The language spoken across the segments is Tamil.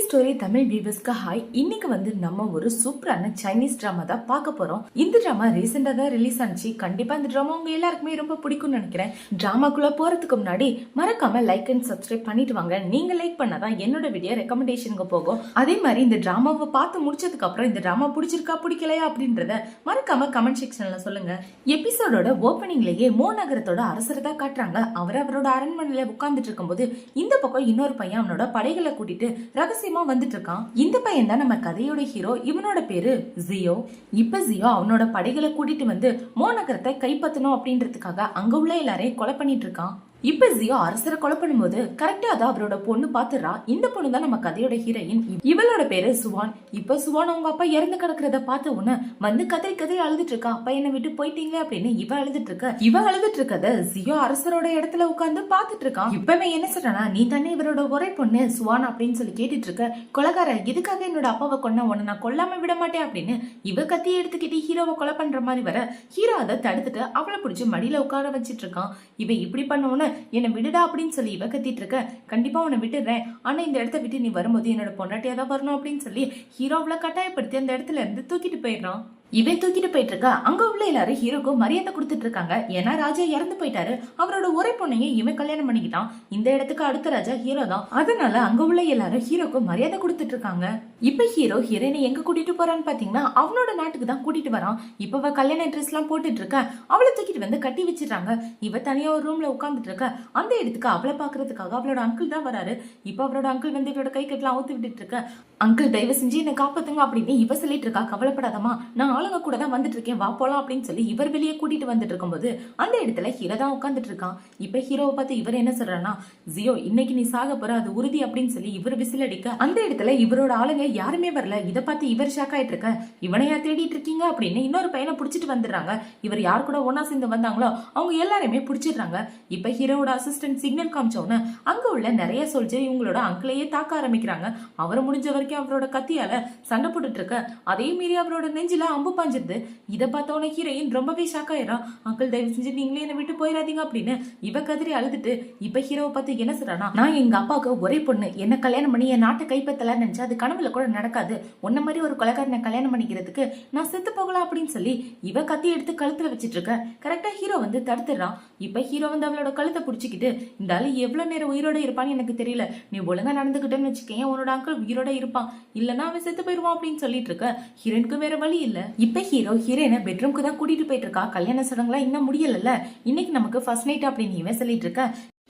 Story Tamil வியூவர்ஸ்க்கு hi. இன்னைக்கு நம்ம ஒரு சூப்பரான சைனீஸ் டிராமா தான் பார்க்க போறோம். இந்த டிராமா ரீசெண்டா தான் ரிலீஸ் ஆனிச்சு. கண்டிப்பா இந்த டிராமா உங்க எல்லாருக்குமே ரொம்ப பிடிக்கும்னு நினைக்கிறேன். டிராமாக்குள்ள போறதுக்கு முன்னாடி மறக்காம லைக் அண்ட் சப்ஸ்கிரைப் பண்ணிட்டு வாங்க. நீங்க லைக் பண்ணாதான் என்னோட வீடியோ ரெக்கமெண்டேஷனுக்கு போகும். அதே மாதிரி இந்த டிராமாவை பார்த்து முடிச்சதுக்கு அப்புறம் இந்த டிராமா பிடிச்சிருக்கா பிடிக்கலையா அப்படின்றத மறக்காம கமெண்ட் செக்ஷன்ல சொல்லுங்க. எபிசோடோட ஓபனிங்லயே நகரத்தோட அரசரை தான் காட்டுறாங்க. அவரோட அரண்மனையில உட்கார்ந்துட்டு இருக்கும்போது இந்த பக்கம் இன்னொரு பையன் அவனோட படைகளை கூட்டிட்டு ரகசியமா வந்துட்டு இருக்கான். இந்த பையன் தான் நம்ம கதையோட ஹீரோ. இவனோட பேரு ஜியோ. இப்ப ஜியோ அவனோட படைகளை கூட்டிட்டு வந்து நகரத்தை கைப்பற்றணும் அப்படின்றதுக்காக அங்க உள்ள எல்லாரையும் கொலை பண்ணிட்டு இருக்கான். இப்ப ஜியோ அரசரை கொலை பண்ணும்போது கரெக்டா அதை அவரோட பொண்ணு பாத்துறா. இந்த பொண்ணு தான் நம்ம கதையோட ஹீரோயின். இவளோட பேரு சுவான். இப்ப சுவான் அவங்க அப்பா இறந்து கிடக்குறத பார்த்த உடனே வந்து கதை அழுதுட்டு இருக்கா. அப்பா என்ன விட்டு போயிட்டீங்களே அப்படின்னு இவ அழுதுட்டு இருக்கத ஜியோ அரசரோட இடத்துல உட்கார்ந்து பாத்துட்டு இருக்கான். இப்பவே என்ன சொல்றானா, நீ தானே இவரோட ஒரே பொண்ணு சுவான் அப்படின்னு சொல்லி கேட்டுட்டு இருக்க. கொலைகார எதுக்காக என்னோட அப்பாவை கொன்ன, உன்னை நான் கொல்லாம விட மாட்டேன் அப்படின்னு இவ கத்தியை எடுத்துக்கிட்டு ஹீரோவை கொலை பண்ற மாதிரி வர ஹீரோ அதை தடுத்துட்டு அவளை பிடிச்சி மடியில உட்கார வச்சிட்டு இருக்கான். இவ இப்படி பண்ண என்னை விடுடா அப்படின்னு சொல்லி இவ கத்திட்டு இருக்க. கண்டிப்பா உன்னை விட்டுடுறேன், ஆனா இந்த இடத்த விட்டு நீ வரும்போது என்னோட பொண்டாட்டியா தான் வரணும் அப்படின்னு சொல்லி ஹீரோவை கட்டாயப்படுத்தி அந்த இடத்துல இருந்து தூக்கிட்டு போயிடுறான். இவன் தூக்கிட்டு போயிட்டு இருக்கா. அங்க உள்ள எல்லாரும் ஹீரோக்கு மரியாதை கொடுத்துட்டு இருக்காங்க. ஏன்னா ராஜா இறந்து போயிட்டாரு. அவரோட ஒரே பொண்ணையும் இவன் கல்யாணம் பண்ணிக்கிட்டான். இந்த இடத்துக்கு அடுத்த ராஜா ஹீரோ தான். அதனால அங்க உள்ள எல்லாரும் ஹீரோக்கு மரியாதை கொடுத்துட்டு இருக்காங்க. இப்ப ஹீரோ ஹீரோயினை எங்க கூட்டிட்டு போறான்னு பாத்தீங்கன்னா அவனோட நாட்டுக்கு தான் கூட்டிட்டு வரான். இப்ப கல்யாண ட்ரெஸ் எல்லாம் போட்டுட்டு இருக்க. அவளை தூக்கிட்டு வந்து கட்டி வச்சிடறாங்க. இவ தனியா ஒரு ரூம்ல உட்கார்ந்துட்டு இருக்க. அந்த இடத்துக்கு அவளை பாக்குறதுக்காக அவளோட அங்கிள் தான் வராரு. இப்ப அவரோட அங்கிள் வந்து இவளோட கை கட்டலாம் அவுத்து விட்டுட்டு இருக்க. அங்கிள் தயவு செஞ்சு என்னை காப்பாத்துங்க அப்படின்னு இவ சொல்லிட்டு இருக்கா. கவலைப்படாதமா, நான் ஆளுங்க கூட தான் வந்துட்டு இருக்கேன், வா போலாம் அப்படின்னு சொல்லி இவர் வெளியே கூட்டிட்டு வந்துட்டு இருக்கும்போது அந்த இடத்துல ஹீரோ தான் உட்காந்துட்டு இருக்கான். இப்ப ஹீரோவை பார்த்து இவர் என்ன சொல்றானா, ஜியோ இன்னைக்கு நீ சாக போற, அது உறுதி அப்படின்னு சொல்லி இவர் விசில் அடிக்க அந்த இடத்துல இவரோட ஆளுங்க யாருமே வரல. இதை பார்த்து இவர் ஷாக் ஆயிட்டு இருக்க. இவனையா தேடிட்டு இருக்கீங்க அப்படின்னு இன்னொரு பையனை புடிச்சிட்டு வந்துடுறாங்க. இவர் யார் கூட ஒன்னா சேர்ந்து வந்தாங்களோ அவங்க எல்லாருமே புடிச்சிடுறாங்க. இப்ப ஹீரோட அசிஸ்டன்ட் சிக்னல் காமிச்சோன்னு அங்க உள்ள நிறைய சோல்ஜர் இவங்களோட அங்கிளையே தாக்க ஆரம்பிக்கிறாங்க. அவர் முடிஞ்ச வரைக்கும் அவரோட கத்தியால சண்டை போட்டுட்டு இருக்க. அதே மீறி அவரோட நெஞ்சில அம்பு பாஞ்சிருது. இதை பார்த்தவன ஹீரோயின் ரொம்பவே ஷாக் ஆயிரா. அங்கிள் தயவு செஞ்சு நீங்களே என்ன விட்டு போயிடாதீங்க அப்படின்னு இவ கதறி அழுதுட்டு இப்ப ஹீரோவை பார்த்து என்ன சொல்றானா, நான் எங்க அப்பாவுக்கு ஒரே பொண்ணு, என்ன கல்யாணம் பண்ணி என் நாட்டை கைப்பற்றலான்னு நினைச்சா அது கனவுல கூட நடக்காது. உன்ன மாதிரி ஒரு கொலைகாரனை கல்யாணம் பண்ணிக்கிறதுக்கு நான் செத்து போகலாம் அப்படின்னு சொல்லி இவ கத்தி எடுத்து கழுத்துல வச்சிட்டு இருக்க. கரெக்டா ஹீரோ வந்து தடுத்துறான். இப்ப ஹீரோ வந்து அவளோட கழுத்தை பிடிச்சிக்கிட்டு, இந்த ஆளு எவ்வளவு நேரம் உயிரோட இருப்பான்னு எனக்கு தெரியல, நீ ஒழுங்கா நடந்துகிட்டேன்னு வச்சுக்கேன், உன்னோட அங்கிள் உயிரோட இருப்பான், இல்லன்னா அவன் செத்து போயிருவான் அப்படின்னு சொல்லிட்டு இருக்க. ஹீரோனுக்கு வேற வழி இல்ல. இப்ப ஹீரோ ஹீரோயினை பெட்ரூம்க்கு தான் கூட்டிட்டு போயிட்டு இருக்கா. கல்யாண சடங்குலாம் இன்னும் முடியல, இன்னைக்கு நமக்கு ஃபர்ஸ்ட் நைட் அப்படின்னு இவன் சொல்லிட்டு இருக்க.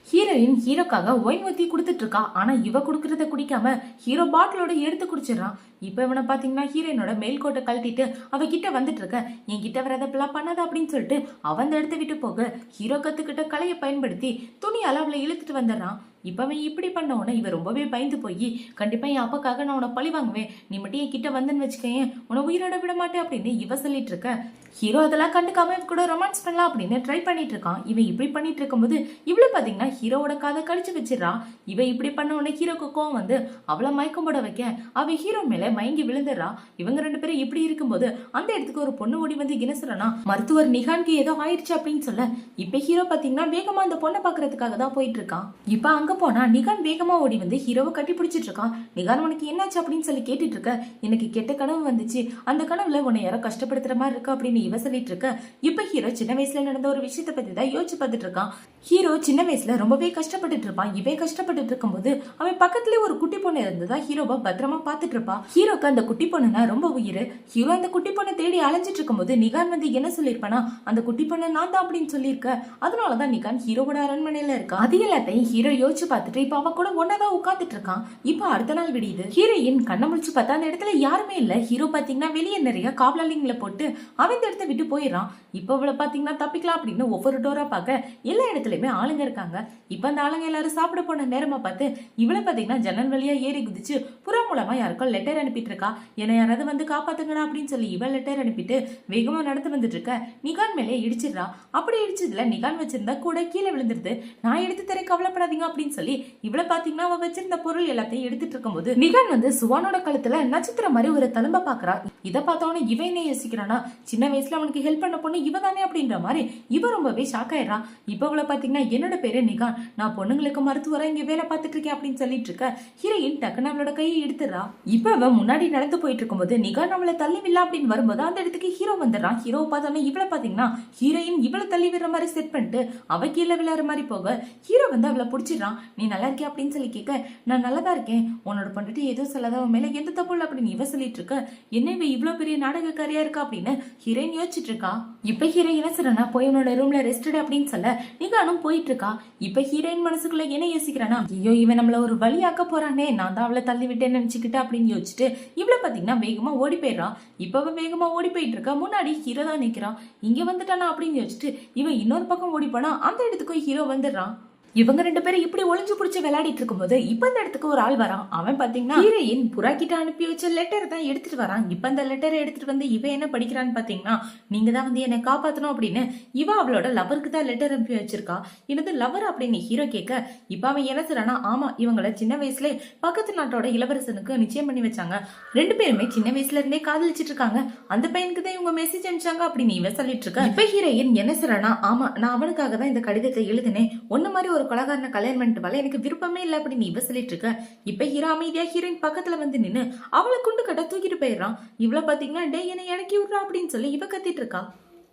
ஹீரோயின் ஹீரோக்காக ஒய்மூத்தி குடுத்துட்டு இருக்கா. ஆனா இவ குடுக்கறத குடிக்காம ஹீரோ பாட்டிலோட எடுத்து குடிச்சிடறான். இப்ப இவனை பாத்தீங்கன்னா ஹீரோயினோட மேல் கோட்டை கழட்டிட்டு அவ கிட்ட வந்துட்டு இருக்க. என் கிட்ட வரதப்பெல்லாம் பண்ணாத அப்படின்னு சொல்லிட்டு அவன் இடத்த விட்டு போக ஹீரோ கத்துக்கிட்ட கலையை பயன்படுத்தி துணியால அவளை இழுத்துட்டு வந்துடுறான். இப்பவன் இப்படி பண்ண உடனே இவ ரொம்பவே பயந்து போய், கண்டிப்பா என் அப்பாக்காக நான் உன்னை பழி வாங்குவேன், நீ மட்டும் என் கிட்ட வந்தேன்னு வச்சுக்கேன், உன்னை உயிரோட விட மாட்டேன் அப்படின்னு இவ சொல்லிட்டு இருக்க. ஹீரோ அதெல்லாம் கண்டுக்காம இவ கூட ரொமான்ஸ் பண்ணலாம் அப்படின்னு ட்ரை பண்ணிட்டு இருக்கான். இவன் இப்படி பண்ணிட்டு இருக்கும்போது இவ்வளவு பாத்தீங்கன்னா ஹீரோவோட காதை கடிச்சு வச்சிடறா. இவ இப்படி பண்ண உடனே ஹீரோக்கு கோவம் வந்து அவளை மயக்கம் போட வைக்க அவ ஹீரோ மேல மயங்கி விழுந்துடுறா. இவங்க ரெண்டு பேரும் இப்படி இருக்கும்போது அந்த இடத்துக்கு ஒரு பொண்ணு ஓடி வந்து என்ன சொல்றனா, மருத்துவர் நிகான்க்கு ஏதோ ஆயிடுச்சு அப்படின்னு சொல்ல. இப்ப ஹீரோ பாத்தீங்கன்னா வேகமா அந்த பொண்ணை பாக்குறதுக்காக தான் போயிட்டு இருக்கான். இப்ப அங்க போனா நிகான் வேகமா ஓடி வந்து ஹீரோவை கட்டி பிடிச்சிட்டு இருக்கான். நிகான் உனக்கு என்னாச்சு அப்படின்னு சொல்லி கேட்டுட்டு இருக்க. எனக்கு கெட்ட கனவு வந்துச்சு, அந்த கனவுல உன்னை யாரோ கஷ்டப்படுத்துற மாதிரி இருக்கு அப்படின்னு இவ சொல்லிட்டு இருக்க. இப்ப ஹீரோ சின்ன வயசுல நடந்த ஒரு விஷயத்தை பத்தி தான் யோசிச்சு பார்த்துட்டு இருக்கான். ஹீரோ சின்ன வயசுல ரொம்பவே கஷ்டப்பட்டுட்டு இருப்பான். இவன் கஷ்டப்பட்டுட்டு இருக்கும்போது அவன் பக்கத்துலயே ஒரு குட்டி பொண்ணு இருந்ததா ஹீரோவை பத்திரமா பாத்துட்டு இருப்பா. ஹீரோக்கு அந்த குட்டி பொண்ணுனா ரொம்ப உயிர். ஹீரோ அந்த குட்டி பொண்ணை தேடி அலைஞ்சிட்டு இருக்கும்போது நிகான் வந்து என்ன சொல்லிருப்பானா, அந்த குட்டி பொண்ணு நான் தான் அப்படின்னு சொல்லியிருக்க. அதனாலதான் நிகான் ஹீரோவோட அரண்மனையில இருக்கா. அது எல்லாத்தையும் ஹீரோ யோசிச்சு பார்த்துட்டு இப்ப அவ கூட ஒன்னாதான் உட்காந்துட்டு இருக்கான். இப்ப அடுத்த நாள் விடியுது. ஹீரோயின் கண்ண முடிச்சு பார்த்தா அந்த இடத்துல யாருமே இல்ல. ஹீரோ பாத்தீங்கன்னா வெளியே நிறைய காவலாளிங்களை போட்டு அவன் இந்த இடத்த விட்டு போயிடறான். இப்ப அவளை பாத்தீங்கன்னா தப்பிக்கலாம் அப்படின்னு ஒவ்வொரு டோரா பார்க்க எல்லா இடத்துலயுமே ஆளுங்க இருக்காங்க. இப்ப அந்த ஆளுங்க எல்லாரும் சாப்பிட போன நேரமா பார்த்து இவளை பாத்தீங்கன்னா ஜன்னல் வழியா ஏறி குதிச்சு புறா மூலமா யாருக்கோ லெட்டர் அனுப்பிட்டு இருக்கா. என்ன யாராவது வந்து காப்பாத்துங்கடா அப்படின்னு சொல்லி இவன் லெட்டர் அனுப்பிட்டு வேகமா நடந்து வந்துட்டு இருக்க. நிகான் மேலே இடிச்சிடறா. அப்படி இடிச்சதுல நிகான் வச்சிருந்தா கூட கீழே விழுந்துருது. நான் எடுத்து தர கவலைப்படாதீங்க அப்படின்னு அப்படின்னு சொல்லி இவ்வளவு பாத்தீங்கன்னா அவ வச்சிருந்த பொருள் எல்லாத்தையும் எடுத்துட்டு இருக்கும்போது நிகான் வந்து சுவானோட கழுத்துல நட்சத்திரம் மாதிரி ஒரு தழும்ப பாக்குறா. இதை பார்த்தவன இவ என்ன யோசிக்கிறானா, சின்ன வயசுல அவனுக்கு ஹெல்ப் பண்ண பொண்ணு இவ தானே அப்படின்ற மாதிரி இவ ரொம்பவே ஷாக் ஆயிடுறா. இப்ப அவளை பாத்தீங்கன்னா என்னோட பேரு நிகான், நான் பொண்ணுங்களுக்கு மருத்துவரா இங்க வேலை பார்த்துட்டு இருக்கேன் அப்படின்னு சொல்லிட்டு இருக்க. ஹீரோயின் டக்குன்னு அவளோட கையை எடுத்துடுறா. இப்ப அவ முன்னாடி நடந்து போயிட்டு இருக்கும்போது நிகான் அவளை தள்ளி விடலாம் அப்படின்னு வரும்போது அந்த இடத்துக்கு ஹீரோ வந்துடுறான். ஹீரோ பார்த்தோன்னே இவளை பாத்தீங்கன்னா ஹீரோயின் இவளை தள்ளி விடுற மாதிரி செட் பண்ணிட்டு அவ கீழே விளையாடுற மாதிரி போக ஹீரோ வந்து அவளை பிடிச்சிடறான். நீ நல்லா இருக்கியா அப்படின்னு சொல்லி கேட்க, நான் நல்லதா இருக்கேன், உன்னோட பண்ணிட்டு ஏதோ சொல்லாத, அவன் மேல எந்த தப்பு இல்லை அப்படின்னு இவ சொல்லிட்டு இருக்க. என்ன இவ இவ்வளவு பெரிய நாடகக்காரியா இருக்கா அப்படின்னு ஹீரோயின் யோசிச்சுட்டு இருக்கா. இப்ப ஹீரோயின் என்ன சொல்றா, போய் உன்னோட ரூம்ல ரெஸ்ட் அப்படின்னு சொல்ல நிகானும் போயிட்டு இருக்கா. இப்ப ஹீரோயின் மனசுக்குள்ள என்ன யோசிக்கிறானா, ஐயோ இவன் நம்மள ஒரு வழியாக்க போறானே, நான் தான் அவளை தள்ளி விட்டேன்னு நினைச்சுக்கிட்டு அப்படின்னு யோசிச்சுட்டு இவ்வளவு பாத்தீங்கன்னா வேகமா ஓடி போயிடுறான். இப்ப வேகமா ஓடி போயிட்டு இருக்கா. முன்னாடி ஹீரோ தான் நிக்கிறான். இங்க வந்துட்டானா அப்படின்னு யோசிச்சுட்டு இவன் இன்னொரு பக்கம் ஓடி போனா அந்த இடத்துக்கு ஹீரோ வந்துடுறான். இவங்க ரெண்டு பேரும் இப்படி ஒளிஞ்சு புடிச்சு விளையாடிட்டு இருக்கும்போது இப்ப அந்த இடத்துக்கு ஒரு ஆள் வரான். அவன் பாத்தீங்கன்னா ஹீரோயின் புறா கிட்ட அனுப்பி வச்ச லெட்டர் தான் எடுத்துட்டு வரான். இப்ப அந்த லெட்டரை எடுத்துட்டு வந்து இவ என்ன படிக்கிறான்னு பாத்தீங்கன்னா, நீங்க தான் வந்து என்னை காப்பாத்தணும் அப்படின்னு இவ அவளோட லவருக்கு தான் லெட்டர் அனுப்பி வச்சிருக்கா. எனது லவர் அப்படின்னு ஹீரோ கேட்க, இப்ப அவன் என்ன சொல்றானா, ஆமா இவங்களை சின்ன வயசுல பக்கத்து நாட்டோட இளவரசனுக்கு நிச்சயம் பண்ணி வச்சாங்க, ரெண்டு பேருமே சின்ன வயசுல இருந்தே காதலிச்சிட்டு இருக்காங்க, அந்த பையனுக்கு தான் இவங்க மெசேஜ் அனுப்பிச்சாங்க அப்படின்னு இவ சொல்லிட்டு இருக்கா. இப்ப ஹீரோயின் என்ன சொல்றானா, ஆமா நான் அவனுக்காக தான் இந்த கடிதத்தை எழுதினேன், ஒன்னு மாதிரி ஒரு கொலகாரன கல்யாணம் பண்ணிட்டு வரல, எனக்கு விருப்பமே இல்லை அப்படின்னு இவ சொல்லிட்டு இருக்க. இப்ப ஹீரோ அமைதியா ஹீரோயின் பக்கத்துல வந்து நின்னு அவளை குண்டு கட்ட தூக்கிட்டு போயிடுறான். இவ்வளவு பாத்தீங்கன்னா டே என்னை இறக்கி விடுறா அப்படின்னு சொல்லி இவ கத்திட்டு இருக்கா.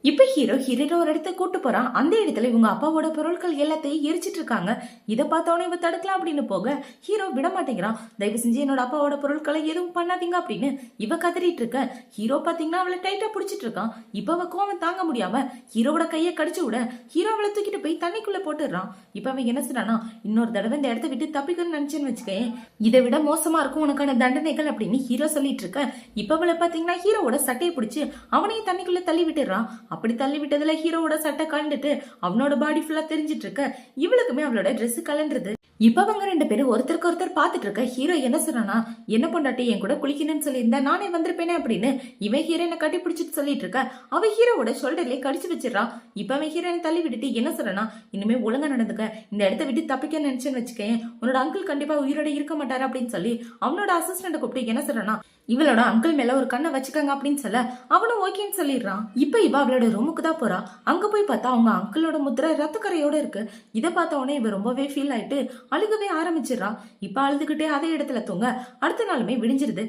இப்ப ஹீரோயின் ஒரு இடத்த கூட்டு போறான். அந்த இடத்துல இவங்க அப்பாவோட பொருட்கள் எல்லாத்தையும் எரிச்சிட்டு இருக்காங்க. இதை பார்த்தவனே இவ தடுக்கலாம் அப்படின்னு போக ஹீரோ விட மாட்டேங்கிறான். தயவு செஞ்சு என்னோட அப்பாவோட பொருட்களை எதுவும் பண்ணாதீங்க அப்படின்னு இவ கதறிட்டு இருக்க. ஹீரோ பாத்தீங்கன்னா அவளை டைட்டா பிடிச்சிட்டு இருக்கான். இப்ப அவ கோவம் தாங்க முடியாம ஹீரோவோட கையை கடிச்சு விட ஹீரோ அவளை தூக்கிட்டு போய் தண்ணிக்குள்ள போட்டுடுறான். இப்ப அவன் என்ன சொல்றானா, இன்னொரு தடவை இந்த இடத்த விட்டு தப்பிக்கணும்னு நினைச்சேன்னு வச்சுக்கேன், இதை விட மோசமா இருக்கும் உனக்கான தண்டனைகள் அப்படின்னு ஹீரோ சொல்லிட்டு இருக்க. இப்ப அவளை பாத்தீங்கன்னா ஹீரோவோட சட்டையை பிடிச்சு அவனையும் தண்ணிக்குள்ள தள்ளி விட்டுறான். அப்படி தள்ளி விட்டதுல ஹீரோவோட சட்டை கலந்துட்டு அவனோட பாடி ஃபுல்லா தெரிஞ்சிட்டு இருக்க. இவளுக்குமே அவளோட ட்ரெஸ் கலண்டுறது. இப்ப அவங்க ரெண்டு பேரும் ஒருத்தருக்கு ஒருத்தர் பாத்துட்டு இருக்க. ஹீரோ என்ன சொல்றானா, என்ன பொண்டாட்டி என் கூட குளிக்கணும்னு சொல்லியிருந்தா நானே வந்திருப்பேனே அப்படின்னு இவன் ஹீரோயினை கட்டி பிடிச்சிட்டு சொல்லிட்டு இருக்க. அவ ஹீரோவோட ஷோல்டர்லயே கடிச்சு வச்சிடறா. இப்ப அவன் ஹீரோயினை தள்ளி விட்டுட்டு என்ன சொல்றானா, இனிமே ஒழுங்கா நடந்துக்க, இந்த இடத்த விட்டு தப்பிக்க நினைச்சேன்னு வச்சுக்கேன், உன்னோட அங்கிள் கண்டிப்பா உயிரோட இருக்க மாட்டாரு அப்படின்னு சொல்லி அவனோட அசிஸ்டன்ட கூப்பிட்டு என்ன சொல்றானா, இவளோட அங்கிள் மேல ஒரு கண்ணை வச்சுக்காங்க அப்படின்னு சொல்ல அவனும் ஓகேன்னு சொல்லிடுறான். இப்ப இவ அவளோட ரூமுக்கு தான் போறா. அங்க போய் பார்த்தா அவங்க அங்கிளோட முத்திரை ரத்த கரையோட இருக்கு. இதை பார்த்த உடனே இவ ரொம்பவே ஃபீல் ஆயிட்டு அழுகவே ஆரம்பிச்சிடறா. இப்ப அழுதுகிட்டே அதே இடத்துல தூங்க அடுத்த நாளுமே விடிஞ்சிருது.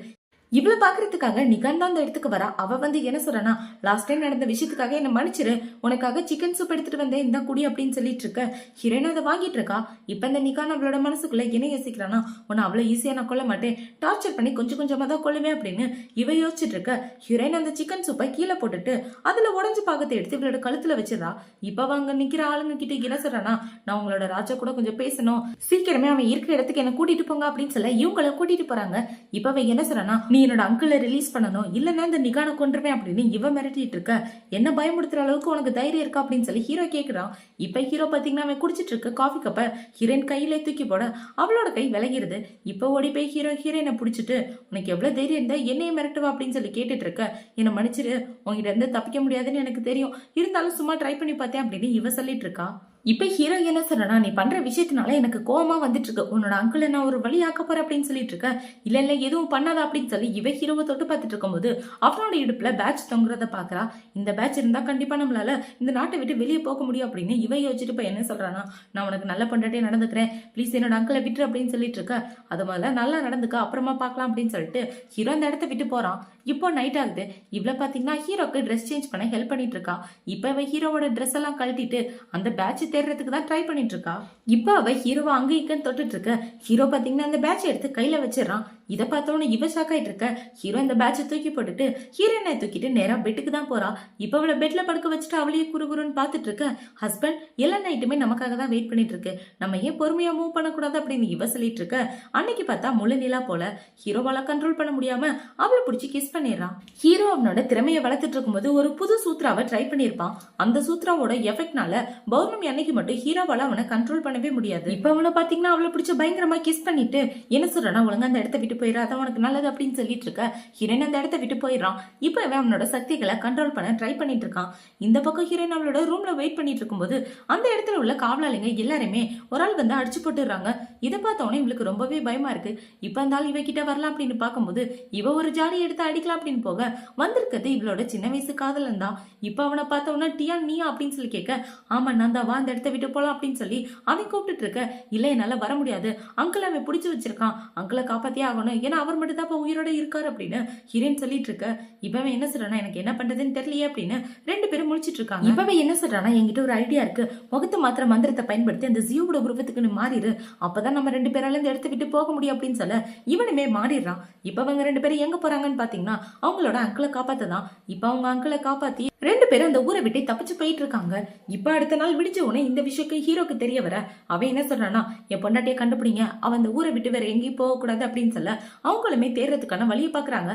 இவ்வளவு பாக்குறதுக்காக நிகான் தான் அந்த இடத்துக்கு வரா. அவ வந்து என்ன சொல்றானா, லாஸ்ட் டைம் நடந்த விஷயத்துக்காக என்ன மன்னிச்சிரு, உனக்காக சிக்கன் சூப் எடுத்துட்டு வந்தேன் இந்த குடி அப்படின்னு சொல்லிட்டு இருக்க. ஹீரோயின் அதை வாங்கிட்டு இருக்கா. இப்ப இந்த நிகான் அவளோட மனசுக்குள்ள என்ன யோசிக்கிறானா, உன்னை அவ்வளவு ஈஸியா நான் கொல்ல மாட்டேன், டார்ச்சர் பண்ணி கொஞ்சம் கொஞ்சமா தான் கொல்லுவேன் அப்படின்னு இவ யோசிச்சுட்டு இருக்க. ஹீரோயின் அந்த சிக்கன் சூப்பை கீழே போட்டுட்டு அதுல உடஞ்சு பாகத்தை எடுத்து இவளோட கழுத்துல வச்சிடறா. இப்ப அவங்க நிக்கிற ஆளுங்க கிட்ட என்ன சொல்றானா, நான் உங்களோட ராஜா கூட கொஞ்சம் பேசணும், சீக்கிரமே அவன் இருக்கிற இடத்துக்கு என்ன கூட்டிட்டு போங்க அப்படின்னு சொல்ல இவங்கள கூட்டிட்டு போறாங்க. இப்ப அவ என்ன சொல்றானா, நீ என்னோட அங்கிளை ரிலீஸ் பண்ணணும், இல்லன்னா இந்த நிகானை கொண்டுருவேன் அப்படின்னு இவ மிரட்டிட்டு இருக்க. என்ன பயமுடுத்துற அளவுக்கு உனக்கு தைரியம் இருக்கா அப்படின்னு சொல்லி ஹீரோ கேக்குறான். இப்ப ஹீரோ பாத்தீங்கன்னா அவன் குடிச்சிட்டு இருக்க காஃபி கப்ப ஹீரோயின் கையில தூக்கி போட அவளோட கை விலகிறது. இப்ப ஓடி போய் ஹீரோயினை பிடிச்சிட்டு, உனக்கு எவ்வளவு தைரியம் இருந்தா என்னைய மிரட்டுவா அப்படின்னு சொல்லி கேட்டுட்டு இருக்க. என்ன மன்னிச்சிரு, உங்ககிட்ட இருந்து தப்பிக்க முடியாதுன்னு எனக்கு தெரியும், இருந்தாலும் சும்மா ட்ரை பண்ணி பார்த்தேன் அப்படின்னு இவ சொல்லிட்டு இருக்கா. இப்ப ஹீரோ என்ன சொல்றா, நீ பண்ற விஷயத்தினால எனக்கு கோவமா வந்துட்டு இருக்கு, உன்னோட அங்கிளை நான் ஒரு வழி ஆக்க போறேன் அப்படின்னு சொல்லிட்டு இருக்க. இல்ல இல்ல எதுவும் பண்ணாத அப்படின்னு சொல்லி இவ ஹீரோவை தொட்டு பார்த்துட்டு இருக்கும்போது அவனோட இடுப்புல பேட்ச் தொங்குறத பாக்குறா. இந்த பேட்ச் இருந்தா கண்டிப்பா நம்மளால இந்த நாட்டை விட்டு வெளியே போக முடியும் அப்படின்னு இவ யோசிச்சுட்டு இப்ப என்ன சொல்றானா, நான் உனக்கு நல்ல பண்டாட்டே நடந்துக்கிறேன், ப்ளீஸ் என்னோட அங்கிளை விட்டுரு அப்படின்னு சொல்லிட்டு இருக்க. அது மாதிரில நல்லா நடந்துக்க, அப்புறமா பாக்கலாம் அப்படின்னு சொல்லிட்டு ஹீரோ அந்த இடத்த விட்டு போறான். இப்போ நைட் ஆகுது. இவ்வளவு பாத்தீங்கன்னா ஹீரோக்கு ட்ரெஸ் சேஞ்ச் பண்ண ஹெல்ப் பண்ணிட்டு இருக்கா. இப்ப அவ ஹீரோவோட ட்ரெஸ் எல்லாம் கழட்டிட்டு அந்த பேட்ச் தேடுறதுக்கு தான் ட்ரை பண்ணிட்டு இருக்கா. இப்ப அவ ஹீரோவை அங்க இங்கன்னு தொட்டுட்டு இருக்க. ஹீரோ பாத்தீங்கன்னா அந்த பேட்ச் எடுத்து கையில வச்சிடறான். இதை பார்த்தோன்னு இவ ஷாக் ஆயிட்டு இருக்க. ஹீரோ இந்த பேட்சை தூக்கி போட்டுட்டு ஹீரோயினை தூக்கிட்டு நேரா பெட்டுக்கு தான் போறா. இப்ப அவளை பெட்ல படுக்க வச்சுட்டு அவளையே குறுகுறுன்னு பாத்துட்டு இருக்க. ஹஸ்பண்ட் எல்லா நைட்டுமே நமக்காக தான் வெயிட் பண்ணிட்டு இருக்கு, நம்ம ஏன் பொறுமையா மூவ் பண்ணக்கூடாது அப்படின்னு இவ சொல்லிட்டு இருக்க. அன்னைக்கு பார்த்தா முழு நிலா போல ஹீரோவால கண்ட்ரோல் பண்ண முடியாம அவளை பிடிச்சி கிஸ் பண்ணிடுறான். ஹீரோ அவனோட திறமையை வளர்த்துட்டு இருக்கும்போது ஒரு புது சூத்ராவை ட்ரை பண்ணிருப்பான். அந்த சூத்ராவோட எஃபெக்ட்னால பௌர்ணமி அன்னைக்கு மட்டும் ஹீரோவால அவனை கண்ட்ரோல் பண்ணவே முடியாது. இப்ப அவனை பாத்தீங்கன்னா அவளை பிடிச்ச பயங்கரமா கிஸ் பண்ணிட்டு என்ன சொல்றானா, ஒழுங்கா அந்த இடத்த விட்டு போயிடும், அதான் உனக்கு நல்லது அப்படின்னு சொல்லிட்டு இருக்க. ஹீரோயின் அந்த இடத்த விட்டு போயிடுறான். இப்போ இவன் அவனோட சக்திகளை கண்ட்ரோல் பண்ண ட்ரை பண்ணிட்டு இருக்கான். இந்த பக்கம் ஹீரோயின் அவளோட ரூம்ல வெயிட் பண்ணிட்டு இருக்கும்போது அந்த இடத்துல உள்ள காவலாளிங்க எல்லாருமே ஒரு ஆள் வந்து அடிச்சு போட்டுடுறாங்க. இதை பார்த்தோன்னே இவளுக்கு ரொம்பவே பயமா இருக்கு. இப்ப அந்த ஆள் இவ கிட்ட வரலாம் அப்படின்னு பார்க்கும்போது இவ ஒரு ஜாடி எடுத்து அடிக்கலாம் அப்படின்னு போக வந்திருக்கிறது இவளோட சின்ன வயசு காதலன் தான். இப்ப அவனை பார்த்தவன டியா நீயா அப்படின்னு சொல்லி கேட்க, ஆமா நான் தான், வா அந்த இடத்த விட்டு போலாம் அப்படின்னு சொல்லி அவன் கூப்பிட்டு இருக்க. இல்ல என்னால வர முடியாது, அங்கிள் அவன் பிடிச்சு வச்சிருக்கான், அங்கிளை காப்பாத்தியே ஆகணும், ஏன்னா அவர் மட்டும் தான் இப்ப உயிரோட இருக்காரு அப்படின்னு ஹீரோயின் சொல்லிட்டு இருக்க. இப்பவே என்ன சொல்றானா, எனக்கு என்ன பண்றதுன்னு தெரியலையே அப்படின்னு ரெண்டு பேரும் முடிச்சிட்டு இருக்காங்க. இப்பவே என்ன சொல்றானா, என்கிட்ட ஒரு ஐடியா இருக்கு, முகத்து மாத்திர மந்திரத்தை பயன்படுத்தி அந்த ஜியோட உருவத்துக்கு மாறிடு, அப்பதான் நம்ம ரெண்டு பேரால இந்த இடத்த விட்டு போக முடியும் அப்படின்னு சொல்ல இவனுமே மாறிடுறான். இப்ப அவங்க ரெண்டு பேரும் எங்க போறாங்கன்னு பாத்தீங்கன்னா அவங்களோட அங்கிளை காப்பாத்ததான். இப்ப அவங்க அங்கிளை காப்பாத்தி ரெண்டு பேரும் அந்த ஊரை விட்டு தப்பிச்சு போயிட்டு இருக்காங்க. இப்ப அடுத்த நாள் விடிஞ்ச உடனே இந்த விஷயத்துக்கு ஹீரோக்கு தெரிய வர அவன் என்ன சொல்றானா, என் பொண்டாட்டிய கண்டுபிடிங்க, அவன் அந்த ஊரை விட்டு வேற எங்கேயும் போக கூடாது அப்படின்னு சொல்ல அவங்களுமே தேர்றதுக்கான வழியை பாக்குறாங்க.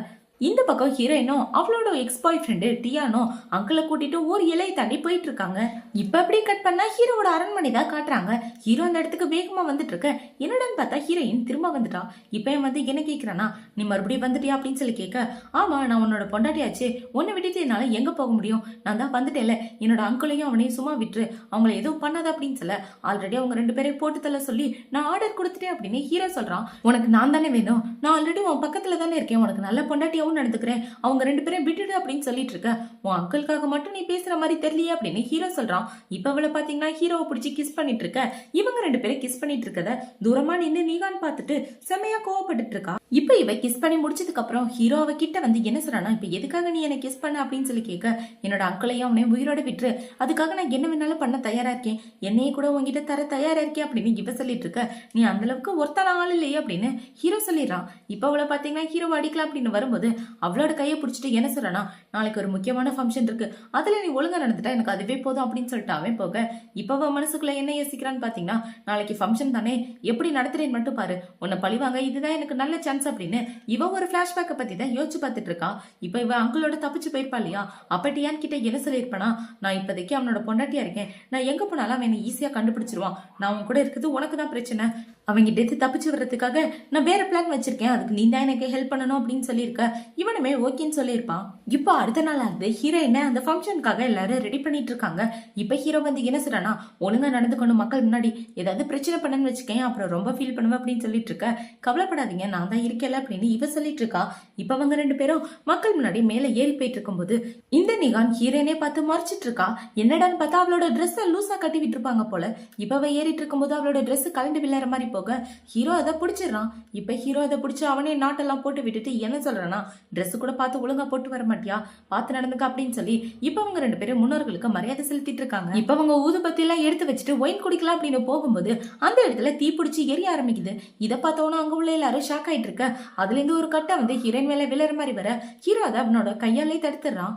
இந்த பக்கம் ஹீரோயினும் அவளோட எக்ஸ் பாய் ஃப்ரெண்டு டியானோ அங்கிளை கூட்டிட்டு ஒரு இலையை தாண்டி போயிட்டு இருக்காங்க. இப்ப அப்படி கட் பண்ணா ஹீரோவோட அரண்மனை தான் காட்டுறாங்க. ஹீரோ அந்த இடத்துக்கு வேகமா வந்துட்டு இருக்க. என்னடான்னு பார்த்தா ஹீரோயின் திரும்ப வந்துட்டா. இப்ப வந்து என்ன கேக்குறானா, நீ மறுபடியும் வந்துட்டியா அப்படின்னு சொல்லி கேட்க, ஆமா நான் உன்னோட பொண்டாட்டியாச்சு, உன்னை விட்டுட்டு என்னால எங்க போக முடியும், நான் தான் வந்துட்டேன்ல, என்னோட அங்கிளையும் அவனையும் சும்மா விட்டுரு, அவங்களை எதுவும் பண்ணாத அப்படின்னு சொல்ல ஆல்ரெடி அவங்க ரெண்டு பேரையும் போட்டு தள்ள சொல்லி நான் ஆர்டர் கொடுத்துட்டேன் அப்படின்னு ஹீரோ சொல்றான். உனக்கு நான் தானே வேணும், நான் ஆல்ரெடி உன் பக்கத்துல தானே இருக்கேன், உனக்கு நல்ல பொண்டாட்டியாவும் நடந்துக்கிறேன், அவங்க ரெண்டு பேரும் விட்டுடு அப்படின்னு சொல்லிட்டு இருக்க. உன் அங்கிளுக்காக மட்டும் நீ பேசுற மாதிரி தெரியலையே அப்படின்னு ஹீரோ சொல்றான். இப்ப அவளை பாத்தீங்கன்னா ஹீரோவை பிடிச்சி கிஸ் பண்ணிட்டு இருக்க. இவங்க ரெண்டு பேரும் கிஸ் பண்ணிட்டு இருக்கத தூரமா நின்று நீகான் பார்த்துட்டு செமையா கோவப்பட்டு இருக்கா. இப்ப இவ கிஸ் பண்ணி முடிச்சதுக்கு அப்புறம் ஹீரோ அவ கிட்ட வந்து என்ன சொல்றானா, இப்ப எதுக்காக நீ என்ன கிஸ் பண்ண அப்படின்னு சொல்லி கேட்க, என்னோட அங்கிளையும் அவனை உயிரோட விட்டுரு, அதுக்காக நான் என்ன வேணாலும் பண்ண தயாரா இருக்கேன், என்னையே கூட உங்ககிட்ட தர தயாரா இருக்கேன் அப்படின்னு இவ சொல்லிட்டு இருக்க. நீ அந்த அளவுக்கு ஒருத்தான ஆள் இல்லையே அப்படின்னு ஹீரோ சொல்லிடுறான். இப்ப அவளை பாத்தீங்கன்னா ஹீரோ அடிக்கலாம் அப்படின்னு வரும்போது அவளோட கையை பிடிச்சிட்டு என்ன சொல்றானா, நாளைக்கு ஒரு முக்கியமான ஃபங்க்ஷன் இருக்கு, அதுல நீ ஒழுங்கா நடந்துட்டா எனக்கு அதுவே போதும் அப்படின்னு சொல்லிட்டு அவன் போக, இப்ப அவன் மனசுக்குள்ள என்ன யோசிக்கிறான்னு பாத்தீங்கன்னா, நாளைக்கு ஃபங்க்ஷன் தானே, எப்படி நடத்துறேன்னு மட்டும் பாரு, உன்னை பழிவாங்க, இதுதான் எனக்கு நல்ல சான்ஸ் அப்படின்னு இவ ஒரு பிளாஷ்பேக்கை பத்தி தான் யோசிச்சு பார்த்துட்டு இருக்கா. இப்ப இவ அங்கிளோட தப்பிச்சு போயிருப்பா இல்லையா, அப்ப டியான் கிட்ட என்ன சொல்லியிருப்பானா, நான் இப்போதைக்கு அவனோட பொண்டாட்டியா இருக்கேன், நான் எங்க போனாலும் அவன் ஈஸியா கண்டுபிடிச்சிருவான், நான் அவன் கூட இருக்கிறது உனக்கு தான் பிரச்சனை, அவங்கிட்ட தப்பிச்சு வர்றதுக்காக நான் வேற பிளான் வச்சிருக்கேன், அதுக்கு நீ தான் எனக்கு ஹெல்ப் பண்ணணும் அப்படின்னு சொல்லியிருக்க. இவனுமே ஓகேன்னு சொல்லியிருப்பான். இப்போ அடுத்த நாள் ஆகுது. ஹீரோயினை அந்த ஃபங்க்ஷனுக்காக எல்லாரும் ரெடி பண்ணிட்டு இருக்காங்க. இப்ப ஹீரோ வந்து என்ன சொல்றானா, ஒழுங்கா நடந்துக்கணும், மக்கள் முன்னாடி ஏதாவது பிரச்சனை பண்ணன்னு வச்சுக்கேன், அப்புறம் ரொம்ப ஃபீல் பண்ணுவேன் அப்படின்னு சொல்லிட்டு இருக்க. கவலைப்படாதீங்க நான் தான் இருக்கல அப்படின்னு இவ சொல்லிட்டு இருக்கா. இப்ப அவங்க ரெண்டு பேரும் மக்கள் முன்னாடி மேல ஏறி போயிட்டு இருக்கும்போது இந்த நிகான் ஹீரோயினே பார்த்து மறைச்சிட்டு இருக்கா. என்னடான்னு பார்த்தா அவளோட ட்ரெஸ் லூசா கட்டி விட்டுருப்பாங்க போல. இப்ப அவ ஏறிட்டு இருக்கும்போது அவளோட ட்ரெஸ் கலண்டு விளையாற மாதிரி போக ஹீரோ அதை பிடிச்சிடறான். இப்ப ஹீரோ அதை பிடிச்சி அவனே நாட்டெல்லாம் போட்டு விட்டுட்டு என்ன சொல்றானா, ட்ரெஸ் கூட பார்த்து ஒழுங்கா போட்டு வர மாட்டியா, பார்த்து நடந்துக்க அப்படின்னு சொல்லி இப்ப அவங்க ரெண்டு பேரும் முன்னோர்களுக்கு மரியாதை செலுத்திட்டு இருக்காங்க. இப்ப அவங்க ஊதுபத்தி எல்லாம் எடுத்து வச்சுட்டு ஒயின் குடிக்கலாம் அப்படின்னு போகும்போது அந்த இடத்துல தீ பிடிச்சி எரிய ஆரம்பிக்குது. இதை பார்த்தோன்னா அங்க உள்ள எல்லாரும் ஷாக் ஆயிட்டு இருக்க. அதுல இருந்து ஒரு கட்டை வந்து ஹீரோயின் மேல விழுற மாதிரி வர ஹீரோ அதை அவனோட கையாலே தடுத்துறான்.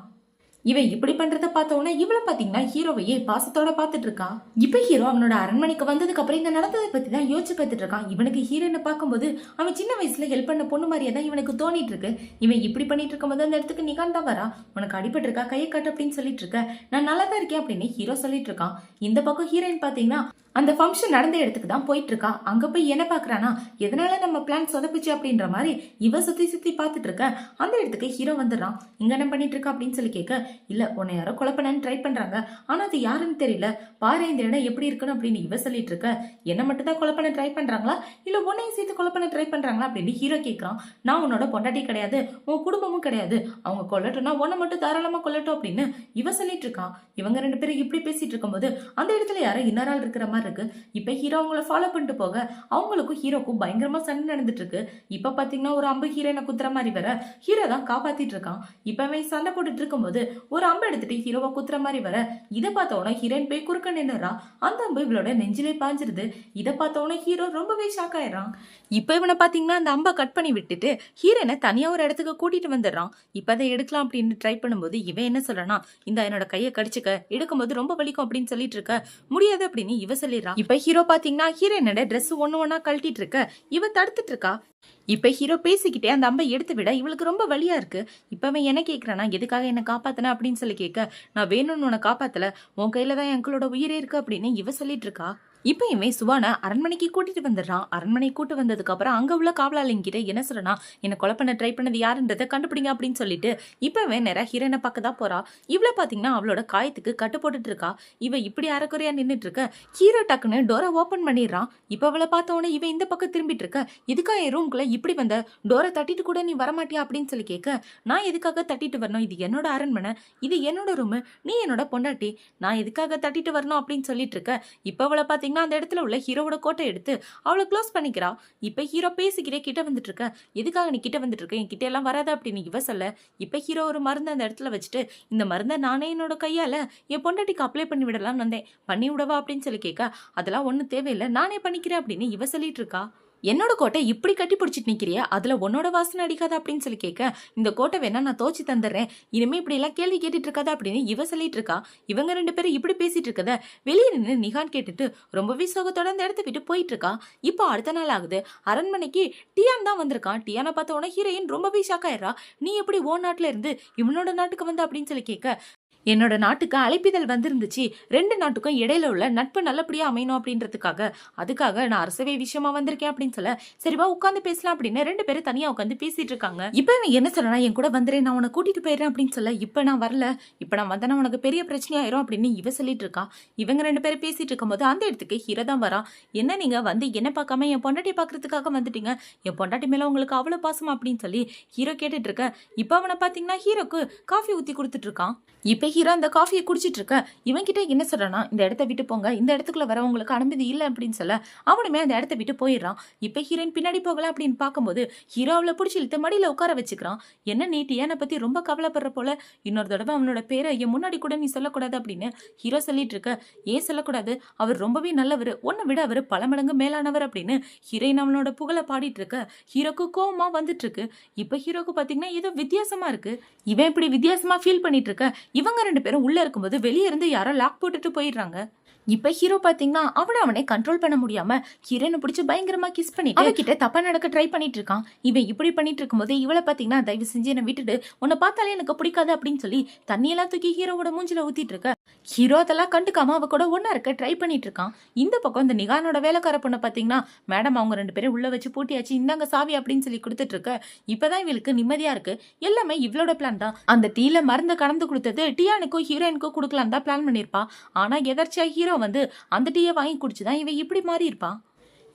இவன் இப்படி பண்றத பார்த்தோன்னா இவளை பாத்தீங்கன்னா ஹீரோவையே பாசத்தோட பாத்துட்டு இருக்கா. இப்ப ஹீரோ அவனோட அரண்மனைக்கு வந்ததுக்கு அப்புறம் இந்த நடந்ததை பத்தி தான் யோசிச்சு பார்த்துட்டு இருக்கான். இவனுக்கு ஹீரோயினை பார்க்கும்போது அவன் சின்ன வயசுல ஹெல்ப் பண்ண பொண்ணு மாதிரியே தான் இவனுக்கு தோணிட்டு இருக்கு. இவன் இப்படி பண்ணிட்டு இருக்கும்போது அந்த இடத்துக்கு நிகான் தான் வரா. உனக்கு அடிபட்டு இருக்கா, கையை காட்டு அப்படின்னு சொல்லிட்டு இருக்க. நான் நல்லா தான் இருக்கேன் அப்படின்னு ஹீரோ சொல்லிட்டு இருக்கான். இந்த பக்கம் ஹீரோயின் பாத்தீங்கன்னா அந்த ஃபங்க்ஷன் நடந்த இடத்துக்கு தான் போயிட்டு இருக்கா. அங்க போய் என்ன பாக்குறானா, எதனால நம்ம பிளான் சொதப்பிச்சு அப்படின்ற மாதிரி இவ சுத்தி சுத்தி பாத்துட்டு இருக்க. அந்த இடத்துக்கு ஹீரோ வந்துடுறான். இங்க என்ன பண்ணிட்டு இருக்கா அப்படின்னு சொல்லி கேட்க, இல்ல உன்னை யாரோ கொலை பண்ணன்னு ட்ரை பண்றாங்க, ஆனா அது யாருன்னு தெரியல, பாரு இந்த இடம் எப்படி இருக்குன்னு அப்படின்னு இவ சொல்லிட்டு இருக்க. என்ன மட்டும் தான் கொலை பண்ண ட்ரை பண்றாங்களா, இல்ல உன்னையும் சேர்த்து கொலை பண்ண ட்ரை பண்றாங்களா அப்படின்னு ஹீரோ கேட்கறான். நான் உன்னோட பொண்டாட்டி கிடையாது, உன் குடும்பமும் கிடையாது, அவங்க கொல்லட்டும்னா உன்னை மட்டும் தாராளமா கொல்லட்டும் அப்படின்னு இவ சொல்லிட்டு இருக்கான். இவங்க ரெண்டு பேரும் இப்படி பேசிட்டு இருக்கும்போது அந்த இடத்துல யாரோ இன்னொரு இருக்கிற மாதிரி இருக்கு. இப்ப ஹீரோ அவங்கள ஃபாலோ பண்ணிட்டு போக அவங்களுக்கும் ஹீரோக்கும் பயங்கரமா சண்டை நடந்துட்டு இருக்கு. இப்ப பாத்தீங்கன்னா ஒரு அம்பு ஹீரோனை குத்துற மாதிரி வர ஹீரோ தான் காப்பாத்திட்டு இருக்கான். இப்பவே சண்டை போட்டுட்டு இருக்கும்போது ஒரு அம்பு எடுத்துட்டு ஹீரோவை குத்துற மாதிரி வர இதை பார்த்தோன்னா ஹீரோயின் போய் குறுக்க நின்னுறா. அந்த அம்பு இவளோட நெஞ்சிலே பாஞ்சிருது. இதை பார்த்தோன்னா ஹீரோ ரொம்பவே ஷாக் ஆயிடுறான். இப்ப இவனை பாத்தீங்கன்னா அந்த அம்பை கட் பண்ணி விட்டுட்டு ஹீரோனை தனியா ஒரு இடத்துக்கு கூட்டிட்டு வந்துடுறான். இப்ப அதை எடுக்கலாம் அப்படின்னு ட்ரை பண்ணும்போது இவன் என்ன சொல்றானா, இந்த என்னோட கையை கடிச்சுக்க, எடுக்கும்போது ரொம்ப வலிக்கும் அப்படின்னு சொல்லிட்டு இருக்க. முடியாது அப்படின்னு இவ சொல்லிடுறான். இப்ப ஹீரோ பாத்தீங்கன்னா ஹீரோயினோட ட்ரெஸ் ஒண்ணு ஒண்ணா கழட்டிட்டு இருக்க. இவ தடுத்துட்டு இருக்கா. இப்ப ஹீரோ பேசிக்கிட்டே அந்த அம்பை எடுத்து விட இவளுக்கு ரொம்ப வலியா இருக்கு. இப்ப என்ன கேக்குறானா, எதுக்காக என்ன காப்பாத்தன அப்படின்னு சொல்லி கேட்க, நான் வேணும்னு உன்னை காப்பாத்தல, உன் கையில தான் எங்களோட உயிரே இருக்கு அப்படின்னு இவ சொல்லிட்டு இருக்கா. இப்ப இவன் சுவான அரண்மனைக்கு கூட்டிட்டு வந்துடுறான். அரண்மனை கூட்டு வந்ததுக்கு அப்புறம் அங்க உள்ள காவலாளிங்க கிட்ட என்ன சொல்றனா, என்ன கொலை பண்ண ட்ரை பண்ணது யாருன்றதை கண்டுபிடிங்க அப்படின்னு சொல்லிட்டு இப்பவே நேரா ஹீரோனை பார்க்க தான் போறா. இவள பாத்தீங்கன்னா அவளோட காயத்துக்கு கட்டு போட்டுட்டு இருக்கா. இவ இப்படி அரைக்குறையா நின்னுட்டு இருக்க. ஹீரோ டக்குன்னு டோரை ஓபன் பண்ணிடுறான். இப்ப அவளை பார்த்த உடனே இவன் இந்த பக்கம் திரும்பிட்டு இருக்க. எதுக்கா என் ரூம்குள்ள இப்படி வந்த, டோரை தட்டிட்டு கூட நீ வரமாட்டியா அப்படின்னு சொல்லி கேட்க, நான் எதுக்காக தட்டிட்டு வரணும், இது என்னோட அரண்மனை, இது என்னோட ரூமு, நீ என்னோட பொண்டாட்டி, நான் எதுக்காக தட்டிட்டு வரணும் அப்படின்னு சொல்லிட்டு இருக்க. இப்ப அவளை பாத்தீங்கன்னா அந்த இடத்துல உள்ள ஹீரோவோட கோட்டை எடுத்து அவளை க்ளோஸ் பண்ணிக்கிறா. இப்ப ஹீரோ பேசிக்கிட்டே கிட்ட வந்துட்டு இருக்க. எதுக்காக நீ கிட்ட வந்துட்டு இருக்க, என் கிட்ட எல்லாம் வராத அப்படின்னு இவ சொல்ல. இப்ப ஹீரோ ஒரு மருந்து அந்த இடத்துல வச்சுட்டு, இந்த மருந்தை நானே என்னோட கையால என் பொண்டாட்டிக்கு அப்ளை பண்ணி விடலாம்னு வந்தேன், பண்ணி விடவா அப்படின்னு சொல்லி கேட்க, அதெல்லாம் ஒன்றும் தேவையில்லை, நானே பண்ணிக்கிறேன் அப்படின்னு இவ சொல்லிட்டு இருக்கா. என்னோட கோட்டை இப்படி கட்டி பிடிச்சிட்டு நிக்கிறியா, அதுல உன்னோட வாசனை அடிக்காத அப்படின்னு சொல்லி கேட்க, இந்த கோட்டை வேணா நான் தோச்சி தந்துடுறேன், இனிமே இப்படி எல்லாம் கேள்வி கேட்டுட்டு இருக்காத அப்படின்னு இவ சொல்லிட்டு இருக்கா. இவங்க ரெண்டு பேரும் இப்படி பேசிட்டு இருக்கத வெளியே நின்று நிகான் கேட்டுட்டு ரொம்பவே சோகத்தோட அந்த இடத்த விட்டு போயிட்டு இருக்கா. இப்போ அடுத்த நாள் ஆகுது. அரண்மனைக்கு டியான் தான் வந்திருக்கான். டியானை பார்த்த உடனே ஹீரோயின் ரொம்பவே ஷாக் ஆயிடுறா. நீ எப்படி ஓ நாட்டுல இருந்து இவனோட நாட்டுக்கு வந்து அப்படின்னு சொல்லி கேட்க, என்னோட நாட்டுக்கு அழைப்பிதழ் வந்திருந்துச்சு, 2 நாட்டுக்கும் இடையில உள்ள நட்பு நல்லபடியா அமையணும் அப்படின்றதுக்காக, அதுக்காக நான் அரசவை விஷயமா வந்திருக்கேன் அப்படின்னு சொல்ல, சரிவா உட்காந்து பேசலாம் அப்படின்னு 2 பேரும் தனியா உட்காந்து பேசிட்டு இருக்காங்க. இப்ப இவன் என்ன சொல்றா, என் கூட வந்துறேன், நான் உன்னை கூட்டிட்டு போயிடுறேன் அப்படின்னு சொல்ல, இப்ப நான் வரல, இப்ப நான் வந்தேன்னா உனக்கு பெரிய பிரச்சனை ஆயிரும் அப்படின்னு இவ சொல்லிட்டு இருக்கா. இவங்க 2 பேரும் பேசிட்டு இருக்கும்போது அந்த இடத்துக்கு ஹீரோ தான் வரா. என்ன நீங்க வந்து என்ன பார்க்காம என் பொண்டாட்டி பாக்குறதுக்காக வந்துட்டீங்க, என் பொண்டாட்டி மேல உங்களுக்கு அவ்வளவு பாசமா அப்படின்னு சொல்லி ஹீரோ கேட்டுட்டு இருக்க. இப்ப அவனை பாத்தீங்கன்னா ஹீரோக்கு காஃபி ஊத்தி கொடுத்துட்டு இருக்கான். இப்ப ஹீரோ அந்த காஃபியை குடிச்சிட்டு இருக்க. இவன் கிட்ட என்ன சொல்றானா, இந்த இடத்த விட்டு போங்க, இந்த இடத்துக்குள்ள வரவங்களுக்கு அனுமதி இல்லை அப்படின்னு சொல்ல, அவனுமே அந்த இடத்த விட்டு போயிடுறான். இப்ப ஹீரோயின் பின்னாடி போகலாம் அப்படின்னு பார்க்கும்போது ஹீரோ அவளை பிடிச்சி இழுத்து மடியில உட்கார வச்சுக்கிறான். என்ன நீ டியானை பத்தி ரொம்ப கவலைப்படுற போல, இன்னொரு தடவை அவனோட பேரை என் முன்னாடி கூட நீ சொல்லக்கூடாது அப்படின்னு ஹீரோ சொல்லிட்டு இருக்க. ஏன் சொல்லக்கூடாது, அவர் ரொம்பவே நல்லவர், உன்னை விட அவர் பல மடங்கு மேலானவர் அப்படின்னு ஹீரோயின் அவனோட புகழ பாடிட்டு இருக்க. ஹீரோக்கு கோவமா வந்துட்டு இருக்கு. இப்ப ஹீரோக்கு பாத்தீங்கன்னா ஏதோ வித்தியாசமா இருக்கு. இவன் இப்படி வித்தியாசமா ஃபீல் பண்ணிட்டு இருக்க. இவங்க 2 பேரும் உள்ள இருக்கும்போது வெளியே இருந்து யாரோ லாக் போட்டுட்டு போயிடுறாங்க. இப்ப ஹீரோ பாத்தீங்கன்னா அவனை கண்ட்ரோல் பண்ண முடியாம ஹீரோனை பிடிச்சி பயங்கரமா கிஸ் பண்ணிட்டு அவகிட்ட தப்பா நடக்க ட்ரை பண்ணிட்டு இருக்கான். இவன் இப்படி பண்ணிட்டு இருக்கும்போது இவளை பாத்தீங்கன்னா, தயவு செஞ்சு என்னை விட்டுட்டு, உன்னை பார்த்தாலே எனக்கு பிடிக்காது அப்படின்னு சொல்லி தண்ணியெல்லாம் தூக்கி ஹீரோவோட மூஞ்சில ஊத்திட்டு இருக்க. ஹீரோ அதெல்லாம் கண்டுக்காம அவ கூட ஒன்னா இருக்க ட்ரை பண்ணிட்டு இருக்கான். இந்த பக்கம் இந்த நிகானோட வேலைக்கார பொண்ணை பாத்தீங்கன்னா, மேடம் அவங்க 2 பேரும் உள்ள வச்சு பூட்டியாச்சு, இந்தாங்க சாவி அப்படின்னு சொல்லி கொடுத்துட்டு இருக்க. இப்பதான் இவளுக்கு நிம்மதியா இருக்கு. எல்லாமே இவளோட பிளான் தான். அந்த டீல மருந்து கலந்து கொடுத்தது டியானுக்கும் ஹீரோயினுக்கும் கொடுக்கலாம் தான் பிளான் பண்ணிருப்பா. ஆனா எதர்ச்சியா ஹீரோ வந்து அந்த டீயை வாங்கி குடிச்சுதான் இவன் இப்படி மாறி இருப்பான்.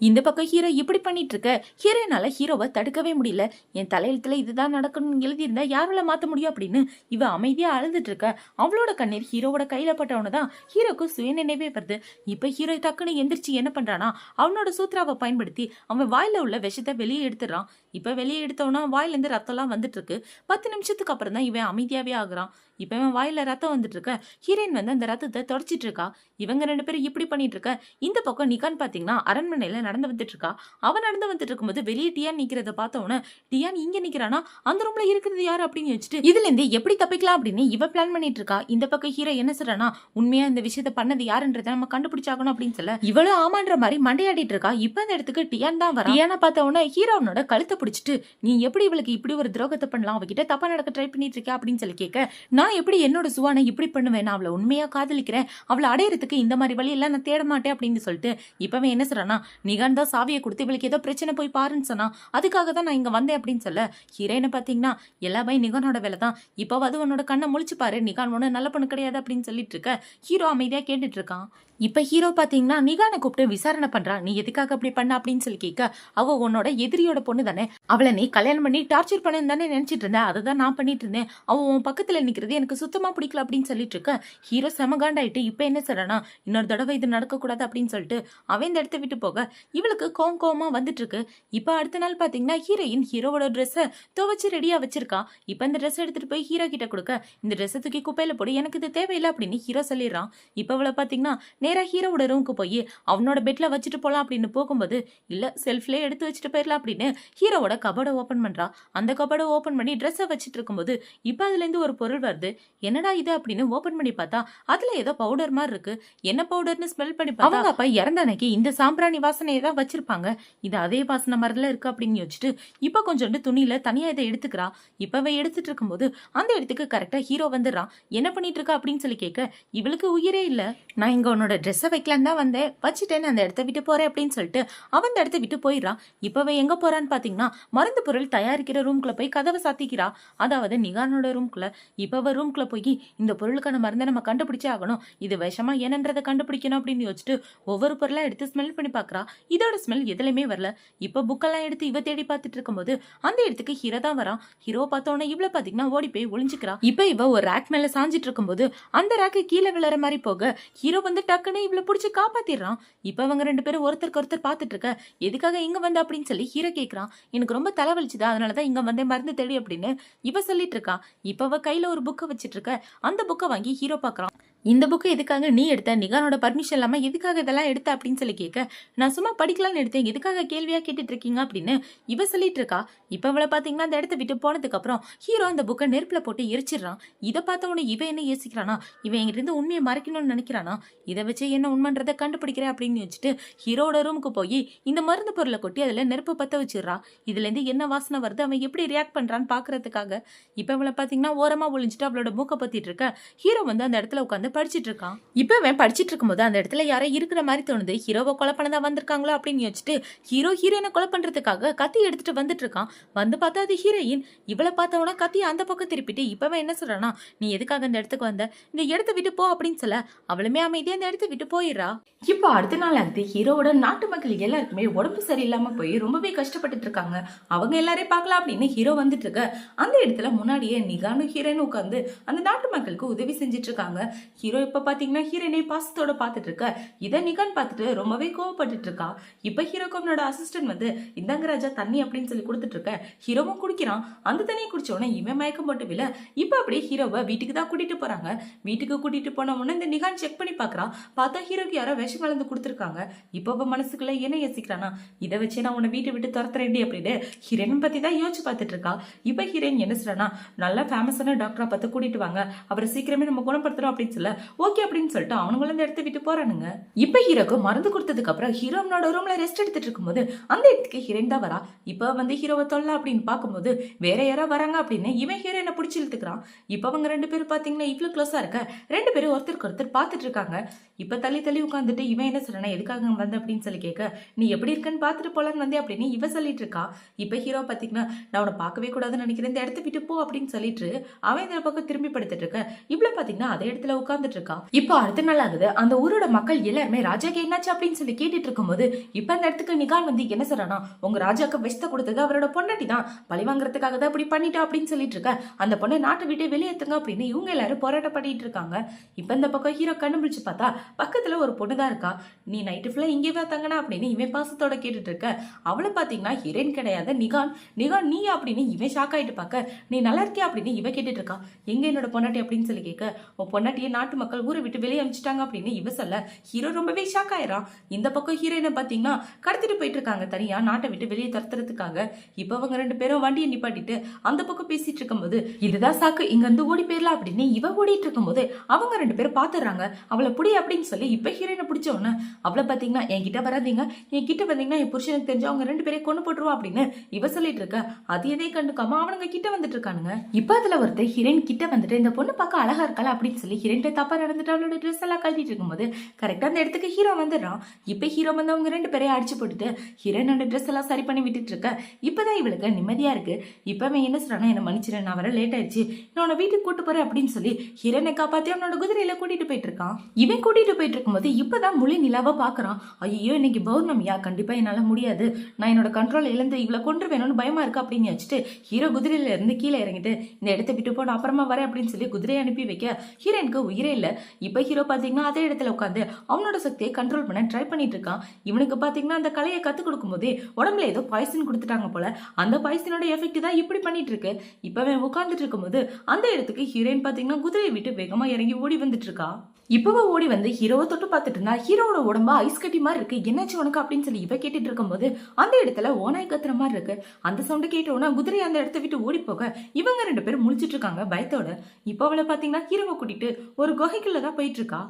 இந்த பக்கம் ஹீரோ இப்படி பண்ணிட்டு இருக்க. ஹீரோனால ஹீரோவை தடுக்கவே முடியல. என் தலையெழுத்துல இதுதான் நடக்கணும்னு எழுதியிருந்தா யாரால மாத்த முடியும் அப்படின்னு இவ அமைதியா அழுதுட்டு இருக்க. அவளோட கண்ணீர் ஹீரோவோட கையில பட்டவனதான் ஹீரோக்கு சுயநினைவே வருது. இப்ப ஹீரோ டக்குன்னு எந்திரிச்சு என்ன பண்றானா, அவனோட சூத்ராவை பயன்படுத்தி அவன் வாயில உள்ள விஷத்தை வெளியே எடுத்துறான். இப்ப வெளியே எடுத்தவனா வாயில இருந்து ரத்தம்லாம் வந்துட்டு இருக்கு. 10 நிமிஷத்துக்கு அப்புறம் தான் இவன் அமைதியாவே ஆகுறான். இப்ப இவன் வாயில ரத்தம் வந்துட்டு இருக்க. ஹீரோயின் வந்து அந்த ரத்தத்தை தொடச்சிட்டு இருக்கா. இவங்க 2 பேரும் இப்படி பண்ணிட்டு இருக்க. இந்த பக்கம் நிகான் பாத்தீங்கன்னா அரண்மனையில நடந்து வந்துட்டு இருக்கா. அவன் நடந்து வந்துட்டு இருக்கும்போது வெளியே டியான் நிக்கிறத பார்த்தவன, டியான் இங்க நிக்கிறானா, அந்த ரூம்ல இருக்கிறது யாரு அப்படின்னு வச்சுட்டு இதுல இருந்து எப்படி தப்பிக்கலாம் அப்படின்னு இவ பிளான் பண்ணிட்டு இருக்கா. இந்த பக்கம் ஹீரோ என்ன சொல்றானா, உண்மையா இந்த விஷயத்த பண்ணது யாருன்றதை நம்ம கண்டுபிடிச்சாகணும் அப்படின்னு சொல்ல, இவளும் ஆமான்ற மாதிரி மண்டையாடிட்டு இருக்கா. இப்ப இந்த இடத்துக்கு டியான் தான் வரா. டியானை பார்த்தவன ஹீரோனோட கழுத்தை பிடிச்சிட்டு, நீ எப்படி இவளுக்கு இப்படி ஒரு துரோகத்தை பண்ணலாம், அவகிட்ட தப்பா நடக்க ட்ரை பண்ணிட்டு இருக்க அப்படின்னு சொல்லி கேட்க, நான் எப்படி என்னோட சுவானை இப்படி பண்ணுவேன், நான் அவளை உண்மையா காதலிக்கிறேன், அவளை அடையறதுக்கு இந்த மாதிரி வழி எல்லாம் நான் தேட மாட்டேன் அப்படின்னு சொல்லிட்டு இப்பவே என்ன சொல்றானா, நிகான் தான் சாவியை கொடுத்து இவளுக்கு ஏதோ பிரச்சனை போய் பாருன்னு சொன்னா, அதுக்காக தான் நான் இங்க வந்தேன் அப்படின்னு சொல்ல, ஹீரோயினை பாத்தீங்கன்னா எல்லாமே நிகானோட வேலை தான், இப்பவாது உன்னோட கண்ணை முழிச்சு பாரு, நிகான் ஒண்ணு நல்ல பொண்ணு கிடையாது அப்படின்னு சொல்லிட்டு இருக்க. ஹீரோ அமைதியா கேட்டுட்டு இருக்கான். இப்ப ஹீரோ பாத்தீங்கன்னா நிகானை கூப்பிட்டு விசாரணை பண்றா. நீ எதுக்காக அப்படி பண்ண அப்படின்னு சொல்லி கேட்க, அவ உன்னோட எதிரியோட பொண்ணு தானே, அவளை நீ கல்யாணம் பண்ணி டார்ச்சர் பண்ணு தானே நினைச்சிட்டு இருந்தேன், அதை தான் நான் பண்ணிட்டு இருந்தேன், அவ உன் பக்கத்துல நிக்கிறது எனக்கு சுத்தமா பிடிக்கல அப்படின்னு சொல்லிட்டு இருக்க. ஹீரோ செமகாண்டாயிட்டு இப்ப என்ன சொல்றானா, இன்னொரு தடவை இது நடக்க கூடாது அப்படின்னு சொல்லிட்டு அவன் இந்த இடத்த விட்டு போக இவளுக்கு கோவமா வந்துட்டு இருக்கு. இப்ப அடுத்த நாள் பாத்தீங்கன்னா ஹீரோயின் ஹீரோவோட ட்ரெஸ்ஸை துவைச்சு ரெடியா வச்சிருக்கா. இப்ப இந்த ட்ரெஸ் எடுத்துட்டு போய் ஹீரோ கிட்ட கொடுக்க, இந்த ட்ரெஸ்ஸை தூக்கி குப்பையில போடு, எனக்கு இது தேவையில்லை அப்படின்னு ஹீரோ சொல்லிடுறான். இப்ப அவளை பாத்தீங்கன்னா நேரா ஹீரோவோட ரூமுக்கு போய் அவனோட பெட்ல வச்சுட்டு போலாம் அப்படின்னு போகும்போது, இல்ல செல்ஃப்லயே எடுத்து வச்சுட்டு போயிடலாம் அப்படின்னு ஹீரோவோட கபோர்டை ஓபன் பண்றா. அந்த கபோர்டை ஓபன் பண்ணி ட்ரெஸ்ஸை வச்சுட்டு இருக்கும்போது இப்ப அதுல இருந்து ஒரு பொருள் வருது. என்னடா இது அப்படின்னு ஓபன் பண்ணி பார்த்தா அதுல ஏதோ பவுடர் மாதிரி இருக்கு. என்ன பவுடர்னு ஸ்மெல் பண்ணி பார்த்தா அவங்க அப்பா இறந்த அன்னைக்கு இந்த சாம்பிராணி வாசனையை தான் வச்சிருப்பாங்க. இது அதே வாசனை மாதிரில இருக்கு அப்படின்னு யோசிச்சுட்டு இப்ப கொஞ்சோண்டு துணியில தனியா இதை எடுத்துக்கிறா. இப்பவே எடுத்துட்டு இருக்கும்போது அந்த இடத்துக்கு கரெக்டா ஹீரோ வந்துடுறான். என்ன பண்ணிட்டு இருக்கா அப்படின்னு சொல்லி கேட்க, இவளுக்கு உயிரே இல்ல, நான் இங்க உன்னோட ட்ரெஸ்ஸை வைக்கலான்னு தான் வந்தேன், வச்சுட்டேன், அந்த இடத்த விட்டு போறேன் அப்படின்னு சொல்லிட்டு அவன் அந்த இடத்த விட்டு போயிடுறான். இப்பவே எங்க போறான்னு பாத்தீங்கன்னா மருந்து பொருள் தயாரிக்கிற ரூம்குள்ள போய் கதவை சாத்திக்கிறா. அதாவது நிகானோட ரூம்குள்ள. இப்ப ரூம்குள்ள போய் இந்த பொருளுக்கான மருந்தை நம்ம கண்டுபிடிச்சே ஆகணும், இது விஷமா என்னன்றதை கண்டுபிடிக்கணும் அப்படின்னு யோசிச்சுட்டு ஒவ்வொரு பொருளா எடுத்து ஸ்மெல் பண்ணி பாக்குறா. இதோட ஸ்மெல் எதுலையுமே வரல. இப்ப புக்கெல்லாம் எடுத்து இவ தேடி பார்த்துட்டு இருக்கும்போது அந்த இடத்துக்கு ஹீரோ தான் வரான். ஹீரோ பார்த்தோன்னே இவ்வளவு பாத்தீங்கன்னா ஓடி போய் ஒளிஞ்சுக்கிறா. இப்ப இவ ஒரு ரேக் மேல சாஞ்சிட்டு இருக்கும்போது அந்த ரேக்கு கீழே விழற மாதிரி போக ஹீரோ வந்து டக்குன்னு இவ்வளவு பிடிச்சி காப்பாத்திடுறான். இப்ப அவங்க ரெண்டு பேரும் ஒருத்தருக்கு ஒருத்தர் பாத்துட்டு இருக்க. எதுக்காக இங்க வந்த அப்படின்னு சொல்லி ஹீரோ கேக்குறான். எனக்கு ரொம்ப தலைவலிச்சுதா, அதனாலதான் இங்க வந்தேன் மருந்து தேடி அப்படின்னு இவ சொல்லிட்டு இருக்கா. இப்ப அவ கையில ஒரு புக்கை வச்சிட்டு இருக்க. அந்த புக்கை வாங்கி ஹீரோ பாக்குறான். இந்த புக்கை எதுக்காக நீ எடுத்த, நிகானோட பர்மிஷன் இல்லாம எதுக்காக இதெல்லாம் எடுத்த அப்படின்னு சொல்லி கேட்க, நான் சும்மா படிக்கலாம்னு எடுத்தேன், எதுக்காக கேள்வியா கேட்டுட்டு இருக்கீங்க அப்படின்னு இவ சொல்லிட்டு இருக்கா. இப்ப அவளை பாத்தீங்கன்னா அந்த இடத்த விட்டு போனதுக்கு அப்புறம் ஹீரோ அந்த புக்கை நெருப்புல போட்டு எரிச்சிடறான். இதை பார்த்த உடனே இவன் என்ன யோசிக்கிறானா, இவன் எங்கிட்ட இருந்து உண்மையை மறைக்கணும்னு நினைக்கிறானா, இதை வச்சு என்ன உண்மைன்றதை கண்டுபிடிக்கிறேன் அப்படின்னு வச்சுட்டு ஹீரோட ரூமுக்கு போய் இந்த மருந்து பொருளை கொட்டி அதுல நெருப்பு பத்த வச்சிடறா. இதுல இருந்து என்ன வாசனை வருது, அவன் எப்படி ரியாக்ட் பண்றான்னு பாக்குறதுக்காக. இப்ப அவளை பாத்தீங்கன்னா ஓரமா ஒளிஞ்சிட்டு அவளோட மூக்க பத்திட்டு இருக்க. ஹீரோ வந்து அந்த இடத்துல உட்காந்து படிச்சிட்டு இருக்கான். இப்ப அவன் படிச்சிட்டு இருக்கும்போது அந்த இடத்துல யாரோ இருக்கிற மாதிரி தோணுது. ஹீரோவை கொலை பண்ண தான் வந்திருக்காங்களோ அப்படின்னு யோசிச்சுட்டு ஹீரோயினை கொலை பண்றதுக்காக கத்தி எடுத்துட்டு வந்துட்டு இருக்கான். வந்து பார்த்தா அது ஹீரோயின். இவளை பார்த்தவனா கத்தியை அந்த பக்கம் திருப்பிட்டு இப்பவே என்ன சொல்றானா, நீ எதுக்காக அந்த இடத்துக்கு வந்த, இந்த இடத்த விட்டு போ அப்படின்னு சொல்ல அவளுமே அமைதியா அந்த இடத்த விட்டு போயிடுறா. இப்போ அடுத்த நாள் ஆகுது. ஹீரோவோட நாட்டு மக்கள் எல்லாருக்குமே உடம்பு சரியில்லாம போய் ரொம்பவே கஷ்டப்பட்டுட்டு இருக்காங்க. அவங்க எல்லாரையும் பார்க்கலாம் அப்படின்னு ஹீரோ வந்துட்டு இருக்க. அந்த இடத்துல முன்னாடியே நிகானும் ஹீரோனும் உட்காந்து அந்த நாட்டு மக்களுக்கு உதவி செஞ்சுட்டு இருக்காங்க. ஹீரோ இப்ப பாத்தீங்கன்னா ஹீரோனை பாசத்தோட பாத்துட்டு இருக்க. இதை நிகான் பார்த்துட்டு ரொம்பவே கோவப்பட்டுட்டு இருக்கா. இப்ப ஹீரோக்கு அவனோட அசிஸ்டன்ட் வந்து இந்தாங்க ராஜா தண்ணி அப்படின்னு சொல்லி கொடுத்துட்டு இருக்க. ஹீரோவும் குடிக்கிறான். அந்த தண்ணியை குடிச்ச உடனே இவன் மயக்கம் போட்டு விழ. இப்ப அப்படியே ஹீரோவை வீட்டுக்கு தான் கூட்டிட்டு போறாங்க. வீட்டுக்கு கூட்டிட்டு போன உடனே இந்த நிகான் செக் பண்ணி பாக்குறான். பார்த்தா ஹீரோக்கு யாரோ விஷம் கலந்து கொடுத்துருக்காங்க. இப்ப அவன் மனசுக்குள்ள என்ன யோசிக்கிறானா, இதை வச்சு நான் உன்னை வீட்டை விட்டு துரத்துறேன்டி அப்படின்னு ஹீரோயின் பத்தி தான் யோசிச்சு பார்த்துட்டு இருக்கா. இப்ப ஹீரோயின் என்ன சொல்றானா, நல்லா ஃபேமஸான டாக்டரா பார்த்து கூட்டிட்டு வாங்க, அவரை சீக்கிரமே நம்ம குணப்படுத்துறோம் அப்படின்னு சொல்ல ஓகே அப்படின்னு சொல்லிட்டு அவனுங்களும் அந்த இடத்த விட்டு போறானுங்க. இப்ப ஹீரோக்கு மருந்து கொடுத்ததுக்கு அப்புறம் ஹீரோனோட ரூம்ல ரெஸ்ட் எடுத்துட்டு இருக்கும்போது அந்த இடத்துக்கு ஹீரோயின் தான் வரா. இப்ப வந்து ஹீரோவை தொல்ல அப்படின்னு பார்க்கும்போது வேற யாரோ வராங்க அப்படின்னு இவன் ஹீரோயினை பிடிச்சி இழுத்துக்கிறான். இப்ப அவங்க ரெண்டு பேரும் பாத்தீங்கன்னா இவ்வளவு க்ளோஸா இருக்க. ரெண்டு பேரும் ஒருத்தருக்கு ஒருத்தர் பாத்துட்டு இருக்காங்க. இப்ப தள்ளி தள்ளி உட்காந்துட்டு இவன் என்ன சொல்றானா, எதுக்காக வந்து அப்படின்னு சொல்லி கேட்க, நீ எப்படி இருக்கன்னு பாத்துட்டு போலான்னு வந்து அப்படின்னு இவ சொல்லிட்டு இருக்கா. இப்ப ஹீரோ பாத்தீங்கன்னா நான் உன்னை பார்க்கவே கூடாதுன்னு நினைக்கிறேன், இந்த இடத்த விட்டு போ அப்படின்னு சொல்லிட்டு அவன் இந்த பக்கம் திரும்பி படுத்துட்டு இருக்க. இவ்வளவு பாத்தீங்கன்னா அதே இடத்துல உட்காந்துட்டு இருக்கா. இப்போ அடுத்த நாள் ஆகுது. அந்த ஊரோட மக்கள் எல்லாருமே ராஜாக்கு என்னாச்சு அப்படின்னு சொல்லி கேட்டுட்டு இருக்கும்போது இப்ப அந்த இடத்துக்கு நிகான் வந்து என்ன சொல்றானா, உங்க ராஜாக்கு விஷத்தை கொடுத்தது அவரோட பொண்டாட்டி தான், பழி வாங்குறதுக்காக தான் அப்படி பண்ணிட்டா அப்படின்னு சொல்லிட்டு இருக்க. அந்த பொண்ணை நாட்டை விட்டு வெளியேற்றுங்க அப்படின்னு இவங்க எல்லாரும் போராட்டம் பண்ணிட்டு இருக்காங்க. இப்ப இந்த பக்கம் ஹீரோ கண்டுபிடிச்சு பார்த்தா பக்கத்துல ஒரு பொண்ணு தான் இருக்கா. நீ நைட்டு ஃபுல்லா இங்கேவா தங்கனா அப்படின்னு இவன் பாசத்தோட கேட்டுட்டு இருக்க. அவளை பாத்தீங்கன்னா ஹீரோயின் கிடையாது நிகான். நிகான் நீ அப்படின்னு இவன் ஷாக் ஆயிட்டு பார்க்க, நீ நல்லா இருக்கியா அப்படின்னு இவ கேட்டுட்டு இருக்கா. எங்க என்னோட பொண்டாட்டி அப்படின்னு சொல்லி கேட்க, உன் பொண்டாட்டியை நாட்டு மக்கள் ஊரை விட்டு வெளியே அனுப்பிச்சிட்டாங்க அப்படின்னு இவ சொல்ல ஹீரோ ரொம்பவே ஷாக் ஆயிரான். இந்த பக்கம் ஹீரோயினை பாத்தீங்கன்னா கடத்திட்டு போயிட்டு இருக்காங்க தனியா நாட்டை விட்டு வெளியே துரத்துறதுக்காக. இப்ப அவங்க ரெண்டு பேரும் வண்டியை நிப்பாட்டிட்டு அந்த பக்கம் பேசிட்டு இருக்கும்போது இதுதான் சாக்கு, இங்க இருந்து ஓடி போயிடலாம் அப்படின்னு இவ ஓடிட்டு இருக்கும்போது அவங்க ரெண்டு பேரும் பாத்துறாங்க. அவளை புடி அப்படின்னு சொல்லி இப்ப ஹீரோயினை பிடிச்ச உடனே அவளை பாத்தீங்கன்னா என்கிட்ட வராதீங்க, என் கிட்ட வந்தீங்கன்னா என் புருஷனுக்கு தெரிஞ்சு அவங்க ரெண்டு பேரையும் கொண்டு போட்டுருவா அப்படின்னு இவ சொல்லிட்டு இருக்க. அது எதை கண்டுக்காம அவனுங்க கிட்ட வந்துட்டு இருக்கானுங்க. இப்ப அதுல ஒருத்தர் ஹீரோயின் கிட்ட வந்துட்டு இந்த பொண்ணு பார்க்க அழகா இருக்கல அப்படின்னு சொல்லி ஹீரோயின் தப்பா நடந்துட்டு அவளோட ட்ரெஸ் எல்லாம் கழட்டிட்டு இருக்கும்போது கரெக்டா அந்த இடத்துக்கு ஹீரோ வந்துடுறான். இப்ப ஹீரோ வந்து அவங்க ரெண்டு பேரையும் அடிச்சு போட்டுட்டு ஹீரோனோட ட்ரெஸ் எல்லாம் சரி பண்ணி விட்டுட்டு இருக்க. இப்பதான் இவளுக்கு நிம்மதியா இருக்கு. இப்ப அவன் என்ன சொல்றானா, என்ன மன்னிச்சிரு, நான் வர லேட் ஆயிடுச்சு, நான் உன்னை வீட்டுக்கு கூட்டு போறேன் அப்படின்னு சொல்லி ஹீரோனை காப்பாத்தி அவனோட குதிரையில கூட்டிட்டு போயிட்டு இருக்கான். இவன் கூட்டிட்டு போயிட்டு இருக்கும்போது இப்பதான் முழு நிலாவா பாக்குறான். ஐயோ இன்னைக்கு பௌர்ணமியா, கண்டிப்பா என்னால முடியாது, நான் என்னோட கண்ட்ரோல் இழந்து இவளை கொண்டு வேணும்னு பயமா இருக்கு அப்படின்னு வச்சுட்டு ஹீரோ குதிரையில இருந்து கீழே இறங்கிட்டு இந்த இடத்த விட்டு போன அப்புறமா வரேன் அப்படின்னு சொல்லி குதிரையை அனுப்பி வைக்க ஹீரோனுக்கு உயிரே இல்ல. இப்ப ஹீரோ பாத்தீங்கன்னா அதே இடத்துல உட்காந்து அவனோட சக்தியை கண்ட்ரோல் பண்ண ட்ரை பண்ணிட்டு இருக்கான். இவனுக்கு பாத்தீங்கன்னா அந்த கலையை கத்து கொடுக்கும் போதே உடம்புல ஏதோ பாய்சன் கொடுத்துட்டாங்க போல. அந்த பாய்சனோட எஃபெக்ட் தான் இப்படி பண்ணிட்டு இருக்கு. இப்பவே உட்கார்ந்துட்டு இருக்கும்போது அந்த இடத்துக்கு ஹீரோயின் பாத்தீங்கன்னா குதிரையை விட்டு வேகமா இறங்கி ஓடி வந்துட்டு இருக்கா. இப்பவே ஓடி வந்து ஹீரோவை தொட்டு பார்த்துட்டு இருந்தா ஹீரோவோட உடம்பா ஐஸ் கட்டி மாதிரி இருக்கு. என்னாச்சு உனக்கு அப்படின்னு சொல்லி இவ கேட்டுட்டு இருக்கும்போது அந்த இடத்துல ஓனாய் கத்துற மாதிரி இருக்கு. அந்த சவுண்டு கேட்டோன்னா குதிரை அந்த இடத்த விட்டு ஓடி போக இவங்க ரெண்டு பேரும் முழிச்சிட்டு இருக்காங்க பயத்தோட. இப்ப அவளை பாத்தீங்கன்னா ஹீரோவை கூட்டிட்டு ஒரு குகைக்குள்ளதான் போயிட்டு இருக்கா.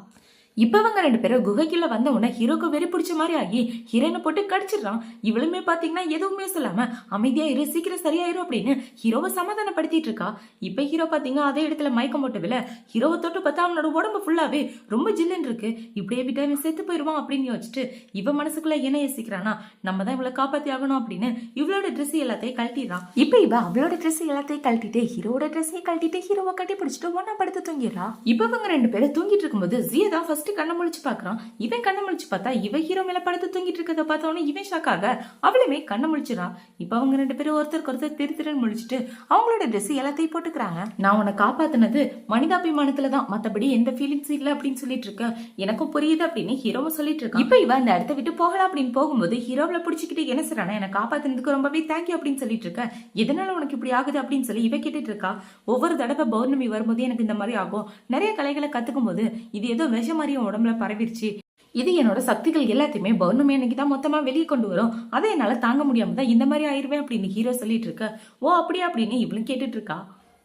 இப்ப அவங்க ரெண்டு பேரும் குகைக்குள்ள வந்த உடனே ஹீரோக்கு வெறி பிடிச்ச மாதிரி ஆகி ஹீரோனை போட்டு கடிச்சிடறான். இவளுமே பாத்தீங்கன்னா எதுவுமே சொல்லாம அமைதியா இரு, சீக்கிரம் சரியாயிரும் அப்படின்னு ஹீரோவை சமாதானப்படுத்திட்டு இருக்கா. இப்ப ஹீரோ பாத்தீங்கன்னா அதே இடத்துல மயக்கம் போட்டு விழ ஹீரோவை தொட்டு பார்த்தா அவனோட உடம்பு ஃபுல்லாவே ரொம்ப ஜில்லுன்னு இருக்கு. இப்படியே விட்டு அவன் செத்து போயிருவான் அப்படின்னு யோசிச்சுட்டு இவ மனசுக்குள்ள என்ன யோசிக்கிறானா, நம்ம தான் இவளை காப்பாத்தி ஆகணும் அப்படின்னு இவளோட ட்ரெஸ் எல்லாத்தையும் கழட்டிடுறான். இப்ப இவ அவளோட ட்ரெஸ் எல்லாத்தையும் கழட்டிட்டு ஹீரோட ட்ரெஸ்ஸையும் கழட்டிட்டு ஹீரோவை கட்டி பிடிச்சிட்டு ஒன்னா படுத்து தூங்கிடுறா. இப்ப அவங்க ரெண்டு பேரும் தூங்கிட்டு இருக்கும்போது ஜியா தான் ஃபர்ஸ்ட் கண்ண முழிச்சு பாக்குறான். இவன் கண்ண முழிச்சு பார்த்தா இவ ஹீரோ மேல படுத்து தூங்கிட்டு இருக்கத பார்த்தவனே இவன் ஷாக்காக அவளுமே கண்ண முழிச்சுறா. இப்ப அவங்க ரெண்டு பேரும் ஒருத்தருக்கு ஒருத்தர் திருத்திரன்னு முழிச்சுட்டு அவங்களோட ட்ரெஸ் எல்லாத்தையும் போட்டுக்கிறாங்க. நான் உன்னை காப்பாத்தினது மனிதாபிமானத்துலதான், மத்தபடி எந்த ஃபீலிங்ஸ் இல்ல அப்படின்னு சொல்லிட்டு இருக்க, எனக்கும் புரியுது அப்படின்னு ஹீரோவும் சொல்லிட்டு இருக்கான். இப்ப இவ அந்த இடத்த விட்டு போகலாம் அப்படின்னு போகும்போது ஹீரோவில பிடிச்சிக்கிட்டு என்ன சொல்றானா, என்னை காப்பாத்தினதுக்கு ரொம்பவே தேங்க்யூ அப்படின்னு சொல்லிட்டு இருக்க, எதனால உனக்கு இப்படி ஆகுது அப்படின்னு சொல்லி இவ கேட்டுட்டு இருக்கா. ஒவ்வொரு தடவை பௌர்ணமி வரும்போது எனக்கு இந்த மாதிரி ஆகும், நிறைய கலைகளை கத்துக்கும் போது இது ஏதோ விஷ மாதிரியும் உடம்புல பரவிருச்சு, இது என்னோட சக்திகள் எல்லாத்தையுமே பௌர்ணமி அன்னைக்கு தான் மொத்தமா வெளியே கொண்டு வரும், அதை என்னால தாங்க முடியாம தான் இந்த மாதிரி ஆயிருவேன் அப்படின்னு ஹீரோ சொல்லிட்டு இருக்க. ஓ அப்படியா அப்படின்னு இவளும் கேட்டுட்டு இருக்கா.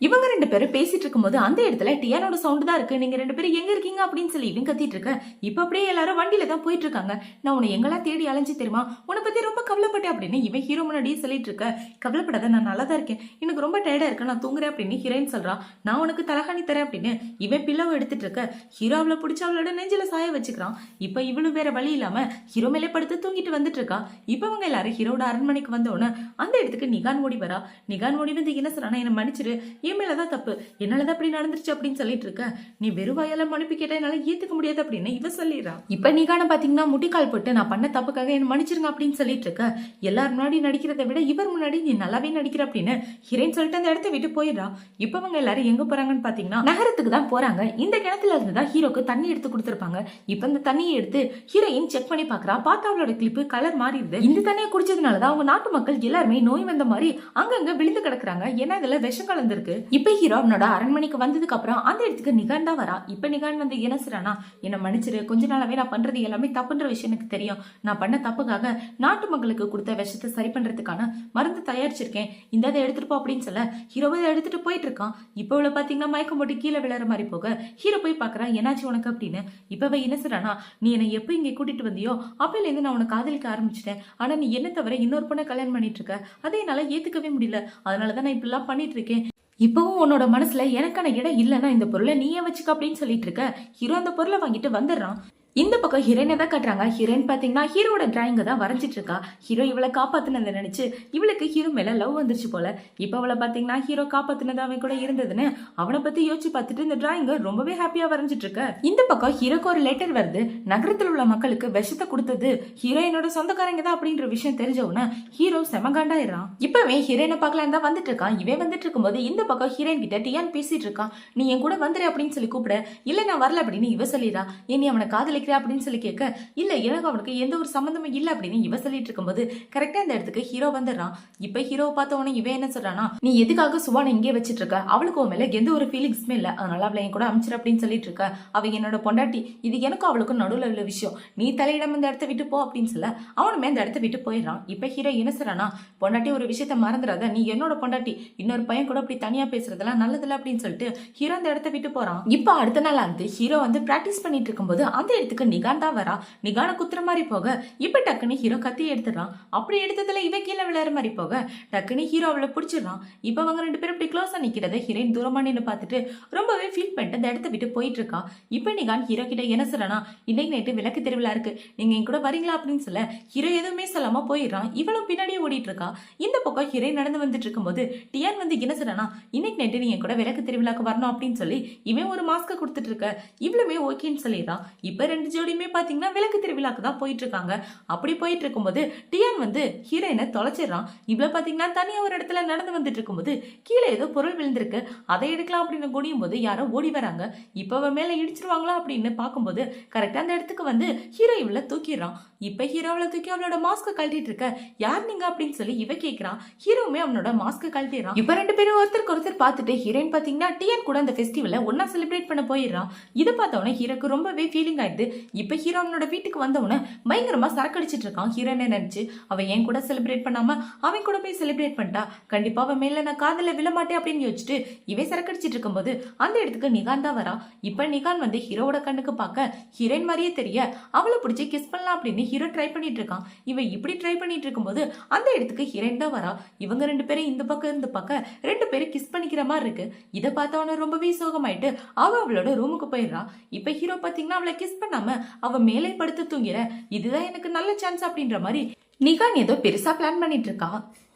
இவங்க ரெண்டு பேரும் பேசிட்டு இருக்கும்போது அந்த இடத்துல டியானோட சவுண்ட் தான் இருக்கு. நீங்க ரெண்டு பேரும் எங்க இருக்கீங்க அப்படின்னு சொல்லி இவங்க கத்திட்டு இருக்க. இப்ப அப்படியே எல்லாரும் வண்டியில தான் போயிட்டு இருக்காங்க. நான் உன்னை எங்கெல்லாம் தேடி அலைஞ்சு தெரியுமா, உன்னை பத்தி ரொம்ப கவலைப்பட்டேன் அப்படின்னு இவன் ஹீரோ முன்னாடியே சொல்லிட்டு இருக்க. கவலைப்படாத, நான் நல்லா தான் இருக்கேன், எனக்கு ரொம்ப டயர்டா இருக்கேன், நான் தூங்குறேன் அப்படின்னு ஹீரோயின் சொல்றான். நான் உனக்கு தலகாணி தரேன் அப்படின்னு இவன் பில்லவை எடுத்துட்டு இருக்க. ஹீரோ அவளை பிடிச்ச அவளோட நெஞ்சில சாய வச்சுக்கிறான். இப்ப இவளும் வேற வழி இல்லாம ஹீரோ மேலே படுத்து தூங்கிட்டு வந்துட்டு இருக்கா. இப்ப அவங்க எல்லாரும் ஹீரோட அரண்மனைக்கு வந்த உடனே அந்த இடத்துக்கு நிகான் ஓடி வரா. நிகான் ஓடி வந்து என்ன சொல்றானா, என்ன மன்னிச்சிரு, என் மேலதான் தப்பு, என்னாலதான் அப்படி நடந்துருச்சு அப்படின்னு சொல்லிட்டு இருக்க. நீ வெறும் வாயால மன்னிப்பு கேட்டா என்னால ஏத்துக்க முடியாது அப்படின்னு இவ சொல்லிடுறா. இப்ப நிகான பாத்தீங்கன்னா முட்டிக்கால் போட்டு நான் பண்ண தப்புக்காக என்ன மன்னிச்சிருங்க அப்படின்னு சொல்லிட்டு இருக்க. எல்லாரும் முன்னாடி நடிக்கிறத விட இவர் முன்னாடி நீ நல்லாவே நடிக்கிற அப்படின்னு ஹீரோயின் சொல்லிட்டு அந்த இடத்த விட்டு போயிடுறா. இப்ப அவங்க எல்லாரும் எங்க போறாங்கன்னு பாத்தீங்கன்னா நகரத்துக்கு தான் போறாங்க. இந்த கிணத்துல இருந்துதான் ஹீரோக்கு தண்ணி எடுத்து கொடுத்துருப்பாங்க. இப்ப இந்த தண்ணியை எடுத்து ஹீரோயின் செக் பண்ணி பாக்குறா. பார்த்தா அவளோட கிளிப்பு கலர் மாறிடுது. இந்த தண்ணியை குடிச்சதுனாலதான் அவங்க நாட்டு மக்கள் எல்லாருமே நோய் வந்த மாதிரி அங்கங்க விழுந்து கிடக்குறாங்க. ஏன்னா இதுல விஷம் கலந்துருக்கு. இப்ப ஹீரோ அவனோட அரண்மனைக்கு வந்ததுக்கு அப்புறம் அந்த இடத்துக்கு நிகான் தான் வரா. இப்ப நிகான் வந்து என்ன சொல்றானா, என்ன மன்னிச்சிரு, கொஞ்ச நாளாவே நான் பண்றது எல்லாமே தப்புன்ற விஷயம் எனக்கு தெரியும், நான் பண்ண தப்புக்காக நாட்டு மக்களுக்கு கொடுத்த விஷத்தை சரி பண்றதுக்கான மருந்து தயாரிச்சிருக்கேன், இந்த அதை எடுத்துட்டு போ அப்படின்னு சொல்ல ஹீரோவை எடுத்துட்டு போயிட்டு இருக்கான். இப்ப இவ்வளவு பாத்தீங்கன்னா மயக்கம் போட்டு கீழே விழுற மாதிரி போக ஹீரோ போய் பாக்குறான், என்னாச்சு உனக்கு அப்படின்னு. இப்ப என்ன சொல்றானா, நீ என்னை எப்ப இங்க கூட்டிட்டு வந்தியோ அப்பையில இருந்து நான் உனக்கு காதலிக்க ஆரம்பிச்சிட்டேன், ஆனா நீ என்ன தவிர இன்னொரு பொண்ணை கல்யாணம் பண்ணிட்டு இருக்க, அதை என்னால ஏத்துக்கவே முடியல, அதனாலதான் நான் இப்படி எல்லாம் பண்ணிட்டு இருக்கேன், இப்பவும் உன்னோட மனசுல எனக்கான இடம் இல்லைன்னா இந்த பொருளை நீயே வச்சுக்க அப்படின்னு சொல்லிட்டு இருக்க. ஹீரோ அந்த பொருளை வாங்கிட்டு வந்துடுறான். இந்த பக்கம் ஹீரோயினை தான் கட்டுறாங்க. ஹீரோயின் பாத்தீங்கன்னா ஹீரோட டிராயிங்க தான் வரைஞ்சிட்டு இருக்கா. ஹீரோ இவளை காப்பாத்தினதை நினைச்சு இவளுக்கு ஹீரோ மேல லவ் வந்துருச்சு போல. இப்ப அவளை பாத்தீங்கன்னா ஹீரோ காப்பாத்தினது அவன் கூட இருந்ததுன்னு அவனை பத்தி யோசிச்சு பார்த்துட்டு இந்த டிராயிங்க ரொம்பவே ஹாப்பியா வரைஞ்சிட்டு இருக்க. இந்த பக்கம் ஹீரோக்கு ஒரு லெட்டர் வருது. நகரத்தில் உள்ள மக்களுக்கு விஷத்தை கொடுத்தது ஹீரோயினோட சொந்தக்காரங்க தான் அப்படின்ற விஷயம் தெரிஞ்சவன ஹீரோ செமகாண்டாயிரான். இப்பவே ஹீரோயினை பார்க்கலாம் தான் வந்துட்டு இருக்கான். இவன் வந்துட்டு இருக்கும்போது இந்த பக்கம் ஹீரோயின் கிட்ட டியான் பேசிட்டு இருக்கான். நீ என் கூட வந்துரு அப்படின்னு சொல்லி கூப்பிட. இல்ல நான் வரல அப்படின்னு இவ சொல்லிடா. நீ அவனை காதலி அப்படின்னு சொல்லி கேட்க, இல்ல எனக்கு அவனுக்கு எந்த ஒரு சம்பந்தமும் இல்ல அப்படின்னு இவ சொல்லிட்டு இருக்கும்போது கரெக்டா இந்த இடத்துக்கு ஹீரோ வந்துடுறான். இப்ப ஹீரோ பார்த்த உடனே இவன் என்ன சொல்றானா, நீ எதுக்காக சுவானை இங்கே வச்சிட்டு இருக்க, அவளுக்கு உன் மேல எந்த ஒரு ஃபீலிங்ஸுமே இல்ல, அதனால அவளை என் கூட அமைச்சிரு அப்படின்னு சொல்லிட்டு இருக்க. அவ என்னோட பொண்டாட்டி, இது எனக்கும் அவளுக்கும் நடுவில் உள்ள விஷயம், நீ தலையிடம் இந்த இடத்த விட்டு போ அப்படின்னு சொல்ல அவனுமே இந்த இடத்த விட்டு போயிடறான். இப்ப ஹீரோ என்ன சொல்றானா, பொண்டாட்டி ஒரு விஷயத்த மறந்துடாத, நீ என்னோட பொண்டாட்டி, இன்னொரு பையன் கூட அப்படி தனியா பேசுறதெல்லாம் நல்லதில்ல அப்படின்னு சொல்லிட்டு ஹீரோ அந்த இடத்த விட்டு போறான். இப்ப அடுத்த நாள் வந்து ஹீரோ வந்து பிராக்டிஸ் பண்ணிட்டு இருக்கும்போது அந்த இடத்துக்கு நிகான் தான் வரா. நிகான குத்துற மாதிரி போக இப்ப டக்குன்னு ஹீரோ கத்தி எடுத்துறான். அப்படி எடுத்ததுல இவ கீழே விளையாடுற மாதிரி போக டக்குன்னு ஹீரோ அவளை பிடிச்சிடறான். இப்ப அவங்க ரெண்டு பேரும் இப்படி க்ளோஸா நிக்கிறத ஹீரோயின் தூரமா நின்று பார்த்துட்டு ரொம்பவே ஃபீல் பண்ணிட்டு அந்த இடத்த விட்டு போயிட்டு இருக்கா. இப்ப நிகான் ஹீரோ கிட்ட என்ன சொல்றானா, இன்னைக்கு நைட்டு விளக்கு திருவிழா இருக்கு, நீங்க என் கூட வரீங்களா அப்படின்னு சொல்ல ஹீரோ எதுவுமே சொல்லாம போயிடுறான். இவளும் பின்னாடியே ஓடிட்டு இருக்கா. இந்த பக்கம் ஹீரோயின் நடந்து வந்துட்டு இருக்கும்போது டியான் வந்து என்ன சொல்றானா, இன்னைக்கு நைட்டு நீங்க கூட விளக்கு திருவிழாக்கு வரணும் அப்படின்னு சொல்லி இவன் ஒரு மாஸ்க கொடுத்துட்டு இருக்க. இவ்வளவுமே ஓகேன்னு சொல்லிடுறான். இப்ப ரெண்டு ஜோடியுமே பாத்தீங்கன்னா விளக்கு திருவிழாக்கு தான் போயிட்டு இருக்காங்க. அப்படி போயிட்டு இருக்கும்போது டியான் வந்து ஹீரோயினை தொலைச்சிடறான். இவ்வளவு பாத்தீங்கன்னா தனியா ஒரு இடத்துல நடந்து வந்துட்டு இருக்கும்போது கீழே ஏதோ பொருள் விழுந்திருக்கு, அதை எடுக்கலாம் அப்படின்னு குடியும் போது யாரோ ஓடி வராங்க. இப்ப மேல இடிச்சிருவாங்களா அப்படின்னு பார்க்கும்போது கரெக்டா அந்த இடத்துக்கு வந்து ஹீரோ இவளை தூக்கிடுறான். இப்ப ஹீரோவளை தூக்கி அவளோட மாஸ்க கழட்டிட்டு இருக்க. யார் நீங்க அப்படின்னு சொல்லி இவ கேக்குறான். ஹீரோவுமே அவனோட மாஸ்க கழட்டிடுறான். இப்ப ரெண்டு பேரும் ஒருத்தருக்கு ஒருத்தர் பார்த்துட்டு ஹீரோயின் பாத்தீங்கன்னா டியான் கூட அந்த ஃபெஸ்டிவலை ஒன்னா செலிப்ரேட் பண்ண போயிடுறான். இதை பார்த்தவொடனே ஹீரோக்கு ரொம்பவே ஃபீலிங் ஆயிடுது. இப்ப ஹீரோ அவனோட வீட்டுக்கு வந்தவன பயங்கரமா சரக்கடிச்சிட்டு இருக்கான். ஹீரோனை நினைச்சு அவன் என் கூட செலிப்ரேட் பண்ணாம அவன் கூட போய் செலிப்ரேட் பண்ணிட்டா, கண்டிப்பா அவன் மேல நான் காதல விழமாட்டேன் அப்படின்னு யோசிச்சுட்டு இவன் சரக்கடிச்சிட்டு இருக்கும்போது அந்த இடத்துக்கு நிகான் தான் வரா. இப்ப நிகான் வந்து ஹீரோவோட கண்ணுக்கு பார்க்க ஹீரோயின் மாதிரியே தெரிய அவளை பிடிச்சி கிஸ் பண்ணலாம் அப்படின்னு ஹீரோ ட்ரை பண்ணிட்டு இருக்கான். இவன் இப்படி ட்ரை பண்ணிட்டு இருக்கும்போது அந்த இடத்துக்கு ஹீரோயின் தான் வரா. இவங்க 2 பேரும் இந்த பக்கம் இருந்து பார்க்க 2 பேரும் கிஸ் பண்ணிக்கிற மாதிரி இருக்கு. இதை பார்த்தவன ரொம்பவே சோகமாயிட்டு அவளோட ரூமுக்கு போயிடுறா. இப்ப ஹீரோ பாத்தீங்கன்னா அவளை கிஸ் பண்ணாம அவ மேலே படுத்து தூங்கிற. இதுதான் எனக்கு நல்ல சான்ஸ் அப்படின்ற மாதிரி நிகான் ஏதோ பெருசா பிளான் பண்ணிட்டு இருக்கா.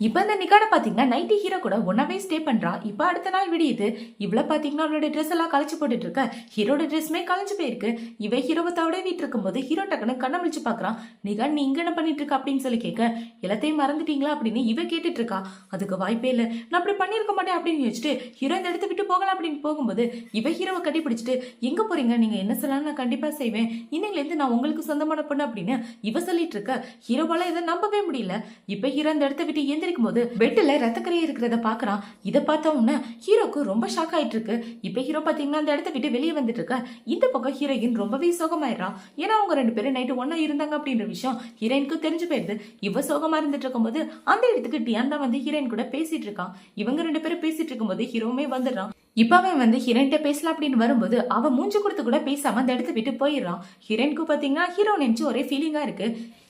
இப்ப இந்த நிகானை பாத்தீங்கன்னா நைட்டு ஹீரோ கூட ஒன்னாவே ஸ்டே பண்றா. இப்ப அடுத்த நாள் விடியுது. இவ்வளவு பாத்தீங்கன்னா அவளோட ட்ரெஸ் எல்லாம் கழிச்சு போட்டுட்டு இருக்க. ஹீரோட ட்ரெஸ்மே கழிஞ்சு போயிருக்கு. இவ ஹீரோவை தவிட வீட்டு இருக்கும்போது ஹீரோ டக்குன்னு கண்ணை முழிச்சு பாக்குறான். நிகான் நீ இங்க என்ன பண்ணிட்டு இருக்க அப்படின்னு சொல்லி கேட்க, எல்லாத்தையும் மறந்துட்டீங்களா அப்படின்னு இவ கேட்டுட்டு இருக்கா. அதுக்கு வாய்ப்பே இல்லை, நான் அப்படி பண்ணிருக்க மாட்டேன் அப்படின்னு யோசிச்சுட்டு ஹீரோ இந்த இடத்த விட்டு போகலாம் அப்படின்னு போகும்போது இவ ஹீரோவை கட்டி பிடிச்சிட்டு எங்க போறீங்க, நீங்க என்ன சொல்லலாம் நான் கண்டிப்பா செய்வேன், இன்னைல இருந்து நான் உங்களுக்கு சொந்தமான பொண்ணு அப்படின்னு இவ சொல்லிட்டு இருக்க. ஹீரோவால இதை நம்பவே முடியல. இப்ப ஹீரோ இந்த இடத்த விட்டு எந்திரிக்கும் போது பெட்ல ரத்தக்கரையை இருக்கிறத பாக்குறான். இதை பார்த்த உடனே ஹீரோக்கு ரொம்ப ஷாக் ஆயிட்டு இருக்கு. இப்ப ஹீரோ பாத்தீங்கன்னா அந்த இடத்த விட்டு வெளியே வந்துட்டு இருக்க. இந்த பக்கம் ஹீரோயின் ரொம்பவே சோகமாயிடுறான். ஏன்னா அவங்க 2 பேரும் நைட்டு ஒன்னா இருந்தாங்க அப்படின்ற விஷயம் ஹீரோயினுக்கு தெரிஞ்சு போயிருது. இவ சோகமா இருந்துட்டு இருக்கும்போது அந்த இடத்துக்கு டியான் தான் வந்து ஹீரோயின் கூட பேசிட்டு இருக்கான். இவங்க 2 பேரும் பேசிட்டு இருக்கும்போது ஹீரோவுமே வந்துடுறான். இப்ப அவன் வந்து ஹீரோயின்ட்ட பேசலாம் அப்படின்னு வரும்போது அவன் மூஞ்சி கொடுத்து கூட பேசாம அந்த இடத்த விட்டு போயிடுறான். ஹீரோயினுக்கு பாத்தீங்கன்னா ஹீரோ நினைச்சு ஒரே ஃபீலிங்கா இருக்கு.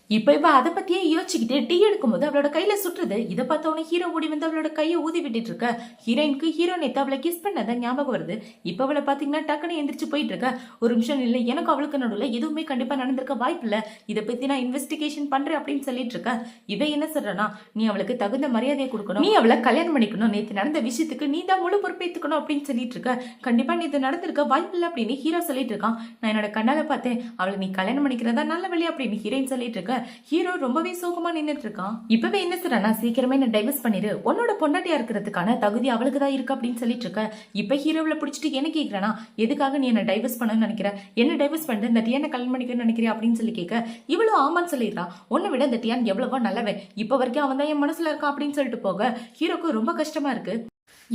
இப்ப அதை பத்தியே யோசிச்சுக்கிட்டு டீ எடுக்கும்போது அவளோட கையில சுற்றுது. இதை பார்த்தவொடனே ஹீரோ ஓடி வந்து அவளோட கையை ஊதி விட்டுட்டு இருக்க. ஹீரோயினுக்கு ஹீரோ நேத்து அவளை கிஸ் பண்ணத ஞாபகம் வருது. இப்ப அவளை பாத்தீங்கன்னா டக்குன்னு எந்திரிச்சு போயிட்டு இருக்க. ஒரு நிமிஷம் இல்லை, எனக்கு அவளுக்கு நடுவில் எதுவுமே கண்டிப்பா நடந்திருக்க வாய்ப்பு இல்ல, இதை பத்தி நான் இன்வெஸ்டிகேஷன் பண்றேன் அப்படின்னு சொல்லிட்டு இருக்க. இவ என்ன சொல்றனா, நீ அவளுக்கு தகுந்த மரியாதையை கொடுக்கணும், நீ அவளை கல்யாணம் பண்ணிக்கணும், நேத்து நடந்த விஷயத்துக்கு நீ தான் முழு பொறுப்பேற்றுக்கணும் அப்படின்னு சொல்லிட்டு இருக்க. கண்டிப்பா நேத்து நடந்திருக்க வாய்ப்பு இல்லை அப்படின்னு ஹீரோ சொல்லிட்டு இருக்கான். நான் என்னோட கண்ணால பார்த்தேன், அவளை நீ கல்யாணம் பண்ணிக்கிறதா நல்ல வழி அப்படின்னு ஹீரோயின் சொல்லிட்டு இருக்க. ஹீரோ ரொம்பவே சோகமா நின்னுட்டு இருக்கான். இப்பவே என்ன சொல்றா, சீக்கிரமே என்ன டைவர்ஸ் பண்ணிரு, உன்னோட பொண்டாட்டியா இருக்கிறதுக்கான தகுதி அவளுக்கு தான் இருக்கு அப்படின்னு சொல்லிட்டு இருக்க. இப்ப ஹீரோவில பிடிச்சிட்டு என்ன கேக்குறா, எதுக்காக நீ என்ன டைவர்ஸ் பண்ணணும்னு நினைக்கிற, என்ன டைவர்ஸ் பண்ணிட்டு இந்த டியானை கல்யாணம் பண்ணிக்கணும்னு நினைக்கிறியா அப்படின்னு சொல்லி கேட்க. இவ்வளவு ஆமான்னு சொல்லிடுறா. உன்னை விட இந்த டியான் எவ்வளவோ நல்லவன், இப்ப வரைக்கும் அவன் தான் என் மனசுல இருக்கான் அப்படின்னு சொல்லிட்டு போக ஹீரோக்கு ரொம்ப கஷ்டமா இருக்கு.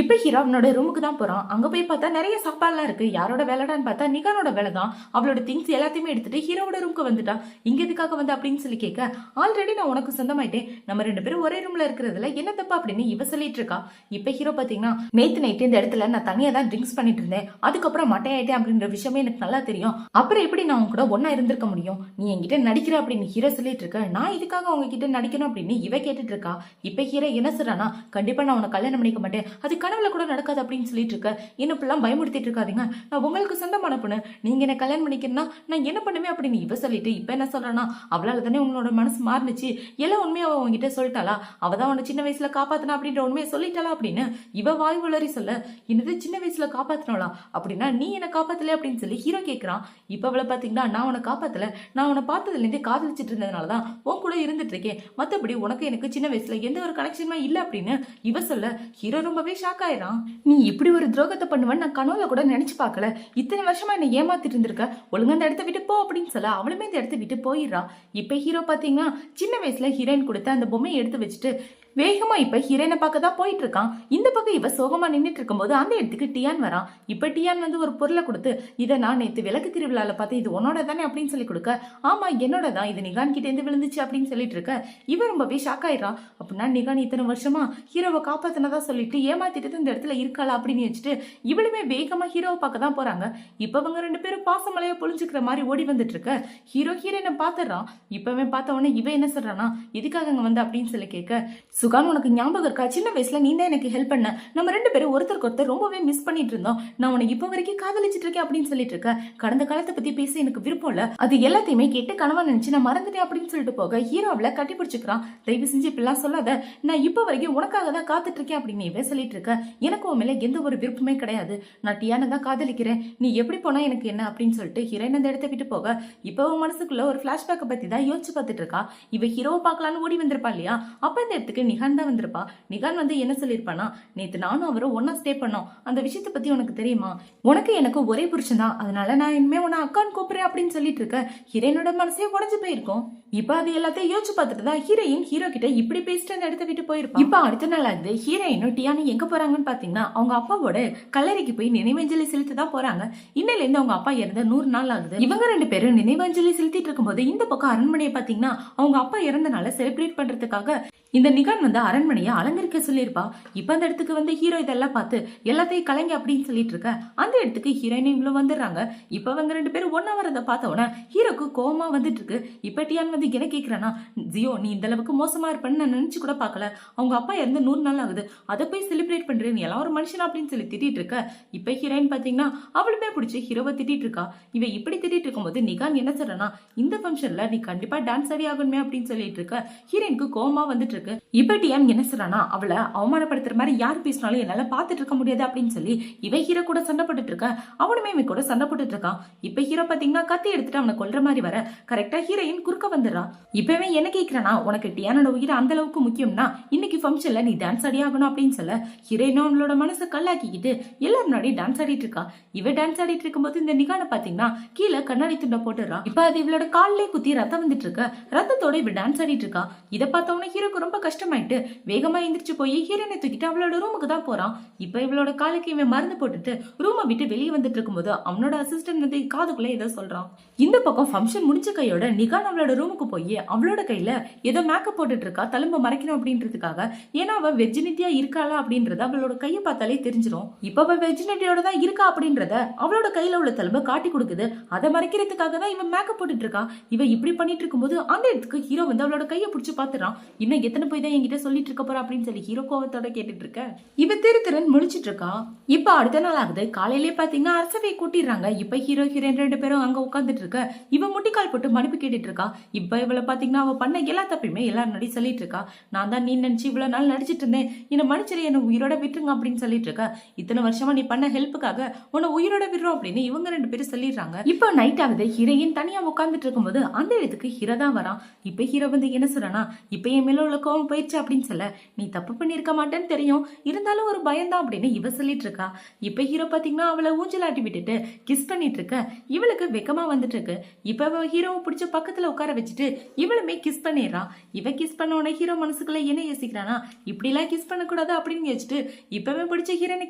இப்ப ஹீரோ அவனோட ரூமுக்கு தான் போறான். அங்க போய் பார்த்தா நிறைய சாப்பாடுலாம் இருக்கு. யாரோட வேலைடான்னு பார்த்தா நிகானோட வேலை தான். அவளோட திங்ஸ் எல்லாத்தையுமே எடுத்துட்டு ஹீரோவோட ரூமுக்கு வந்துட்டா. இங்க எதுக்காக வந்து அப்படின்னு சொல்லி கேட்க, ஆல்ரெடி நான் உனக்கு சொந்தமாயிட்டேன், நம்ம 2 பேரும் ஒரே ரூம்ல இருக்கிறதுல என்ன தப்பா அப்படின்னு இவ சொல்லிட்டு இருக்கா. இப்ப ஹீரோ பாத்தீங்கன்னா நேத்து நைட்டு இந்த இடத்துல நான் தனியா தான் ட்ரிங்க்ஸ் பண்ணிட்டு இருந்தேன், அதுக்கப்புறம் மட்டையாயிட்டேன் அப்படின்ற விஷயமே எனக்கு நல்லா தெரியும், அப்புறம் எப்படி நான் உங்க கூட ஒன்னா இருந்திருக்க முடியும், நீ என்கிட்ட நடிக்கிற அப்படின்னு ஹீரோ சொல்லிட்டு இருக்க. நான் இதுக்காக அவங்க கிட்ட நடிக்கணும் அப்படின்னு இவ கேட்டுட்டு இருக்கா. இப்ப ஹீரோ என்ன சொல்றானா, கண்டிப்பா நான் உனக்கு கல்யாணம் பண்ணிக்க மாட்டேன், அது கனவுல கூட நடக்காது அப்படின்னு சொல்லிட்டு இருக்க. என்ன இப்பெல்லாம் பயமுடுத்திட்டு இருக்காதீங்க, நான் உங்களுக்கு சொந்தமான பொண்ணு, நீங்க என்ன கல்யாணம் பண்ணிக்கிறனா நான் என்ன பண்ணுவேன் அப்படின்னு இவ சொல்லிட்டு இப்ப என்ன சொல்றானா, அவளால தானே உங்களோட மனசு மாறுனுச்சு, எல்லாம் உண்மையா அவங்ககிட்ட சொல்லிட்டாளா, அவதான் உன்னை சின்ன வயசுல காப்பாத்தினா அப்படின்ற உண்மையை சொல்லிட்டாளா அப்படின்னு இவ வாய் உளறி சொல்ல. என்னது சின்ன வயசுல காப்பாத்தினாளா, அப்படின்னா நீ என்ன காப்பாத்தல அப்படின்னு சொல்லி ஹீரோ கேட்கிறான். இப்ப அவளை பாத்தீங்கன்னா, நான் உன்னை காப்பாத்தல, நான் உன்னை பார்த்ததுல இருந்தே காதலிச்சிட்டு இருந்ததுனாலதான் உன் கூட இருந்துட்டு இருக்கேன், மத்தபடி உனக்கு எனக்கு சின்ன வயசுல எந்த ஒரு கனெக்ஷனுமே இல்ல அப்படின்னு இவ சொல்ல. ஹீரோ ரொம்பவே ஷாக் ஆயிரான். நீ இப்படி ஒரு துரோகத்தை பண்ணுவேன்னு நான் கனவுல கூட நினைச்சு பார்க்கல, இத்தனை வருஷமா என்ன ஏமாத்திட்டு இருந்திருக்க, ஒழுங்கா அந்த இடத்த விட்டு போ அப்படின்னு சொல்ல அவளுமே இந்த இடத்த விட்டு போயிடுறா. இப்ப ஹீரோ பாத்தீங்கன்னா சின்ன வயசுல ஹீரோயின் கொடுத்த அந்த பொம்மையை எடுத்து வச்சுட்டு வேகமா இப்ப ஹீரோயினை பார்க்க தான் போயிட்டு இருக்கான். இந்த பக்கம் இவ சோகமா நின்றுட்டு இருக்கும்போது அந்த இடத்துக்கு டியான் வரான். இப்ப டியான் வந்து ஒரு பொருளை கொடுத்து, இதை நான் நேத்து விளக்கு திருவிழால பார்த்து இது உன்னோட தானே அப்படின்னு சொல்லி கொடுக்க. ஆமா என்னோட தான், இது நிகான் கிட்ட இருந்து விழுந்துச்சு அப்படின்னு சொல்லிட்டு இருக்க. இவ ரொம்பவே ஷாக் ஆயிடுறான். அப்படின்னா நிகான் இத்தனை வருஷமா ஹீரோவை காப்பாத்தினதா சொல்லிட்டு ஏமாத்திட்டு இந்த இடத்துல இருக்காளா அப்படின்னு வச்சுட்டு இவளுமே வேகமா ஹீரோவை பார்க்க தான் போறாங்க. இப்ப அவங்க 2 பேரும் பாசமலையா பொழிஞ்சுக்கிற மாதிரி ஓடி வந்துட்டு இருக்க. ஹீரோ ஹீரோயினை பாத்துறான். இப்பவே பார்த்த உடனே இவ என்ன சொல்றானா, எதுக்காக அங்க வந்து அப்படின்னு சொல்லி கேட்க, சுகான் உனக்கு ஞாபகம் இருக்கா, சின்ன வயசுல நீ தான் எனக்கு ஹெல்ப் பண்ண, நம்ம 2 பேரும் ஒருத்தருக்கு ஒருத்தர் ரொம்பவே மிஸ் பண்ணிட்டு இருந்தோம், நான் உனக்கு இப்ப வரைக்கும் காதலிச்சிட்டு இருக்கேன் அப்படின்னு சொல்லிட்டு இருக்க. கடந்த காலத்தை பத்தி பேச எனக்கு விருப்பம் இல்ல, அது எல்லாத்தையுமே கேட்டு கனவா நினைச்சு நான் மறந்துட்டேன் அப்படின்னு சொல்லிட்டு போக ஹீரோவில கட்டி பிடிச்சுக்கிறான். தயவு செஞ்சு இப்பெல்லாம் சொல்லாத, நான் இப்ப வரைக்கும் உனக்காக தான் காத்துட்டு இருக்கேன் அப்படின்னு இவ சொல்லிட்டு இருக்க. எனக்கு உன் மேல எந்த ஒரு விருப்பமே கிடையாது, நான் டியானை தான் காதலிக்கிறேன், நீ எப்படி போனா எனக்கு என்ன அப்படின்னு சொல்லிட்டு ஹீரோயின் அந்த இடத்த விட்டு போக. இப்ப உன் மனசுக்குள்ள ஒரு பிளாஷ்பேக்கை பத்தி தான் யோசிச்சு பார்த்துட்டு இருக்கா. இவ ஹீரோவை பார்க்கலான்னு ஓடி வந்திருப்பா இல்லையா, அப்ப இந்த இடத்துக்கு நிகான் தான் வந்திருப்பா. நிகான் வந்து என்ன சொல்லிருப்பானா, நேத்து நானும் அவரும் ஒன்னா ஸ்டே பண்ணோம், அந்த விஷயத்தை பத்தி உனக்கு தெரியுமா, உனக்கு எனக்கு ஒரே புருஷன் தான், அதனால நான் இனிமே உன்னை அக்கான்னு கூப்பிடுறேன் அப்படின்னு சொல்லிட்டு இருக்க. ஹீரோயினோட மனசே உடஞ்சு போயிருக்கும். இப்ப அது எல்லாத்தையும் யோசிச்சு பார்த்துட்டு தான் ஹீரோயின் ஹீரோ கிட்ட இப்படி பேசிட்டு அந்த இடத்த விட்டு போயிருப்பா. இப்ப அடுத்த நாள் ஆகுது. ஹீரோயினும் டியானும் எங்க போறாங்கன்னு பாத்தீங்கன்னா அவங்க அப்பாவோட கல்லறைக்கு போய் நினைவஞ்சலி செலுத்த தான் போறாங்க. இன்னையில இருந்து அவங்க அப்பா இறந்த 100 நாள் ஆகுது. இவங்க 2 பேரும் நினைவஞ்சலி செலுத்திட்டு இருக்கும்போது இந்த பக்கம் அரண்மனையை பாத்தீங்கன்னா அவங்க அப்பா இறந்த நாளை செலிப்ரேட் பண்றதுக்காக இந்த நிகான் வந்து அரண்மனையை அலங்கரிக்க சொல்லியிருப்பா. இப்ப அந்த இடத்துக்கு வந்து ஹீரோ இதெல்லாம் பார்த்து எல்லாத்தையும் கலைங்க அப்படின்னு சொல்லிட்டு இருக்க அந்த இடத்துக்கு ஹீரோயினும் இவ்வளவு வந்துடுறாங்க. இப்ப அவங்க 2 பேரும் ஒன்னா வரதை பார்த்தவொடனே ஹீரோக்கு கோவமா வந்துட்டு இருக்கு. இப்ப டியான் வந்து என்ன கேக்குறானா, ஜியோ நீ இந்த அளவுக்கு மோசமா இருப்பேன்னு நான் நினைச்சு கூட பார்க்கல. அவங்க அப்பா இறந்து 100 நாள் ஆகுது, அதை போய் செலிப்ரேட் பண்றேன், நீ எல்லாம் ஒரு மனுஷனா அப்படின்னு சொல்லி திட்டிட்டு இருக்க. இப்ப ஹீரோயின் பாத்தீங்கன்னா அவளுமே பிடிச்சி ஹீரோவை திட்டிட்டு இருக்கா. இவ இப்படி திட்டிட்டு இருக்கும்போது நிகான் என்ன சொல்றனா, இந்த ஃபங்க்ஷன்ல நீ கண்டிப்பா டான்ஸ் ஆடி ஆகணுமே அப்படின்னு சொல்லிட்டு இருக்க. ஹீரோயினுக்கு கோவமா வந்துட்டு இருக்கு. இப்ப டியான் என்ன சொல்றானா, அவளை அவமானப்படுத்துற மாதிரி யார் பேசினாலும் என்னால பாத்துட்டு இருக்க முடியாது அப்படின்னு சொல்லி இவ ஹீரோ கூட சண்டை போட்டுட்டு இருக்க. அவனுமே இவன் கூட சண்டை போட்டுட்டு இருக்கான். இப்ப ஹீரோ பாத்தீங்கன்னா கத்தி எடுத்துட்டு அவனை கொல்ற மாதிரி வர கரெக்டா ஹீரோயின் குறுக்க வந்துடுறான். இப்பவே என்ன கேக்குறானா, உனக்கு டியானோட உயிர் அந்த அளவுக்கு முக்கியம்னா இன்னைக்கு ஃபங்க்ஷன்ல நீ டான்ஸ் ஆடி ஆகணும் அப்படின்னு சொல்ல ஹீரோயினும் அவளோட மனசை கல்லாக்கிக்கிட்டு எல்லாரும் முன்னாடி டான்ஸ் ஆடிட்டு இருக்கா. இவ டான்ஸ் ஆடிட்டு இருக்கும்போது இந்த நிகான பாத்தீங்கன்னா கீழே கண்ணாடி துண்டை போட்டுறான். இப்ப அது இவளோட காலிலே குத்தி ரத்தம் வந்துட்டு இருக்க. ரத்தத்தோட இவ டான்ஸ் ஆடிட்டு இருக்கா. இதை பார்த்தவன ஹீரோக்கு ரொம்ப கஷ்டமாயிட்டு வேகமா எந்திரிச்சு போய் ஹீரோயினை தூக்கிட்டு அவளோட ரூமுக்கு தான் போறான். இப்ப இவளோட காலுக்கு இவன் மருந்து போட்டுட்டு ரூமை விட்டு வெளியே வந்துட்டு இருக்கும்போது அவனோட அசிஸ்டன்ட் வந்து காதுக்குள்ள ஏதோ சொல்றான். இந்த பக்கம் ஃபங்க்ஷன் முடிஞ்ச கையோட நிகான் அவளோட ரூமுக்கு போய் அவளோட கையில ஏதோ மேக்கப் போட்டுட்டு இருக்கா, தழும்ப மறைக்கணும் அப்படின்றதுக்காக. ஏன்னா அவ வெர்ஜினிட்டியா இருக்காளா அப்படின்றத அவளோட கையை பார்த்தாலே தெரிஞ்சிடும். இப்ப அவ வெர்ஜினிட்டியோட தான் இருக்கா அப்படின்றத அவளோட கையில உள்ள தழும்ப காட்டி கொடுக்குது. அதை மறைக்கிறதுக்காக தான் இவன் மேக்கப் போட்டுட்டு இருக்கா. இவ இப்படி பண்ணிட்டு இருக்கும்போது அந்த இடத்துக்கு ஹீரோ வந்து அவளோட கையை பிடிச்சு பாத்துறான். இன்னும் எத்தனை போய் தான் என்கிட்ட சொல்லிட்டு இருக்க போறா அப்படின்னு சொல்லி ஹீரோ கோவத்தோட கேட்டுட்டு இருக்க. இவ திரு முடிச்சிட்டு இருக்கா. இப்ப அடுத்த நாள் ஆகுது. காலையிலேயே பாத்தீங்கன்னா அரசவையை கூட்டிடுறாங்க. இப்ப ஹீரோ ஹீரோயின் 2 பேரும் அங்க உட்காந்துட்டு இருக்க. இவ முட்டிக்கால் போட்டு மன்னிப்பு கேட்டுட்டு இருக்கா. இப்ப இவளை பாத்தீங்கன்னா அவ பண்ண எல்லா தப்பையுமே எல்லாரும் நடி சொல்லிட்டு இருக்கா. நான் தான் நீ நினைச்சு இவ்வளவு நாள் நடிச்சிட்டு இருந்தேன், என்ன மன்னிச்சிரு, என்ன உயிரோட விட்டுருங்க அப்படின்னு சொல்லிட்டு இருக்கா. இத்தனை வருஷமா நீ பண்ண ஹெல்ப்புக்காக உன்னை உயிரோட விடுறோம் அப்படின்னு இவங்க 2 பேரும் சொல்லிடுறாங்க. இப்ப நைட் ஆகுது. ஹீரோயின் தனியா உட்காந்துட்டு இருக்கும்போது அந்த இடத்துக்கு ஹீரோ தான் வரான். இப்ப ஹீரோ வந்து என்ன சொல்றானா, இப்ப என் மேல உள்ள கோவம் போயிடுச்சு அப்படின்னு சொல்ல, நீ தப்பு பண்ணிருக்க மாட்டேன்னு தெரியும், இருந்தாலும் ஒரு பயம்தான் அப்படின்னு இவ சொல்லிட்டு இருக்கா. இப்ப ஹீரோ பாத்தீங்கன்னா அவளை ஊஞ்சலாட்டி விட்டுட்டு கிஸ் பண்ணிட்டு இருக்க. இவளுக்கு வெக்கமா வந்துட்டு இருக்கு. இப்ப ஹீரோவை பிடிச்ச பக்கத்துல உட்கார வச்சுட்டு இவளுமே கிஸ் பண்ணிடுறான். இவ கிஸ் பண்ண உடனே ஹீரோ மனசுக்குள்ள என்ன யோசிக்கிறானா, இப்படி எல்லாம் கிஸ் பண்ணக்கூடாது அப்படின்னு யோசிச்சுட்டு இப்பவே பிடிச்ச ஹீரோனை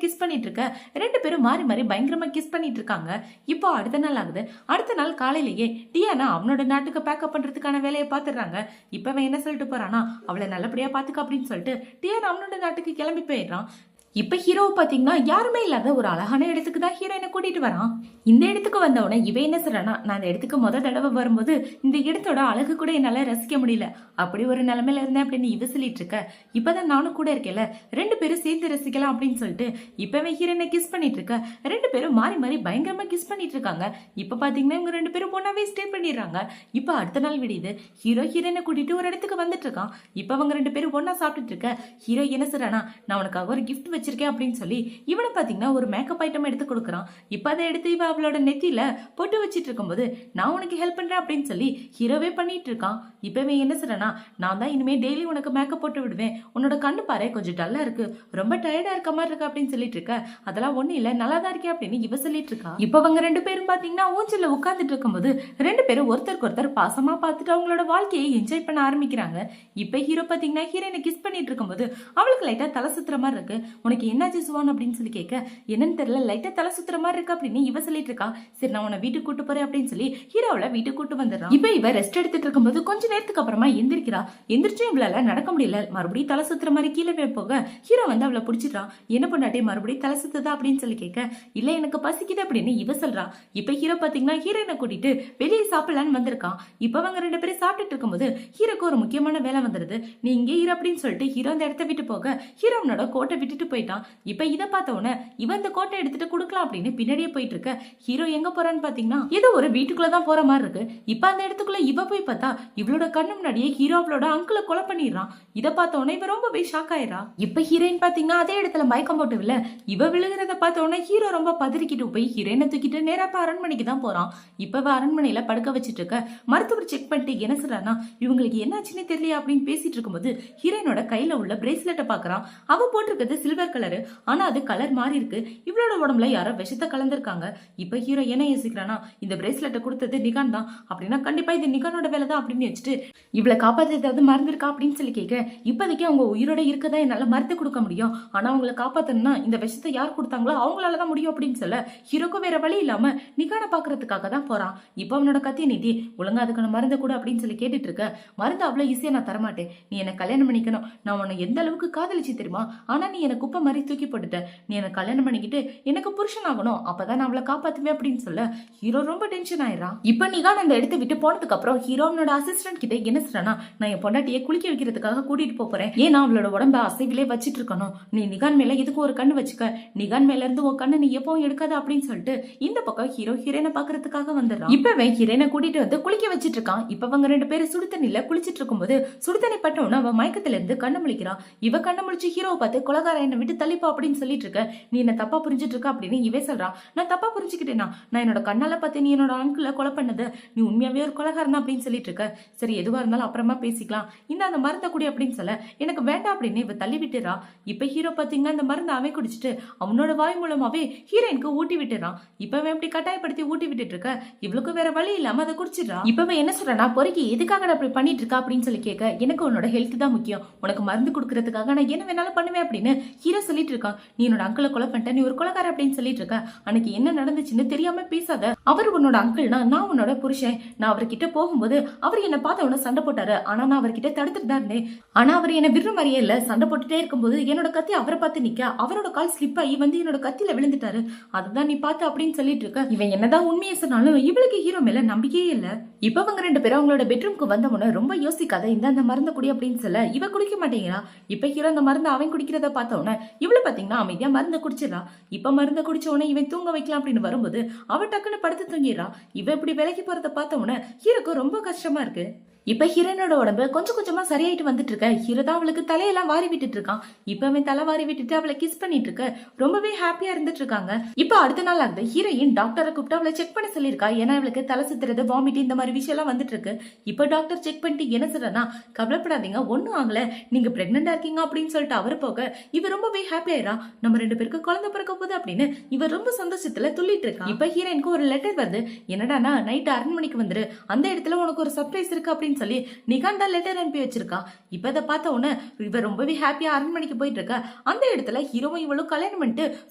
கிஸ் பண்ணிட்டு இருக்க. 2 பேரும் மாறி மாறி பயங்கரமா கிஸ் பண்ணிட்டு இருக்காங்க. இப்போ அடுத்த நாள் ஆகுது. அடுத்த நாள் காலையிலேயே டியானா அவனோட நாட்டுக்கு பேக்கப் பண்றதுக்கான வேலையை பாத்துறாங்க. இப்ப என்ன சொல்லிட்டு போறானா, அவளை நல்லபடியா பாத்துக்க அப்படின்னு சொல்லிட்டு டியானா அவனோட நாட்டுக்கு கிளம்பி போயிடுறான். இப்ப ஹீரோ பாத்தீங்கன்னா யாருமே இல்லாத ஒரு அழகான இடத்துக்கு தான் ஹீரோயினை கூட்டிட்டு வரான். இந்த இடத்துக்கு வந்தவன இவ என்ன சொல்றானா, நான் இந்த இடத்துக்கு முதல் தடவை வரும்போது இந்த இடத்தோட அழகு கூட என்னால ரசிக்க முடியல, அப்படி ஒரு நிலைமையில இருந்தேன் அப்படின்னு இவ சொல்லிட்டு இருக்க. இப்பதான் நானும் கூட இருக்கேன்ல, 2 பேரும் சேர்ந்து ரசிக்கலாம் அப்படின்னு சொல்லிட்டு இப்பவே ஹீரோயினை கிஸ் பண்ணிட்டு இருக்க. 2 பேரும் மாறி மாறி பயங்கரமா கிஸ் பண்ணிட்டு இருக்காங்க. இப்ப பாத்தீங்கன்னா இவங்க 2 பேரும் பொண்ணாவே ஸ்டே பண்ணிடுறாங்க. இப்ப அடுத்த நாள் விடியுது. ஹீரோ ஹீரோயினை கூட்டிட்டு ஒரு இடத்துக்கு வந்துட்டு இருக்கான். இப்ப அவங்க 2 பேரும் ஒன்னா சாப்பிட்டுட்டு இருக்க. ஹீரோ என்ன சொல்றானா, நான் உனக்காக ஒரு கிஃப்ட் வச்சிருக்கேன் அப்படின்னு சொல்லி இவனை பாத்தீங்கன்னா ஒரு மேக்கப் ஐட்டம் எடுத்து கொடுக்குறான். இப்ப அதை எடுத்து இவ அவளோட நெத்தியில பொட்டு வச்சிட்டு இருக்கும்போது நான் உனக்கு ஹெல்ப் பண்றேன் அப்படின்னு சொல்லி ஹீரோவே பண்ணிட்டு இருக்கான். இப்பவே என்ன சொல்றேன்னா, நான் தான் இனிமே டெய்லி உனக்கு மேக்கப் போட்டு விடுவேன், உன்னோட கண்ணு பாரு கொஞ்சம் டல்லா இருக்கு, ரொம்ப டயர்டா இருக்க மாதிரி இருக்கு அப்படின்னு சொல்லிட்டு இருக்க. அதெல்லாம் ஒண்ணு இல்ல, நல்லா தான் இருக்கேன் அப்படின்னு இவ சொல்லிட்டு இருக்கா. இப்ப அவங்க 2 பேரும் பாத்தீங்கன்னா ஊஞ்சல்ல உட்கார்ந்துட்டு இருக்கும்போது 2 பேரும் ஒருத்தருக்கு ஒருத்தர் பாசமா பார்த்துட்டு அவங்களோட வாழ்க்கையை என்ஜாய் பண்ண ஆரம்பிக்கிறாங்க. இப்ப ஹீரோ பாத்தீங்கன்னா ஹீரோயினை கிஸ் பண்ணிட்டு இருக்கும்போது அவளுக்கு லைட்டா தலை சுத்துற மாதிரி இருக்கு. உனக்கு என்னாச்சு சுவான் அப்படின்னு சொல்லி கேட்க, என்னன்னு தெரியல, லைட்டா தலை சுத்துற மாதிரி இருக்கு அப்படின்னு இவ சொல்லிட்டு இருக்கா. சரி நான் உன்னை வீட்டுக்கு கூட்டு போறேன் அப்படின்னு சொல்லி ஹீரோவில வீட்டுக்கு கூட்டு வந்துடுறான். இப்ப இவ ரெஸ்ட் எடுத்துட்டு இருக்கும்போது கொஞ்ச நேரத்துக்கு அப்புறமா எந்திரிக்கிறா. எந்திரிச்சும் இவளால நடக்க முடியல. மறுபடியும் தலை சுத்துற மாதிரி கீழே போக ஹீரோ வந்து அவளை பிடிச்சிட்டான். என்ன பண்ணாட்டி மறுபடியும் தலை சுத்துதா அப்படின்னு சொல்லி கேட்க, இல்ல எனக்கு பசிக்குது அப்படின்னு இவ சொல்றா. இப்ப ஹீரோ பாத்தீங்கன்னா ஹீரோயினை கூட்டிட்டு வெளியே சாப்பிடலான்னு வந்திருக்கான். இப்ப அவங்க 2 பேரும் சாப்பிட்டுட்டு இருக்கும்போது ஹீரோக்கு ஒரு முக்கியமான வேலை வந்துருது. நீ இங்கே ஹீரோ அப்படின்னு சொல்லிட்டு ஹீரோ அந்த இடத்த விட்டு போக ஹீரோனோட கோட்டை விட்டுட்டு போயிட்டான். இப்ப இதை பார்த்த உடனே இவன் இந்த கோட்டை எடுத்துட்டு கொடுக்கலாம் அப்படின்னு பின்னாடியே போயிட்டு இருக்க. ஹீரோ எங்க போறான்னு பாத்தீங்கன்னா ஏதோ ஒரு வீட்டுக்குள்ளதான் போற மாதிரி இருக்கு. இப்ப அந்த இடத்துக்குள்ள இவ போய் பார்த்தா இவளோட கண்ணு முன்னாடியே ஹீரோ அவளோட அங்கிளை கொலை பண்ணிடுறான். இதை பார்த்த உடனே இவ ரொம்பவே ஷாக் ஆயிரா. இப்ப ஹீரோயின் பாத்தீங்கன்னா அதே இடத்துல மயக்கம் போட்டு வில்ல. இவ விழுகிறத பார்த்த உடனே ஹீரோ ரொம்ப பதறிக்கிட்டு போய் ஹீரோயினை தூக்கிட்டு நேரா அரண்மனைக்கு தான் போறான். இப்ப அரண்மனையில படுக்க வச்சிட்டு இருக்க. மருத்துவர் செக் பண்ணிட்டு என்ன சொல்றானா, இவங்களுக்கு என்னாச்சுன்னு தெரியல அப்படின்னு பேசிட்டு இருக்கும்போது ஹீரோயினோட கையில உள்ள பிரேஸ்லெட்டை பாக்குறான். அவ போட்டிருக்கிறது சில்வர் கலரு, ஆனா அது கலர் மாறி இருக்கு. இவளோட உடம்புல யாரோ விஷத்தை கலந்துருக்காங்க. இப்ப ஹீரோ என்ன யோசிக்கிறானா, இந்த பிரேஸ்லெட்டை கொடுத்தது நிகான் தான், அப்படின்னா கண்டிப்பா இது நிகானோட வேலை தான் அப்படின்னு வச்சுட்டு இவளை காப்பாத்த ஏதாவது மருந்து இருக்கா அப்படின்னு சொல்லி கேட்க, இப்போதைக்கு அவங்க உயிரோட இருக்கதான் என்னால மருந்து கொடுக்க முடியும், ஆனா அவங்களை காப்பாத்தணும்னா இந்த விஷத்தை யார் கொடுத்தாங்களோ அவங்களாலதான் முடியும் அப்படின்னு சொல்ல, ஹீரோக்கும் வேற வழி இல்லாம நிகானை பாக்குறதுக்காக தான் போறான். இப்ப அவனோட கத்தியை நீட்டி ஒழுங்கா அதுக்கான மருந்து கூட அப்படின்னு சொல்லி கேட்டுட்டு இருக்க, மருந்து அவ்வளவு ஈஸியா நான் தரமாட்டேன், நீ என்ன கல்யாணம் பண்ணிக்கணும், நான் உன்னை எந்த அளவுக்கு காதலிச்சு தெரியுமா, ஆனா நீ எனக்கு குப்பை மாதிரி தூக்கி போட்டுட்ட, நீ என்ன கல்யாணம் பண்ணிக்கிட்டு எனக்கு புருஷன் ஆகணும், அப்பதான் நான் அவளை காப்பாத்துவேன் அப்படின்னு சொல்ல ஹீரோ ரொம்ப டென்ஷன் ஆயிடுறான். இப்ப நிகான் அந்த இடத்தை விட்டு போனதுக்கு அப்புறம் ஹீரோனோட அசிஸ்டன்ட் கிட்ட என்ன சொல்றா, நான் என் பொண்டாட்டியை குளிக்க வைக்கிறதுக்காக கூட்டிட்டு போறேன், ஏன்னா அவளோட உடம்ப அசைவிலே வச்சிட்டு இருக்கணும், நீ நிகான் மேல எதுக்கும் ஒரு கண்ணு வச்சுக்க, நிகான் மேல இருந்து உன் கண்ணு நீ எப்பவும் எடுக்காத அப்படின்னு சொல்லிட்டு இந்த பக்கம் ஹீரோ ஹீரோனை பாக்குறதுக்காக வந்துடுறான். இப்பவே ஹீரோனை கூட்டிட்டு வந்து குளிக்க வச்சிட்டு இருக்கான். இப்ப அவங்க 2 பேரும் சுடுதண்ணில குளிச்சிட்டு இருக்கும்போது சுடுதண்ணி பட்டவன அவன் மயக்கத்துல இருந்து கண்ணு முழிக்கிறான். இவ கண்ணு முழிச்சு ஹீரோவை பார்த்து கொலகார என்ன விட்டு தள்ளிப்பா அப்படின்னு சொல்லிட்டு இருக்க, நீ என்ன தப்பா புரிஞ்சிட்டு இருக்க அப்படின்னு இவே சொல்றான். நான் தப்பா புரிஞ்சுக்கிட்டேனா, நான் என்னோட கண்ணால பார்த்து நீ என்னோட அங்கிள கொலை பண்ணது, நீ உண்மையாவே ஒரு கொலகாரன் அப்படின்னு சொல்லிட்டு இருக்க, சரி எதுவா இருந்தாலும் அப்புறமா பேசிக்கலாம், இந்த அந்த மருந்தை குடி அப்படின்னு சொல்ல, எனக்கு வேண்டாம் அப்படின்னு இவ தள்ளி விட்டுறா. இப்ப ஹீரோ பாத்தீங்கன்னா அந்த மருந்தை அவன் குடிச்சிட்டு அவனோட வாய் மூலமாவே ஹீரோயினுக்கு ஊட்டி விட்டுறான். இப்பவே எப்படி கட்டாயப்படுத்தி ஊட்டி விட்டுட்டு இருக்க, இவளுக்கு வேற வழி இல்லாம அதை குடிச்சிடறா. இப்பவே என்ன சொல்றா, பொறுக்கி எதுக்காக அப்படி பண்ணிட்டு இருக்கா அப்படின்னு சொல்லி கேட்க, எனக்கு உன்னோட ஹெல்த் தான் முக்கியம், உனக்கு மருந்து கொடுக்கறதுக்காக நான் என்ன வேணாலும் பண்ணுவேன் அப்படின்னு ஹீரோ சொல்லிட்டு இருக்கான். நீ என்னோட அங்கிளை கொலை பண்ணிட்ட, நீ ஒரு கொலைக்கார அப்படின்னு சொல்லிட்டு இருக்க, அன்னைக்கு என்ன நடந்துச்சுன்னு தெரியாம பேசாத, அவர் உன்னோட அங்கிள்னா நான் உன்னோட புருஷன், நான் அவர்கிட்ட போகும்போது அவர் என்ன பார்த்த உடனே சண்டை போட்டாரு, ஆனா நான் அவர்கிட்ட தடுத்துட்டு தான் இருந்தேன், ஆனா அவர் என்ன விடுற மாதிரியே இல்ல, சண்டை போட்டுட்டே இருக்கும்போது என்னோட கத்தி அவரை பார்த்து நிக்க, அவரோட கால் ஸ்லிப் ஆகி வந்து என்னோட கத்தியில விழுந்துட்டாரு, அதுதான் நீ பார்த்து அப்படின்னு சொல்லிட்டு இருக்க. இவன் என்னதான் உண்மையை சொன்னாலும் இவளுக்கு ஹீரோ மேல நம்பிக்கையே இல்ல. இப்ப அவங்க 2 பேரும் அவங்களோட பெட்ரூம்க்கு வந்தவன ரொம்ப யோசிக்காத, இந்த அந்த மருந்த குடி அப்படின்னு சொல்ல இவ குடிக்க மாட்டேங்கிறா. இப்ப ஹீரோ அந்த மருந்து அவன் குடிக்கிறத பார்த்தவன இவள பாத்தீங்கன்னா அமைதியா மருந்த குடிச்சிடறா. இப்ப மருந்த குடிச்ச உடனே இவன் தூங்க வைக்கலாம் அப்படின்னு வரும்போது அவ டக்குன்னு படுத்து தூங்கிடுறா. இவ இப்படி விலைக்கு போறத பார்த்தவன ஹீரோக்கு ரொம்ப கஷ்டமா இருக்கு. இப்ப ஹீரோனோட உடம்பு கொஞ்சம் கொஞ்சமா சரியாயிட்டு வந்துட்டு இருக்க. ஹீரோ தான் அவளுக்கு தலையெல்லாம் வாரி விட்டுட்டு இருக்கான். இப்ப அவன் தலை வாரி விட்டுட்டு அவளை கிஸ் பண்ணிட்டு இருக்க, ரொம்பவே ஹாப்பியா இருந்துட்டு இருக்காங்க. இப்ப அடுத்த நாள் ஆகுது. ஹீரோயின் டாக்டரை கூப்பிட்டு அவளை செக் பண்ண சொல்லியிருக்கா. ஏன்னா அவளுக்கு தலை சுத்துறது, வாமிட் இந்த மாதிரி விஷயம் எல்லாம் வந்துட்டு இருக்கு. இப்ப டாக்டர் செக் பண்ணிட்டு என்ன சொல்றனா, கவலைப்படாதீங்க ஒன்னும் ஆகல, நீங்க பிரெக்னெண்டா இருக்கீங்க அப்படின்னு சொல்லிட்டு அவர் போக இவ ரொம்பவே ஹாப்பி ஆயிரா. நம்ம 2 பேருக்கு குழந்தை பிறக்க போகுது அப்படின்னு இவர் ரொம்ப சந்தோஷத்துல துள்ளிட்டு இருக்கா. இப்ப ஹீரோயினுக்கு ஒரு லெட்டர் வருது. என்னடானா, நைட் 6 மணிக்கு வந்துரு, அந்த இடத்துல உனக்கு ஒரு சர்ப்ரைஸ் இருக்கு அப்படின்னு சொல்லி நிகான் தான் லெட்டர் அனுப்பி வச்சிருக்கா. இப்ப இதை பார்த்த உடனே இவ ரொம்பவே ஹாப்பியா அரண்மனைக்கு போயிட்டு இருக்கா. அந்த இடத்துல ஹீரோவும் இவளும் கல்யாணம் பண்ணிட்டு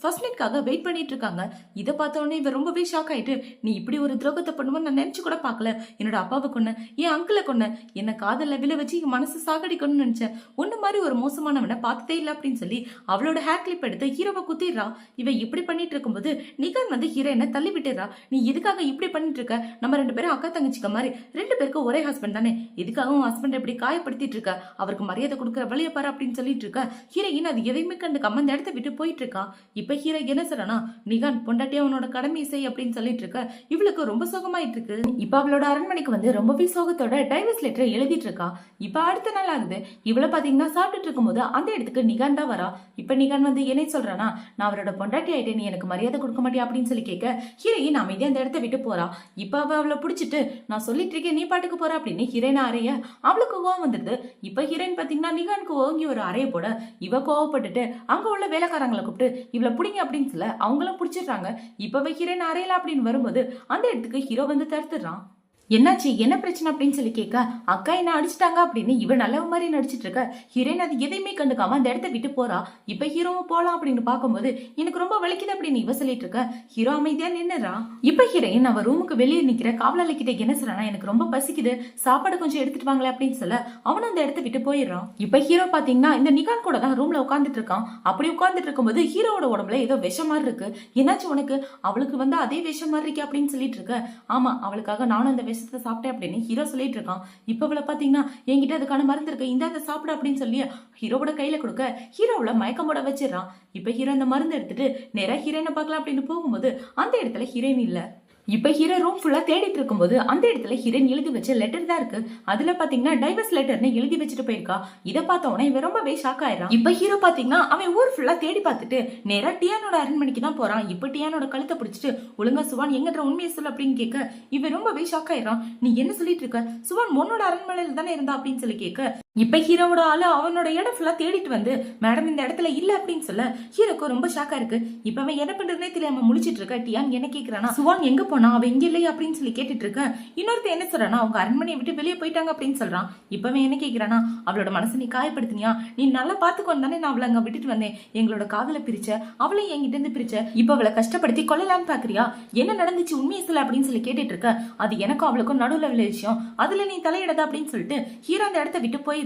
ஃபர்ஸ்ட் நைட்காக வெயிட் பண்ணிட்டு இருக்காங்க. இதை பார்த்த உடனே இவ ரொம்பவே ஷாக் ஆயிட்டு, நீ இப்படி ஒரு துரோகத்தை பண்ணுவோம் நான் நினைச்சு கூட பாக்கல, என்னோட அப்பாவை கொன்ன, என் அங்கிளை கொன்ன, என்ன காதல்ல விழ வச்சு என் மனசு சாகடிக்கணும்னு நினைச்சேன், ஒன்னு மாதிரி ஒரு மோசமானவனை பார்த்ததே இல்லை அப்படின்னு சொல்லி அவளோட ஹேர் கிளிப் எடுத்து ஹீரோவை குத்திடுறா. இவ இப்படி பண்ணிட்டு இருக்கும்போது நிகான் வந்து ஹீரோயினை தள்ளி விட்டுறா. நீ எதுக்காக இப்படி பண்ணிட்டு இருக்க, நம்ம 2 பேரும் அக்கா தங்கச்சிக்க மாதிரி 2 பேருக்கு ஒரே ஹஸ்பண்ட் தானே, எதுக்காக ஹஸ்பண்ட் எப்படி காயப்படுத்திட்டு இருக்க, அவருக்கு மரியாதை கொடுக்குற வழிய பாரு அப்படின்னு சொல்லிட்டு இருக்க. ஹீரோயின் அது எதையுமே கண்டுக்காம அந்த இடத்த விட்டு போயிட்டு இருக்கா. இப்ப ஹீரோ என்ன சொல்றனா, நிகான் பொண்டாட்டியா அவனோட கடமை செய் அப்படின்னு சொல்லிட்டு இருக்க. இவளுக்கு ரொம்ப சோகமாயிட்டு இருக்கு. இப்ப அவளோட அரண்மனைக்கு வந்து ரொம்பவே சோகத்தோட டைவர்ஸ் லெட்டர் எழுதிட்டு இருக்கா. இப்ப அடுத்த நாள் ஆகுது. இவள பாத்தீங்கன்னா சாப்பிட்டுட்டு இருக்கும்போது அந்த இடத்துக்கு நிகான் தான் வரா. இப்ப நிகான் வந்து என்ன சொல்றானா, நான் அவரோட பொண்டாட்டி ஆயிட்டேன், நீ எனக்கு மரியாதை கொடுக்க மாட்டியா அப்படின்னு சொல்லி கேட்க, ஹீரோயின் அமைதியா அந்த இடத்த விட்டு போறா. இப்ப அவளை பிடிச்சிட்டு நான் சொல்லிட்டு இருக்கேன் நீ பாட்டுக்கு போறா அப்படின்னு ஹீரோயின் அறைய அவளுக்கு கோவம் வந்துடுது. இப்ப ஹீரோயின் பாத்தீங்கன்னா நிகானுக்கு ஓங்கி ஒரு அறைய போட இவ கோவப்பட்டுட்டு அங்க உள்ள வேலைக்காரங்களை கூப்பிட்டு இவளை பிடிங்க அப்படின்னு சொல்ல அவங்களும் பிடிச்சிடுறாங்க. இப்ப ஹீரோயின் அறையல அப்படின்னு வரும்போது அந்த இடத்துக்கு ஹீரோ வந்து தடுத்துடுறான். என்னாச்சு, என்ன பிரச்சனை அப்படின்னு சொல்லி கேட்க, அக்கா என்ன அடிச்சிட்டாங்க அப்படின்னு இவ நல்ல மாதிரி நடிச்சிட்டு இருக்க. ஹீரோயின் அது எதையுமே கண்டுக்காம அந்த இடத்த விட்டு போறா. இப்ப ஹீரோவும் போலாம் அப்படின்னு பாக்கும்போது எனக்கு ரொம்ப வலிக்குது அப்படின்னு இவ சொல்லிட்டு இருக்க. ஹீரோ அமைதியா நின்னுறா. இப்ப ஹீரோயின் அவ ரூமுக்கு வெளியே நிக்கிற காவலாளி கிட்ட என்ன சொல்றானா, எனக்கு ரொம்ப பசிக்குது, சாப்பாடு கொஞ்சம் எடுத்துட்டு வாங்களே அப்படின்னு சொல்ல அவனும் அந்த இடத்த விட்டு போயிடுறான். இப்ப ஹீரோ பாத்தீங்கன்னா இந்த நிகான் கூட தான் ரூம்ல உட்காந்துட்டு இருக்கான். அப்படி உட்காந்துட்டு இருக்கும்போது ஹீரோவோட உடம்புல ஏதோ விஷம் மாதிரி இருக்கு. என்னாச்சு உனக்கு, அவளுக்கு வந்து அதே விஷம் மாதிரி இருக்கு அப்படின்னு சொல்லிட்டு இருக்க. ஆமா, அவளுக்காக நானும் அந்த சாப்பிட்டேன் அப்படின்னு ஹீரோ சொல்லிட்டு இருக்கான். இப்ப அவளை பாத்தீங்கன்னா என்கிட்ட அதுக்கான மருந்து இருக்கு, இந்த அதை சாப்பிட அப்படின்னு சொல்லி ஹீரோவோட கையில கொடுக்க ஹீரோவுல மயக்கமோட வச்சிடறான். இப்ப ஹீரோ அந்த மருந்து எடுத்துட்டு நேரா ஹீரோயினை பார்க்கலாம் அப்படின்னு போகும்போது அந்த இடத்துல ஹீரோயின் இல்ல. இப்ப ஹீரோ ரூம் ஃபுல்லா தேடிட்டு இருக்கும்போது அந்த இடத்துல ஹீரோயின் எழுதி வச்ச லெட்டர் தான் இருக்கு. அதுல பாத்தீங்கன்னா டைவர்ஸ் லெட்டர்னு எழுதி வச்சுட்டு போயிருக்கா. இதை பார்த்த உடனே இவன் ரொம்பவே ஷாக் ஆயிரான். இப்ப ஹீரோ பாத்தீங்கன்னா அவன் ஊர் ஃபுல்லா தேடி பார்த்துட்டு நேரா டியானோட அரண்மனைக்கு தான் போறான். இப்ப டியானோட கழுத்தை பிடிச்சிட்டு ஒழுங்கா சுவான் எங்கன்ற உண்மையை சொல்லு அப்படின்னு கேட்க இவன் ரொம்பவே ஷாக் ஆயிரான். நீ என்ன சொல்லிட்டு இருக்க, சுவான் உன்னோட அரண்மனையில தானே இருந்தா அப்படின்னு சொல்லி கேட்க இப்ப ஹீரோவோட ஆளு அவனோட இடம் ஃபுல்லா தேடிட்டு வந்து மேடம் இந்த இடத்துல இல்ல அப்படின்னு சொல்ல ஹீரோக்கு ரொம்ப ஷாக்கா இருக்கு. இப்ப அவன் என்ன பண்றதுனே தெரியாம முழிச்சிட்டு இருக்க. டியான் என்ன கேக்குறானா, சுவான் எங்க போனா, அவன் எங்க இல்லையா அப்படின்னு சொல்லி கேட்டுட்டு இருக்க. இன்னொருத்த என்ன சொல்றானா, அவங்க அரண்மனையை விட்டு வெளியே போயிட்டாங்க அப்படின்னு சொல்றான். இப்ப அவன் என்ன கேக்குறானா, அவளோட மனசை நீ காயப்படுத்தினியா, நீ நல்லா பாத்துக்கோன்னு தானே நான் அவளை அங்க விட்டுட்டு வந்தேன், எங்களோட காதல பிரிச்ச, அவளையும் என்கிட்ட இருந்து பிரிச்ச, இப்ப அவளை கஷ்டப்படுத்தி கொள்ளலான்னு பாக்குறியா, என்ன நடந்துச்சு உண்மையை சொல்ல அப்படின்னு சொல்லி கேட்டுட்டு இருக்க. அது எனக்கும் அவளுக்கும் நடுவுல உள்ள விஷயம், அதுல நீ தலையிடாத அப்படின்னு சொல்லிட்டு ஹீரோ அந்த இடத்த விட்டு போயிடுறான்.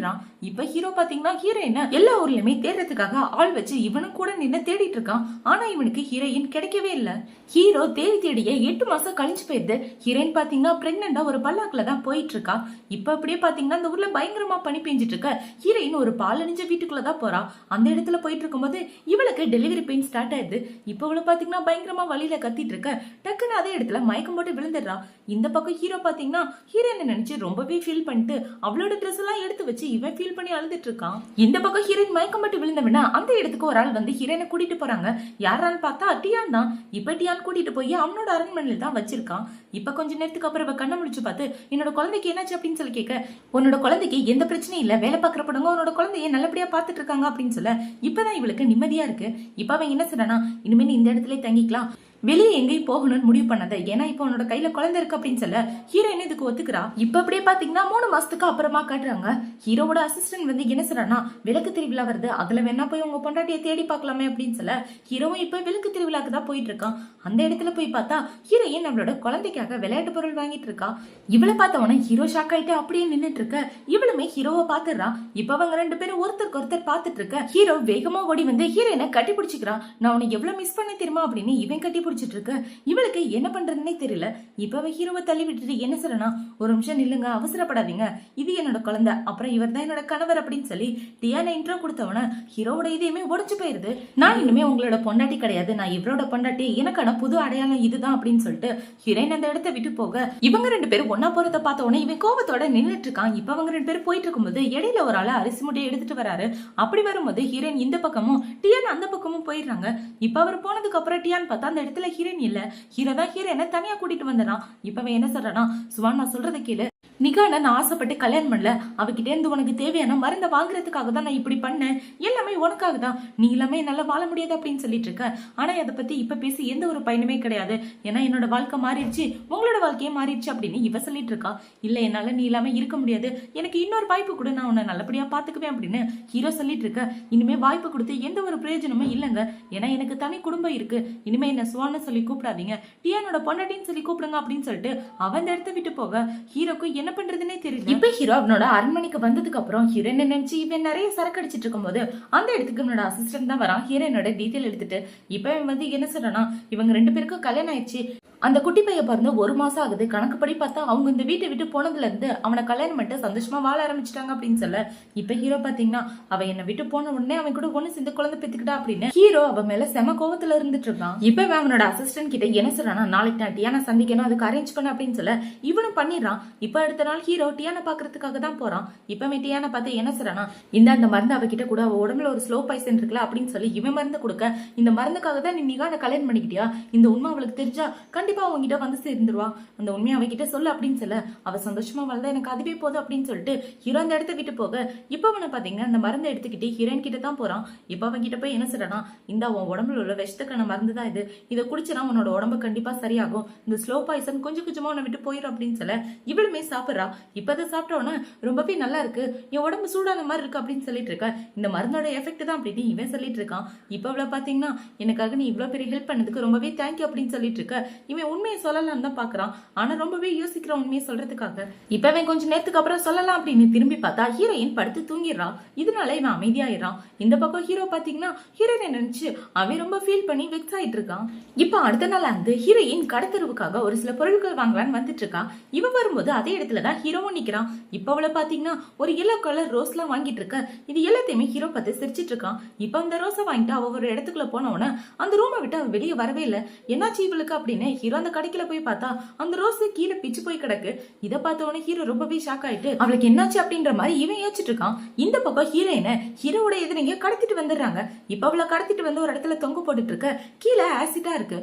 இப்ப ஹீரோ பாத்தீங்கன்னா ஹீரோயினை எல்லா ஊர்லயுமே தேடுறதுக்காக ஆள் வச்சு இவனும் கூட நின்று தேடிட்டு இருக்கான். ஆனா இவனுக்கு ஹீரோயின் கிடைக்கவே இல்ல. ஹீரோ தேடி தேடியே 8 மாசம் கழிஞ்சு போயிருது. ஹீரோயின் பாத்தீங்கன்னா பிரெக்னண்டா ஒரு பல்லாக்குல தான் போயிட்டு இருக்கா. இப்ப அப்படியே பாத்தீங்கன்னா இந்த ஊர்ல பயங்கரமா பனி பெஞ்சிட்டு இருக்க. ஹீரோயின் ஒரு பாலணிஞ்ச வீட்டுக்குள்ளதான் போறா. அந்த இடத்துல போயிட்டு இருக்கும்போது இவளுக்கு டெலிவரி பெயின் ஸ்டார்ட் ஆயிடுது. இப்ப அவளை பாத்தீங்கன்னா பயங்கரமா வழியில கத்திட்டு இருக்க. டக்குன்னு அதே இடத்துல மயக்கம் போட்டு விழுந்துடுறா. இந்த பக்கம் ஹீரோ பாத்தீங்கன்னா ஹீரோயினை நினைச்சு ரொம்பவே ஃபீல் பண்ணிட்டு அவளோட ட்ரெஸ் எல்லாம் எடுத்து வச்சு இவன் ஃபீல் பண்ணி அழுதுட்டு இருக்கான். இந்த பக்கம் ஹீரோயின் மயக்கம் போட்டு விழுந்தவனா அந்த இடத்துக்கு ஒரு ஆள் வந்து ஹீரோயினை கூட்டிட்டு போறாங்க. யாரான்னு பார்த்தா டியான் தான். இப்ப டியான் கூட்டிட்டு போய் அவனோட அரண்மனையில தான் வச்சிருக்கான். இப்ப கொஞ்ச நேரத்துக்கு அப்புறம் இவ கண்ணை முடிச்சு பார்த்து என்னோட குழந்தைக்கு என்னாச்சு அப்படின்னு சொல்லி கேட்க, உன்னோட குழந்தைக்கு எந்த பிரச்சனையும் இல்ல, வேலை பாக்குற படங்க உன்னோட குழந்தைய நல்லபடியா பாத்துட்டு இருக்காங்க அப்படின்னு சொல்ல இப்பதான் இவளுக்கு நிம்மதியா இருக்கு. இப்ப அவன் என்ன சொல்றானா, இனிமே இந்த இடத்துல தங்கிக்கலாம், வெளியே எங்கேயும் போகணும்னு முடிவு பண்ணத, ஏன்னா இப்ப உன்னோட கையில குழந்தை இருக்கு அப்படின்னு சொல்ல ஹீரோயின் இதுக்கு ஒத்துக்கிறா. இப்ப அப்படியே பாத்தீங்கன்னா 3 மாசத்துக்கு அப்புறமா காட்டுறாங்க. ஹீரோவோட அசிஸ்டன்ட் வந்து என்ன சொல்றானா, விளக்கு திருவிழா வருது, அதுல வேணா போய் உங்க பொண்டாட்டியை தேடி பார்க்கலாமே அப்படின்னு சொல்ல ஹீரோவும் இப்ப விளக்கு திருவிழாக்கு தான் போயிட்டு இருக்கான். அந்த இடத்துல போய் பார்த்தா ஹீரோயின் நம்மளோட குழந்தைக்காக விளையாட்டு பொருள் வாங்கிட்டு இருக்கா. இவளை பார்த்தவன ஹீரோ ஷாக் ஆயிட்டு அப்படியே நின்னுட்டு இருக்க. இவளுமே ஹீரோவை பாத்துறா. இப்ப அவங்க 2 பேரும் ஒருத்தருக்கு ஒருத்தர் பாத்துட்டு இருக்க. ஹீரோ வேகமா ஓடி வந்து ஹீரோயினை கட்டி பிடிச்சிக்கிறான். நான் உன்னை எவ்வளவு மிஸ் பண்ண தெரியுமா அப்படின்னு இவன் கட்டி பிடிச்சிட்டு இருக்க. இவளுக்கு என்ன பண்றதுன்னே தெரியல. இப்ப அவ ஹீரோவை தள்ளி விட்டுட்டு என்ன சொல்றனா, ஒரு நிமிஷம் நில்லுங்க, அவசரப்படாதீங்க, இது என்னோட குழந்தை, அப்புறம் இவர் தான் என்னோட கணவர் அப்படின்னு சொல்லி டியானை இன்ட்ரோ கொடுத்தவன ஹீரோவோட இதயமே உடைச்சு போயிருது. நான் இனிமே உங்களோட பொண்டாட்டி கிடையாது, நான் இவரோட பொண்டாட்டி, எனக்கான புது அடையாளம் இதுதான் அப்படின்னு சொல்லிட்டு ஹீரோயின் அந்த இடத்த விட்டு போக இவங்க 2 பேரும் ஒன்னா போறத பார்த்த உடனே இவன் கோவத்தோட நின்றுட்டு இருக்கான். இப்ப அவங்க 2 பேரும் போயிட்டு இருக்கும்போது இடையில ஒரு ஆள அரிசி முட்டையை எடுத்துட்டு வராரு. அப்படி வரும்போது ஹீரோயின் இந்த பக்கமும் டியான் அந்த பக்கமும் போயிடுறாங்க. இப்ப அவர் போனதுக்கு அப்புறம் டியான் பார்த்தா அந்த இடத்துல ஹீரோயின் இல்ல. ஹீரோ தான் ஹீரோயினை தனியா கூட்டிட்டு வந்தனா. இப்ப அவன் என்ன சொல்றானா, சுவான் நான் சொல்றதை கேளு, நிகான நான் ஆசைப்பட்டு கல்யாணம் பண்ணல, அவகிட்ட இருந்து உனக்கு தேவையான மருந்தை வாங்குறதுக்காக தான் நான் இப்படி பண்ணேன், எல்லாமே உனக்காக தான், நீ எல்லாமே என்னால வாழ முடியாது அப்படின்னு சொல்லிட்டு இருக்க. ஆனா அதை பத்தி இப்ப பேசி எந்த ஒரு பயனுமே கிடையாது, ஏன்னா என்னோட வாழ்க்கை மாறிடுச்சு, உங்களோட வாழ்க்கையே மாறிடுச்சு அப்படின்னு இவ சொல்லிட்டு இருக்கா. இல்ல என்னால நீ இல்லாம இருக்க முடியாது, எனக்கு இன்னொரு வாய்ப்பு கூட, நான் உன்னை நல்லபடியா பாத்துக்குவேன் அப்படின்னு ஹீரோ சொல்லிட்டு இருக்க. இனிமே வாய்ப்பு கொடுத்து எந்த ஒரு பிரயோஜனமும் இல்லைங்க, ஏன்னா எனக்கு தனி குடும்பம் இருக்கு, இனிமே என்ன சுவான்னு சொல்லி கூப்பிடாதீங்க, டியானோட பொண்டாட்டின்னு சொல்லி கூப்பிடுங்க அப்படின்னு சொல்லிட்டு அவன் அந்த இடத்த விட்டு போக ஹீரோக்கு என்ன பண்றதுன்னே தெரியல. இப்ப ஹீரோ அவனோட அரண்மனைக்கு வந்ததுக்கு அப்புறம் ஹீரோயின் நினைச்சு இவன் நிறைய சரக்கு அடிச்சிட்டு இருக்கும் போது அந்த இடத்துக்கு இவனோட அசிஸ்டன்ட் தான் வரான். ஹீரோயினோட டீட்டெயில் எடுத்துட்டு இப்ப இவன் வந்து என்ன சொல்றானா, இவங்க 2 பேருக்கும் கல்யாணம் ஆயிடுச்சு, அந்த குட்டி பைய பிறந்து 1 மாசம் ஆகுது, கணக்குப்படி பார்த்தா அவங்க இந்த வீட்டை விட்டு போனதுல இருந்து அவனை கல்யாணம் பண்ணிட்டு சந்தோஷமா வாழ ஆரம்பிச்சிட்டாங்க அப்படின்னு சொல்ல இப்ப ஹீரோ பாத்தீங்கன்னா அவ என்னை விட்டு போன உடனே அவன் கூட ஒண்ணு சேர்ந்து குழந்தை பெத்துக்கிட்டா அப்படின்னு ஹீரோ அவ மேல செம கோவத்துல இருந்துட்டு இருக்கான். இப்ப அவனோட அசிஸ்டன்ட் கிட்ட என்ன சொல்றானா, நாளைக்கு நான் டியானா சந்திக்கணும், அதுக்கு அரேஞ்ச் பண்ண அப்படின்னு சொல்ல இவனும் பண்ணிடுறான். இப்ப அடுத்த நாள் ஹீரோ டியானா பாக்குறதுக்காக தான் போறான். இப்ப டியானா பார்த்து என்ன சொல்றானா, இந்த மருந்து அவகிட்ட கூட அவ உடம்புல ஒரு ஸ்லோ பாய்சன் இருக்குல்ல அப்படின்னு சொல்லி இவன் மருந்து கொடுக்க, இந்த மருந்துக்காக தான் நீ நிகான கல்யாணம் பண்ணிக்கிட்டியா, இந்த உண்மை அவளுக்கு தெரிஞ்சா கண்டிப்பா அவங்கிட்ட வந்து சேர்ந்துருவா, அந்த உண்மையை அவகிட்ட சொல்லு அப்படின்னு சொல்ல அவ சந்தோஷமா வாழ்ந்தா எனக்கு அதுவே போதும் அப்படின்னு சொல்லிட்டு ஹீரோ அந்த இடத்த விட்டு போக இப்ப அவனை பாத்தீங்கன்னா அந்த மருந்தை எடுத்துக்கிட்டு ஹீரோயின் கிட்ட தான் போறான். இப்ப அவன் கிட்ட போய் என்ன சொல்றானா, இந்த அவன் உடம்புல உள்ள விஷத்துக்கான மருந்து தான் இது, இதை குடிச்சனா உன்னோட உடம்பு கண்டிப்பா சரியாகும், இந்த ஸ்லோ பாய்சன் கொஞ்சம் கொஞ்சமா உன்னை விட்டு போயிடும் அப்படின்னு சொல்ல இவளுமே சாப்பிடுறா. இப்ப அதை சாப்பிட்டவன ரொம்பவே நல்லா இருக்கு, என் உடம்பு சூடான மாதிரி இருக்கு அப்படின்னு சொல்லிட்டு இருக்க. இந்த மருந்தோட எஃபெக்ட் தான் அப்படின்னு இவன் சொல்லிட்டு இருக்கான். இப்ப அவளை பாத்தீங்கன்னா எனக்காக நீ இவ்வளவு பெரிய ஹெல்ப் பண்ணதுக்கு ரொம்பவே தேங்க்யூ அப்படின்னு சொல்லிட்டு இருக்க. இவன் உண்மையை சொல்லலாம் தான் பாக்குறான், ஆனா ரொம்பவே யோசிக்கிற உண்மையை சொல்றதுக்காக. இப்ப அவன் கொஞ்ச நேரத்துக்கு அப்புறம் சொல்லலாம் அப்படின்னு திரும்பி பார்த்தா ஹீரோயின் படுத்து தூங்கிடுறான். இதனால இவன் அமைதியாயிரான். இந்த பக்கம் ஹீரோ பாத்தீங்கன்னா ஹீரோயினை நினைச்சு அவன் ரொம்ப ஃபீல் பண்ணி வெக்ஸ் ஆயிட்டு இருக்கான். இப்ப அடுத்த நாள் அந்த ஹீரோயின் கடத்தெருவுக்காக ஒரு சில பொருட்கள் வாங்கலான்னு வந்துட்டு இருக்கா. இவ வரும்போது அதே இடத்துலதான் ஹீரோவும் நிக்கிறான். இப்ப அவளை பாத்தீங்கன்னா ஒரு எல்லோ கலர் ரோஸ் எல்லாம் வாங்கிட்டு இருக்க. இது எல்லாத்தையுமே ஹீரோ பார்த்து சிரிச்சிட்டு இருக்கான். இப்ப அந்த ரோஸை வாங்கிட்டு அவ ஒரு இடத்துக்குள்ள போனவன அந்த ரூமை விட்டு அவ வெளியே வரவே இல்லை. என்னாச்சு இவளுக்கு அப்படின்னு ஹீரோ அந்த கடைக்குள்ள போய் பார்த்தா அந்த ரோஸ் கீழே பிச்சு போய் கிடக்கு. இதை பார்த்தவன ஹீரோ ரொம்பவே ஷாக் ஆயிட்டு அவளுக்கு என்னாச்சு அப்படின்ற மாதிரி இவன் யோசிச்சுட்டு இருக்கான். இந்த பக்கம் ஹீரோயினை ஹீரோவோட எதிரிங்க கடத்திட்டு வந்துடுறாங்க. இப்ப அவளை கடத்திட்டு வந்து ஒரு இடத்துல தொங்க போட்டுட்டு இருக்க. கீழே ஆசிட்டா இருக்கு.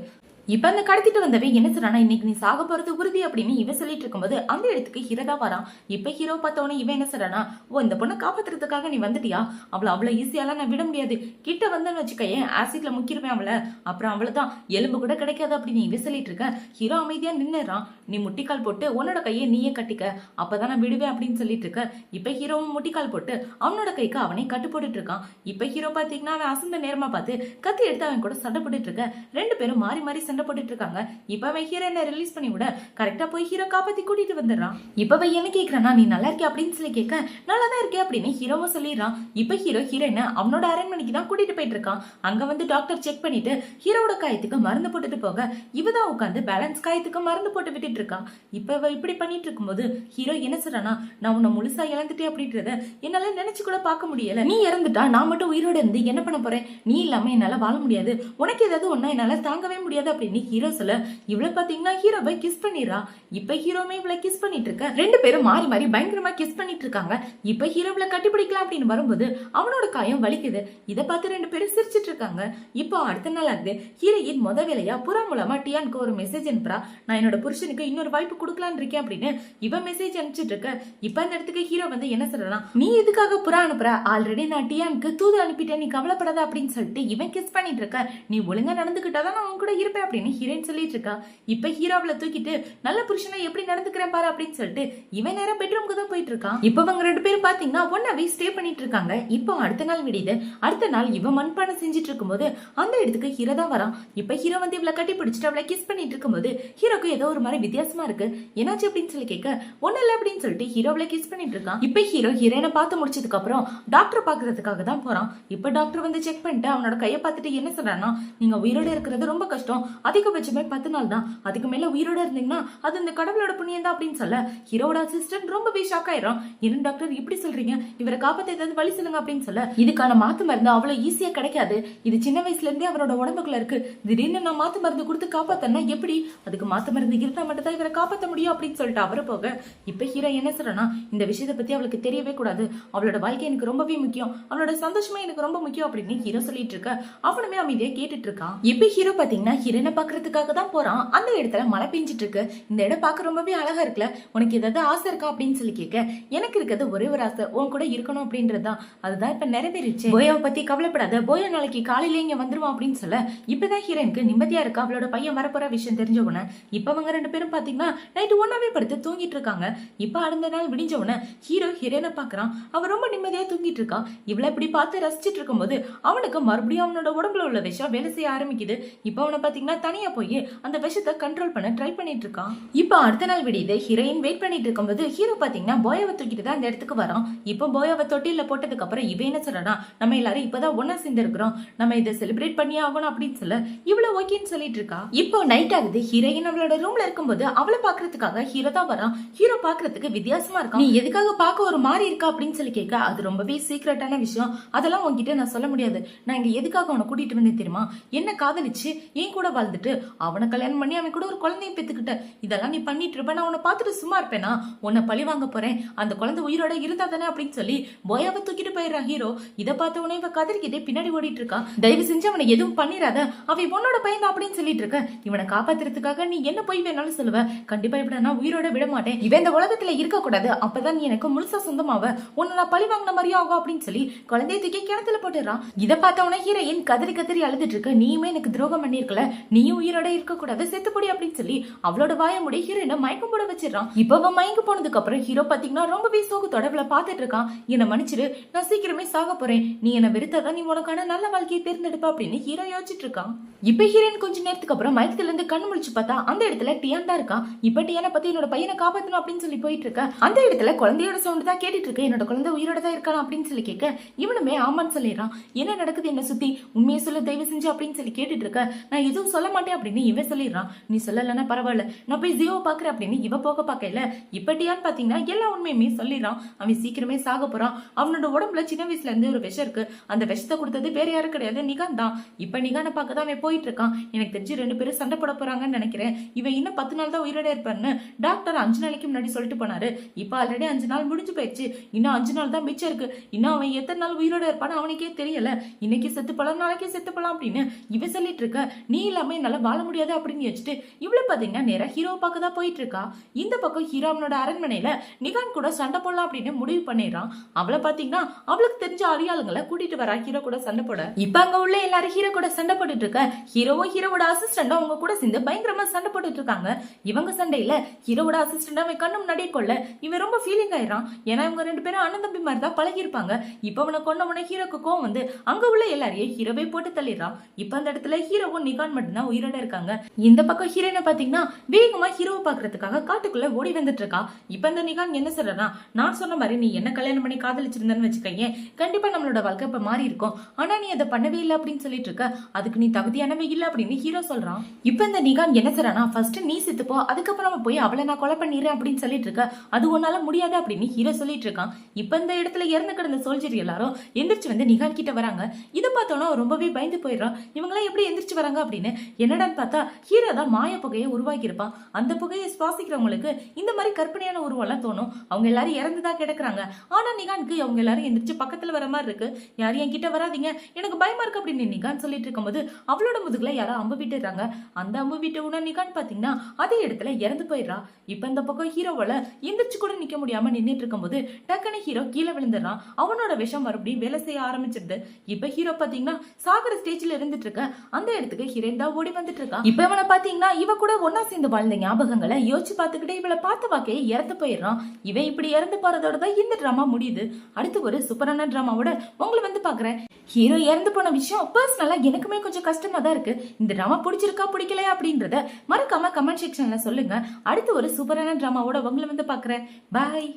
இப்ப அந்த கடத்திட்டு வந்தவே என்ன சொல்றானா, இன்னைக்கு நீ சாக போறது உறுதி அப்படின்னு இவன் சொல்லிட்டு இருக்கும்போது அந்த இடத்துக்கு ஹீரோ தான் வரான். இப்ப ஹீரோ பார்த்தவொடனே இவன் என்ன சொல்றானா, ஓ இந்த பொண்ணை காப்பாத்துறதுக்காக நீ வந்துட்டியா, அவளை அவ்வளவு ஈஸியாலாம் நான் விட முடியாது, கிட்ட வந்தேன்னு வச்சுக்கையன் ஆசிட்ல முக்கிருவேன் அவளை, அப்புறம் அவளைதான் எலும்பு கூட கிடைக்காது அப்படின்னு இவன் சொல்லிட்டு இருக்க. ஹீரோ அமைதியா நின்னுறான். நீ முட்டிக்கால் போட்டு உன்னோட கையை நீயே கட்டிக்க, அப்பதான் நான் விடுவேன் அப்படின்னு சொல்லிட்டு இருக்க. இப்ப ஹீரோவும் முட்டிக்கால் போட்டு அவனோட கைக்கு அவனே கட்டு போட்டுட்டு இருக்கான். இப்ப ஹீரோ பாத்தீங்கன்னா அவன் அசந்த நேரமா பார்த்து கத்தி எடுத்து அவன் கூட சண்டை போட்டுட்டு இருக்க. ரெண்டு பேரும் மாறி மாறி சண்டை போட்டுட்டு இருக்காங்க. இப்ப அவன் ஹீரோனை ரிலீஸ் பண்ணி விட கரெக்டா போய் ஹீரோ காப்பாத்தி கூட்டிட்டு வந்துடுறான். இப்ப அவன் என்ன கேக்குறானா, நீ நல்லா இருக்கியா அப்படின்னு சொல்லி கேட்க, நல்லா தான் இருக்கே அப்படின்னு ஹீரோவும் சொல்லிடுறான். இப்ப ஹீரோ ஹீரோயினை அவனோட அரண்மனைக்கு தான் கூட்டிட்டு போயிட்டு இருக்கான். அங்க வந்து டாக்டர் செக் பண்ணிட்டு ஹீரோட காயத்துக்கு மருந்து போட்டுட்டு போக இவதான் உட்காந்து பேலன்ஸ் காயத்துக்கு மருந்து போட்டு விட்டுட்டு இருக்கான். இப்ப இவ இப்படி பண்ணிட்டு இருக்கும்போது ஹீரோ என்ன சொல்றானா, நான் உன்னை முழுசா இழந்துட்டே அப்படின்றத என்னால நினைச்சு கூட பார்க்க முடியல, நீ இறந்துட்டா நான் மட்டும் உயிரோட இருந்து என்ன பண்ண போறேன், நீ இல்லாம என்னால வாழ முடியாது, உனக்கு ஏதாவது ஒன்னா என்னால தாங்கவே முடியாது அப்படின்னு ஹீரோ சொல்ல இவ்வளவு பாத்தீங்கன்னா ஹீரோவை கிஸ் பண்ணிடுறா. இப்ப ஹீரோமே இவ்வளவு கிஸ் பண்ணிட்டு இருக்க. ரெண்டு பேரும் மாறி மாறி பயங்கரமா கிஸ் பண்ணிட்டு இருக்காங்க. இப்ப ஹீரோவில கட்டி பிடிக்கலாம் அப்படின்னு வரும்போது அவனோட காயம் வலிக்குது. இதை பார்த்து ரெண்டு பேரும் சிரிச்சிட்டு இருக்காங்க. இப்போ அடுத்த நாள் ஆகுது. ஹீரோயின் முத வேலையா புறா மூலமா டியானுக்கு ஒரு மெசேஜ் அனுப்புறா, நான் என்னோட புருஷனுக்கு இன்னொரு வாய்ப்பு கொடுக்கலான்னு இருக்கேன் அப்படின்னு இவன் மெசேஜ் அனுப்பிச்சிட்டு இருக்க. இப்ப அந்த இடத்துக்கு ஹீரோ வந்து என்ன சொல்றான், நீ எதுக்காக புறா அனுப்புற, ஆல்ரெடி நான் டியானுக்கு தூது அனுப்பிட்டேன், நீ கவலைப்படாத அப்படின்னு சொல்லிட்டு இவன் கிஸ் பண்ணிட்டு இருக்க. நீ ஒழுங்கா நடந்துக்கிட்டாதான் நான் உன் கூட இருப்பேன் அப்படின்னு ஹீரோயின் சொல்லிட்டு இருக்கா. இப்ப ஹீரோவில தூக்கிட்டு நல்ல புருஷனை எப்படி நடந்துக்கிறேன் பாரு அப்படின்னு சொல்லிட்டு இவன் நேரம் பெட்ரூம்க்கு தான் போயிட்டு இருக்கான். இப்ப அவங்க ரெண்டு பேரும் பாத்தீங்கன்னா ஒன்னாவே ஸ்டே பண்ணிட்டு இருக்காங்க. இப்போ அடுத்த நாள் விடியுது. அடுத்த நாள் இவன் மண்பானை செஞ்சுட்டு இருக்கும்போது அந்த இடத்துக்கு ஹீரோ தான் வரான். இப்ப ஹீரோ வந்து இவளை கட்டி பிடிச்சிட்டு அவளை கிஸ் பண்ணிட்டு இருக்கும்போது ஹீரோக்கு ஏதோ ஒரு மாதிரி வித்தியாசமா இருக்கு, என்னாச்சு அப்படின்னு சொல்லி கேட்க ஒண்ணு இல்ல அப்படின்னு சொல்லிட்டு ஹீரோவில கிஸ் பண்ணிட்டு இருக்கான். இப்ப ஹீரோ ஹீரோனை பார்த்து முடிச்சதுக்கு அப்புறம் டாக்டர் பாக்குறதுக்காக தான் போறான். இப்ப டாக்டர் வந்து செக் பண்ணிட்டு அவனோட கையை பார்த்துட்டு என்ன சொல்றான்னா, நீங்க உயிரோட இருக்கிறது ரொம்ப கஷ்டம், அதிகபட்சமே 10 நாள் தான், அதுக்கு மேல உயிரோட இருந்தீங்கன்னா அது இந்த கடவுளோட புண்ணியம் தான் அப்படின்னு சொல்ல ஹீரோட அசிஸ்டன்ட் ரொம்பவே ஷாக் ஆயிரும். என்ன டாக்டர் இப்படி சொல்றீங்க, இவரை காப்பாத்த ஏதாவது வழி சொல்லுங்க அப்படின்னு சொல்ல இதுக்கான மாத்து மருந்து அவ்வளவு ஈஸியா கிடைக்காது, இது சின்ன வயசுல இருந்தே அவரோட உடம்புக்குள்ள இருக்கு, திடீர்னு நான் மாத்து மருந்து கொடுத்து காப்பாத்தனா எப்படி, அதுக்கு மாத்து மருந்து இருந்தா மட்டும் தான் இவரை காப்பாத்த முடியும் அப்படின்னு சொல்லிட்டு அவரை போக இப்ப ஹீரோ என்ன சொல்றனா, இந்த விஷயத்தை பத்தி அவளுக்கு தெரியவே கூடாது, அவளோட வாழ்க்கை எனக்கு ரொம்பவே முக்கியம், அவளோட சந்தோஷமே எனக்கு ரொம்ப முக்கியம் அப்படின்னு ஹீரோ சொல்லிட்டு இருக்க. அவனுமே அமைதியா கேட்டுட்டு இருக்கான். இப்ப ஹீரோ பாத்தீங்கன்னா ஹீரோனை பாக்குறதுக்காக தான் போறான். அந்த இடத்துல மழை பெஞ்சிட்டு இருக்கு. இந்த இடம் பார்க்க ரொம்பவே அழகா இருக்குல்ல, உனக்கு ஏதாவது ஆசை இருக்கா அப்படின்னு சொல்லி கேட்க எனக்கு இருக்கிறது ஒரே ஒரு ஆசை, உன் கூட இருக்கணும் அப்படின்றதுதான், அதுதான் இப்ப நிறைவேறிச்சு, போயாவை பத்தி கவலைப்படாத, போயா நாளைக்கு காலையில இங்க வந்துருவான் அப்படின்னு சொல்ல இப்பதான் ஹீரோனுக்கு நிம்மதியா இருக்கு. அவளோட பையன் வரப்போற விஷயம் தெரிஞ்ச உடனே இப்ப அவங்க ரெண்டு பேரும் பாத்தீங்கன்னா நைட்டு ஒன்னாவே படுத்து தூங்கிட்டு இருக்காங்க. இப்ப அடுத்த நாள் விடிஞ்ச உடனே ஹீரோ ஹீரோனை பாக்குறான். அவ ரொம்ப நிம்மதியா தூங்கிட்டு இருக்கா. இவளை இப்படி பார்த்து ரசிச்சிட்டு இருக்கும்போது அவனுக்கு மறுபடியும் அவனோட உடம்புல உள்ள விஷம் வேலை செய்ய ஆரம்பிக்குது. இப்ப அவனை பாத்தீங்கன்னா தனியா போய் அந்த விஷத்தை கண்ட்ரோல் பண்ண ட்ரை பண்ணிட்டு இருக்கான். இப்ப அடுத்த நாள் விடியுது. ஹீரோயின் வெயிட் பண்ணிட்டு இருக்கும்போது ஹீரோ பாத்தீங்கன்னா போயாவை தூக்கிட்டு தான் அந்த இடத்துக்கு வரான். இப்ப போயாவை தொட்டில போட்டதுக்கு அப்புறம் இவ என்ன சொல்றானா, நம்ம எல்லாரும் இப்பதான் ஒன்னா சேர்ந்து இருக்கிறோம், நம்ம இதை செலிப்ரேட் பண்ணி ஆகணும் அப்படின்னு சொல்ல இவ்வளவு ஓகேன்னு சொல்லிட்டு இருக்கா. இப்போ நைட் ஆகுது. ஹீரோயின் அவளோட ரூம்ல இருக்கும்போது அவளை பாக்குறதுக்காக ஹீரோ தான் வரான். ஹீரோ பாக்குறதுக்கு வித்தியாசமா இருக்கான். நீ எதுக்காக பார்க்க ஒரு மாதிரி இருக்கா அப்படின்னு சொல்லி கேட்க அது ரொம்பவே சீக்ரெட்டான விஷயம், அதெல்லாம் உன்கிட்ட நான் சொல்ல முடியாது, நான் இங்க எதுக்காக அவனை கூட்டிட்டு வந்தேன் தெரியுமா, என்ன காதலிச்சு என் கூட வாழ்ந்துட்டு அவனை கல்யாணம் பண்ணி அவன் கூட ஒரு குழந்தையும் பெத்துக்கிட்ட, இதெல்லாம் நீ பண்ணிட்டு இருப்ப, நான் உன்னை பார்த்துட்டு சும்மா இருப்பேனா, உன்னை பழி வாங்க போறேன், அந்த குழந்தை உயிரோட இருந்தா தானே அப்படின்னு சொல்லி போயாவை தூக்கிட்டு போயிடுறான் ஹீரோ. இதை பார்த்த உடனே இவ கதறிக்கிட்டே பின்னாடி ஓடிட்டு இருக்கா. தயவு செஞ்சு அவனை எதுவும் பண்ணிடாத, அவன் உன்னோட பையன் அப்படின்னு சொல்லிட்டு இருக்க, இவனை காப்பாத்துறதுக்காக நீ என்ன போய் வேணாலும் சொல்லுவ, கண்டிப்பா இப்ப நான் உயிரோட விட மாட்டேன், இவன் இந்த உலகத்துல இருக்க கூடாது, அப்பதான் நீ எனக்கு முழுசா சொந்தமாவ, உன்னை நான் பழி வாங்கின மாதிரியும் ஆகும் அப்படின்னு சொல்லி குழந்தைய தூக்கி கிணத்துல போட்டுறான். இதை பார்த்த உடனே ஹீரோயின் கதறி கதறி அழுதுட்டு இருக்க, நீயுமே எனக்கு துரோகம் பண்ணிருக்கல, நீயும் உயிரோட இருக்க கூடாது, செத்துப்படி அப்படின்னு சொல்லி அவளோட வாய முடி ஹீரோயினை மயக்கம் போட வச்சிடறான். இப்ப அவன் மயங்கி போனதுக்கு அப்புறம் ஹீரோ பாத்தீங்கன்னா ரொம்பவே சோகத்தோட அவளை பாத்துட்டு இருக்கான். என்னை மன்னிச்சிரு, நான் சீக்கிரமே சாக போறேன், நீ என்ன வெறுத்தாதான் நீ உனக்கான நல்ல வாழ்க்கையை தேர்ந்தெடுப்ப அப்படின்னு ஹீரோ யோசிச்சுட்டு இருக்கான். இப்ப ஹீரோயின் கொஞ்ச நேரத்துக்கு அப்புறம் மயக்கத்துல இருந்து கண்ணு முழிச்சு பார்த்தா அந்த இடத்துல டியான் தான் இருக்கான். இப்ப டியானை பத்தி என்னோட பையனை காப்பாத்தணும் அப்படின்னு சொல்லி போயிட்டு இருக்க. அந்த இடத்துல குழந்தையோட சவுண்ட் தான் கேட்டுட்டு இருக்கு. என்னோட குழந்தை உயிரோட தான் இருக்கான் அப்படின்னு சொல்லி கேட்க இவனுமே ஆமான்னு சொல்லிடுறான். என்ன நடக்குது என்ன சுத்தி, உண்மையை சொல்ல தயவு செஞ்சு அப்படின்னு சொல்லி கேட்டுட்டு இருக்க. நான் எதுவும் சொல்ல மாட்டேன் அப்படின்னு இவன் சொல்லிடுறான். நீ சொல்லலன்னா பரவாயில்ல, நான் போய் ஜியோ பாக்குறேன் அப்படின்னு இவ போக பாக்கல. இப்ப டியான் பாத்தீங்கன்னா எல்லா உண்மையுமே சொல்லிடுறான். அவன் சீக்கிரமே சாக போறான். அவனோட உடம்புல சின்ன வயசுல இருந்து ஒரு விஷம் இருக்கு. அந்த விஷத்தை கொடுத்தது வேற யாரும் கிடையாது, நிகான் தான். இப்ப நிகானை பார்க்க தான் அவன் போயிட்டு இருக்கான். எனக்கு தெரிஞ்சு ரெண்டு பேரும் சண்டை போட போறாங்கன்னு நினைக்கிறேன். இவன் இன்னும் 10 நாள் தான் உயிரோட இருப்பான்னு டாக்டர் 5 நாளைக்கு முன்னாடி சொல்லிட்டு போனாரு. இப்ப ஆல்ரெடி 5 நாள் முடிஞ்சு போயிடுச்சு. இன்னும் 5 நாள் தான் மிச்சம் இருக்கு. இன்னும் அவன் எத்தனை நாள் உயிரோட இருப்பான்னு அவனுக்கே தெரியல. இன்னைக்கு செத்து போலாம், நாளைக்கே செத்து போலாம் அப்படின்னு இவன் சொல்லிட்டு இருக்க. நீ இல்லாம இல்லாம என்னால வாழ முடியாது அப்படின்னு வச்சுட்டு இவ்வளவு பாத்தீங்கன்னா நேரா ஹீரோ பார்க்க தான் போயிட்டு இருக்கா. இந்த பக்கம் ஹீரோ அவனோட அரண்மனையில நிகான் கூட சண்டை போடலாம் அப்படின்னு முடிவு பண்ணிடுறான். அவளை பாத்தீங்கன்னா அவளுக்கு தெரிஞ்ச அடியாளுங்களை கூட்டிட்டு வரா ஹீரோ கூட சண்டை போட. இப்ப அங்க உள்ள எல்லாரும் ஹீரோ கூட சண்டை போட்டுட்டு இருக்க. ஹீரோவும் ஹீரோவோட அசிஸ்டண்டும் அவங்க கூட சேர்ந்து பயங்கரமா சண்டை போட்டுட்டு இருக்காங்க. இவங்க சண்டையில ஹீரோவோட அசிஸ்டண்ட் அவன் கண்ணு முன்னாடியே கொள்ள இவன் ரொம்ப ஃபீலிங் ஆயிடுறான். ஏன்னா இவங்க 2 பேரும் அண்ணன் தம்பி மாதிரி தான் பழகி இருப்பாங்க. இப்ப அவனை கொண்டவன ஹீரோக்கு கோவம் வந்து அங்க உள்ள எல்லாரையும் ஹீரோவே போட்டு தள்ளிடுறான். இப்ப அந்த இடத்துல ஹீரோவும் நிகான் மட்டும்தான் உயிரோட இருக்காங்க. இந்த பக்கம் ஹீரோனை பாத்தீங்கன்னா வேகமா ஹீரோவை பாக்குறதுக்காக காட்டுக்குள்ள ஓடி வந்துட்டு இருக்கா. இப்ப இந்த நிகான் என்ன சொல்றா, நான் சொன்ன மாதிரி நீ என்ன கல்யாணம் பண்ணி காதலிச்சிருந்தன்னு வச்சுக்கோங்க, கண்டிப்பா நம்மளோட வாழ்க்கை இப்ப மாறி இருக்கும். ஆனா நீ அதை பண்ணவே இல்லை அப்படின்னு சொல்லிட்டு இருக்க, அதுக்கு நீ தகுதியானவே இல்லை அப்படின்னு ஹீரோ சொல்றான். இப்ப இந்த நிகான் என்ன சொல்றானா, ஃபர்ஸ்ட் நீ செத்துப்போ, அதுக்கப்புறம் நம்ம போய் அவளை நான் கொலை பண்ணிடுறேன் அப்படின்னு சொல்லிட்டு இருக்க. அது உன்னால முடியாது அப்படின்னு ஹீரோ சொல்லிட்டு இருக்கான். இப்ப இந்த இடத்துல இறந்து கிடந்த சோல்ஜர் எல்லாரும் எந்திரிச்சு வந்து நிகான் கிட்ட வராங்க. இதை பார்த்தோன்னா ரொம்பவே பயந்து போயிடுறான். இவங்களாம் எப்படி எந்திரிச்சு வராங்க அப்படின்னு. என்னடான்னு பார்த்தா ஹீரோ தான் மாய புகையை உருவாக்கி இருப்பான். அந்த புகையை சுவாசிக்கிறவங்களுக்கு இந்த மாதிரி கற்பனையான உருவெல்லாம் தோணும். அவங்க எல்லாரும் இறந்துதான் கிடக்குறாங்க. ஆனா நிகானுக்கு அவங்க எல்லாரும் எந்திரிச்சு பக்கத்துல வர மாதிரி இருக்கு. யாரும் என் கிட்ட வராதிங்க, எனக்கு பயமா இருக்கு அப்படின்னு நிகான் சொல்லிட்டு இருக்கும்போது அவளோட முதுகுல யாரோ அம்பு விட்டுறாங்க. அந்த அம்பு விட்டு உடனே நிகான் பாத்தீங்கன்னா அதே இடத்துல இறந்து போயிடுறா. இப்ப இந்த பக்கம் ஹீரோவால எந்திரிச்சு கூட நிக்க முடியாம நின்றுட்டு இருக்கும்போது டக்குனு ஹீரோ கீழே விழுந்துடுறான். அவனோட விஷம் மறுபடியும் வேலை செய்ய ஆரம்பிச்சிருது. இப்ப ஹீரோ பாத்தீங்கன்னா சாகர ஸ்டேஜ்ல இருந்துட்டு இருக்க. அந்த இடத்துக்கு ஹீரோயின் தான் ஓடி வந்துட்டு இருக்கா. இப்ப இவனை பாத்தீங்கன்னா இவ கூட ஒன்னா சேர்ந்து வாழ்ந்த ஞாபகங்களை யோசிச்சு பார்த்துக்கிட்டே இவளை பார்த்த வாக்கையை இறந்து போயிடுறான். இவன் இப்படி இறந்து போறதோட தான் இந்த டிராமா முடியுது. அடுத்து ஒரு சூப்பரான டிராமாவோட உங்களை வந்து பாக்குறேன். ஹீரோ இறந்து போன விஷயம் பர்சனலா எனக்குமே கொஞ்சம் கஷ்டமா தான் இருக்கு. இந்த டிராமா பிடிச்சிருக்கா பிடிக்கலையா அப்படின்றத மறக்காம கமெண்ட் செக்ஷன்ல சொல்லுங்க. அடுத்து ஒரு சூப்பரான டிராமாவோட உங்களை வந்து பாக்குறேன். பாய்.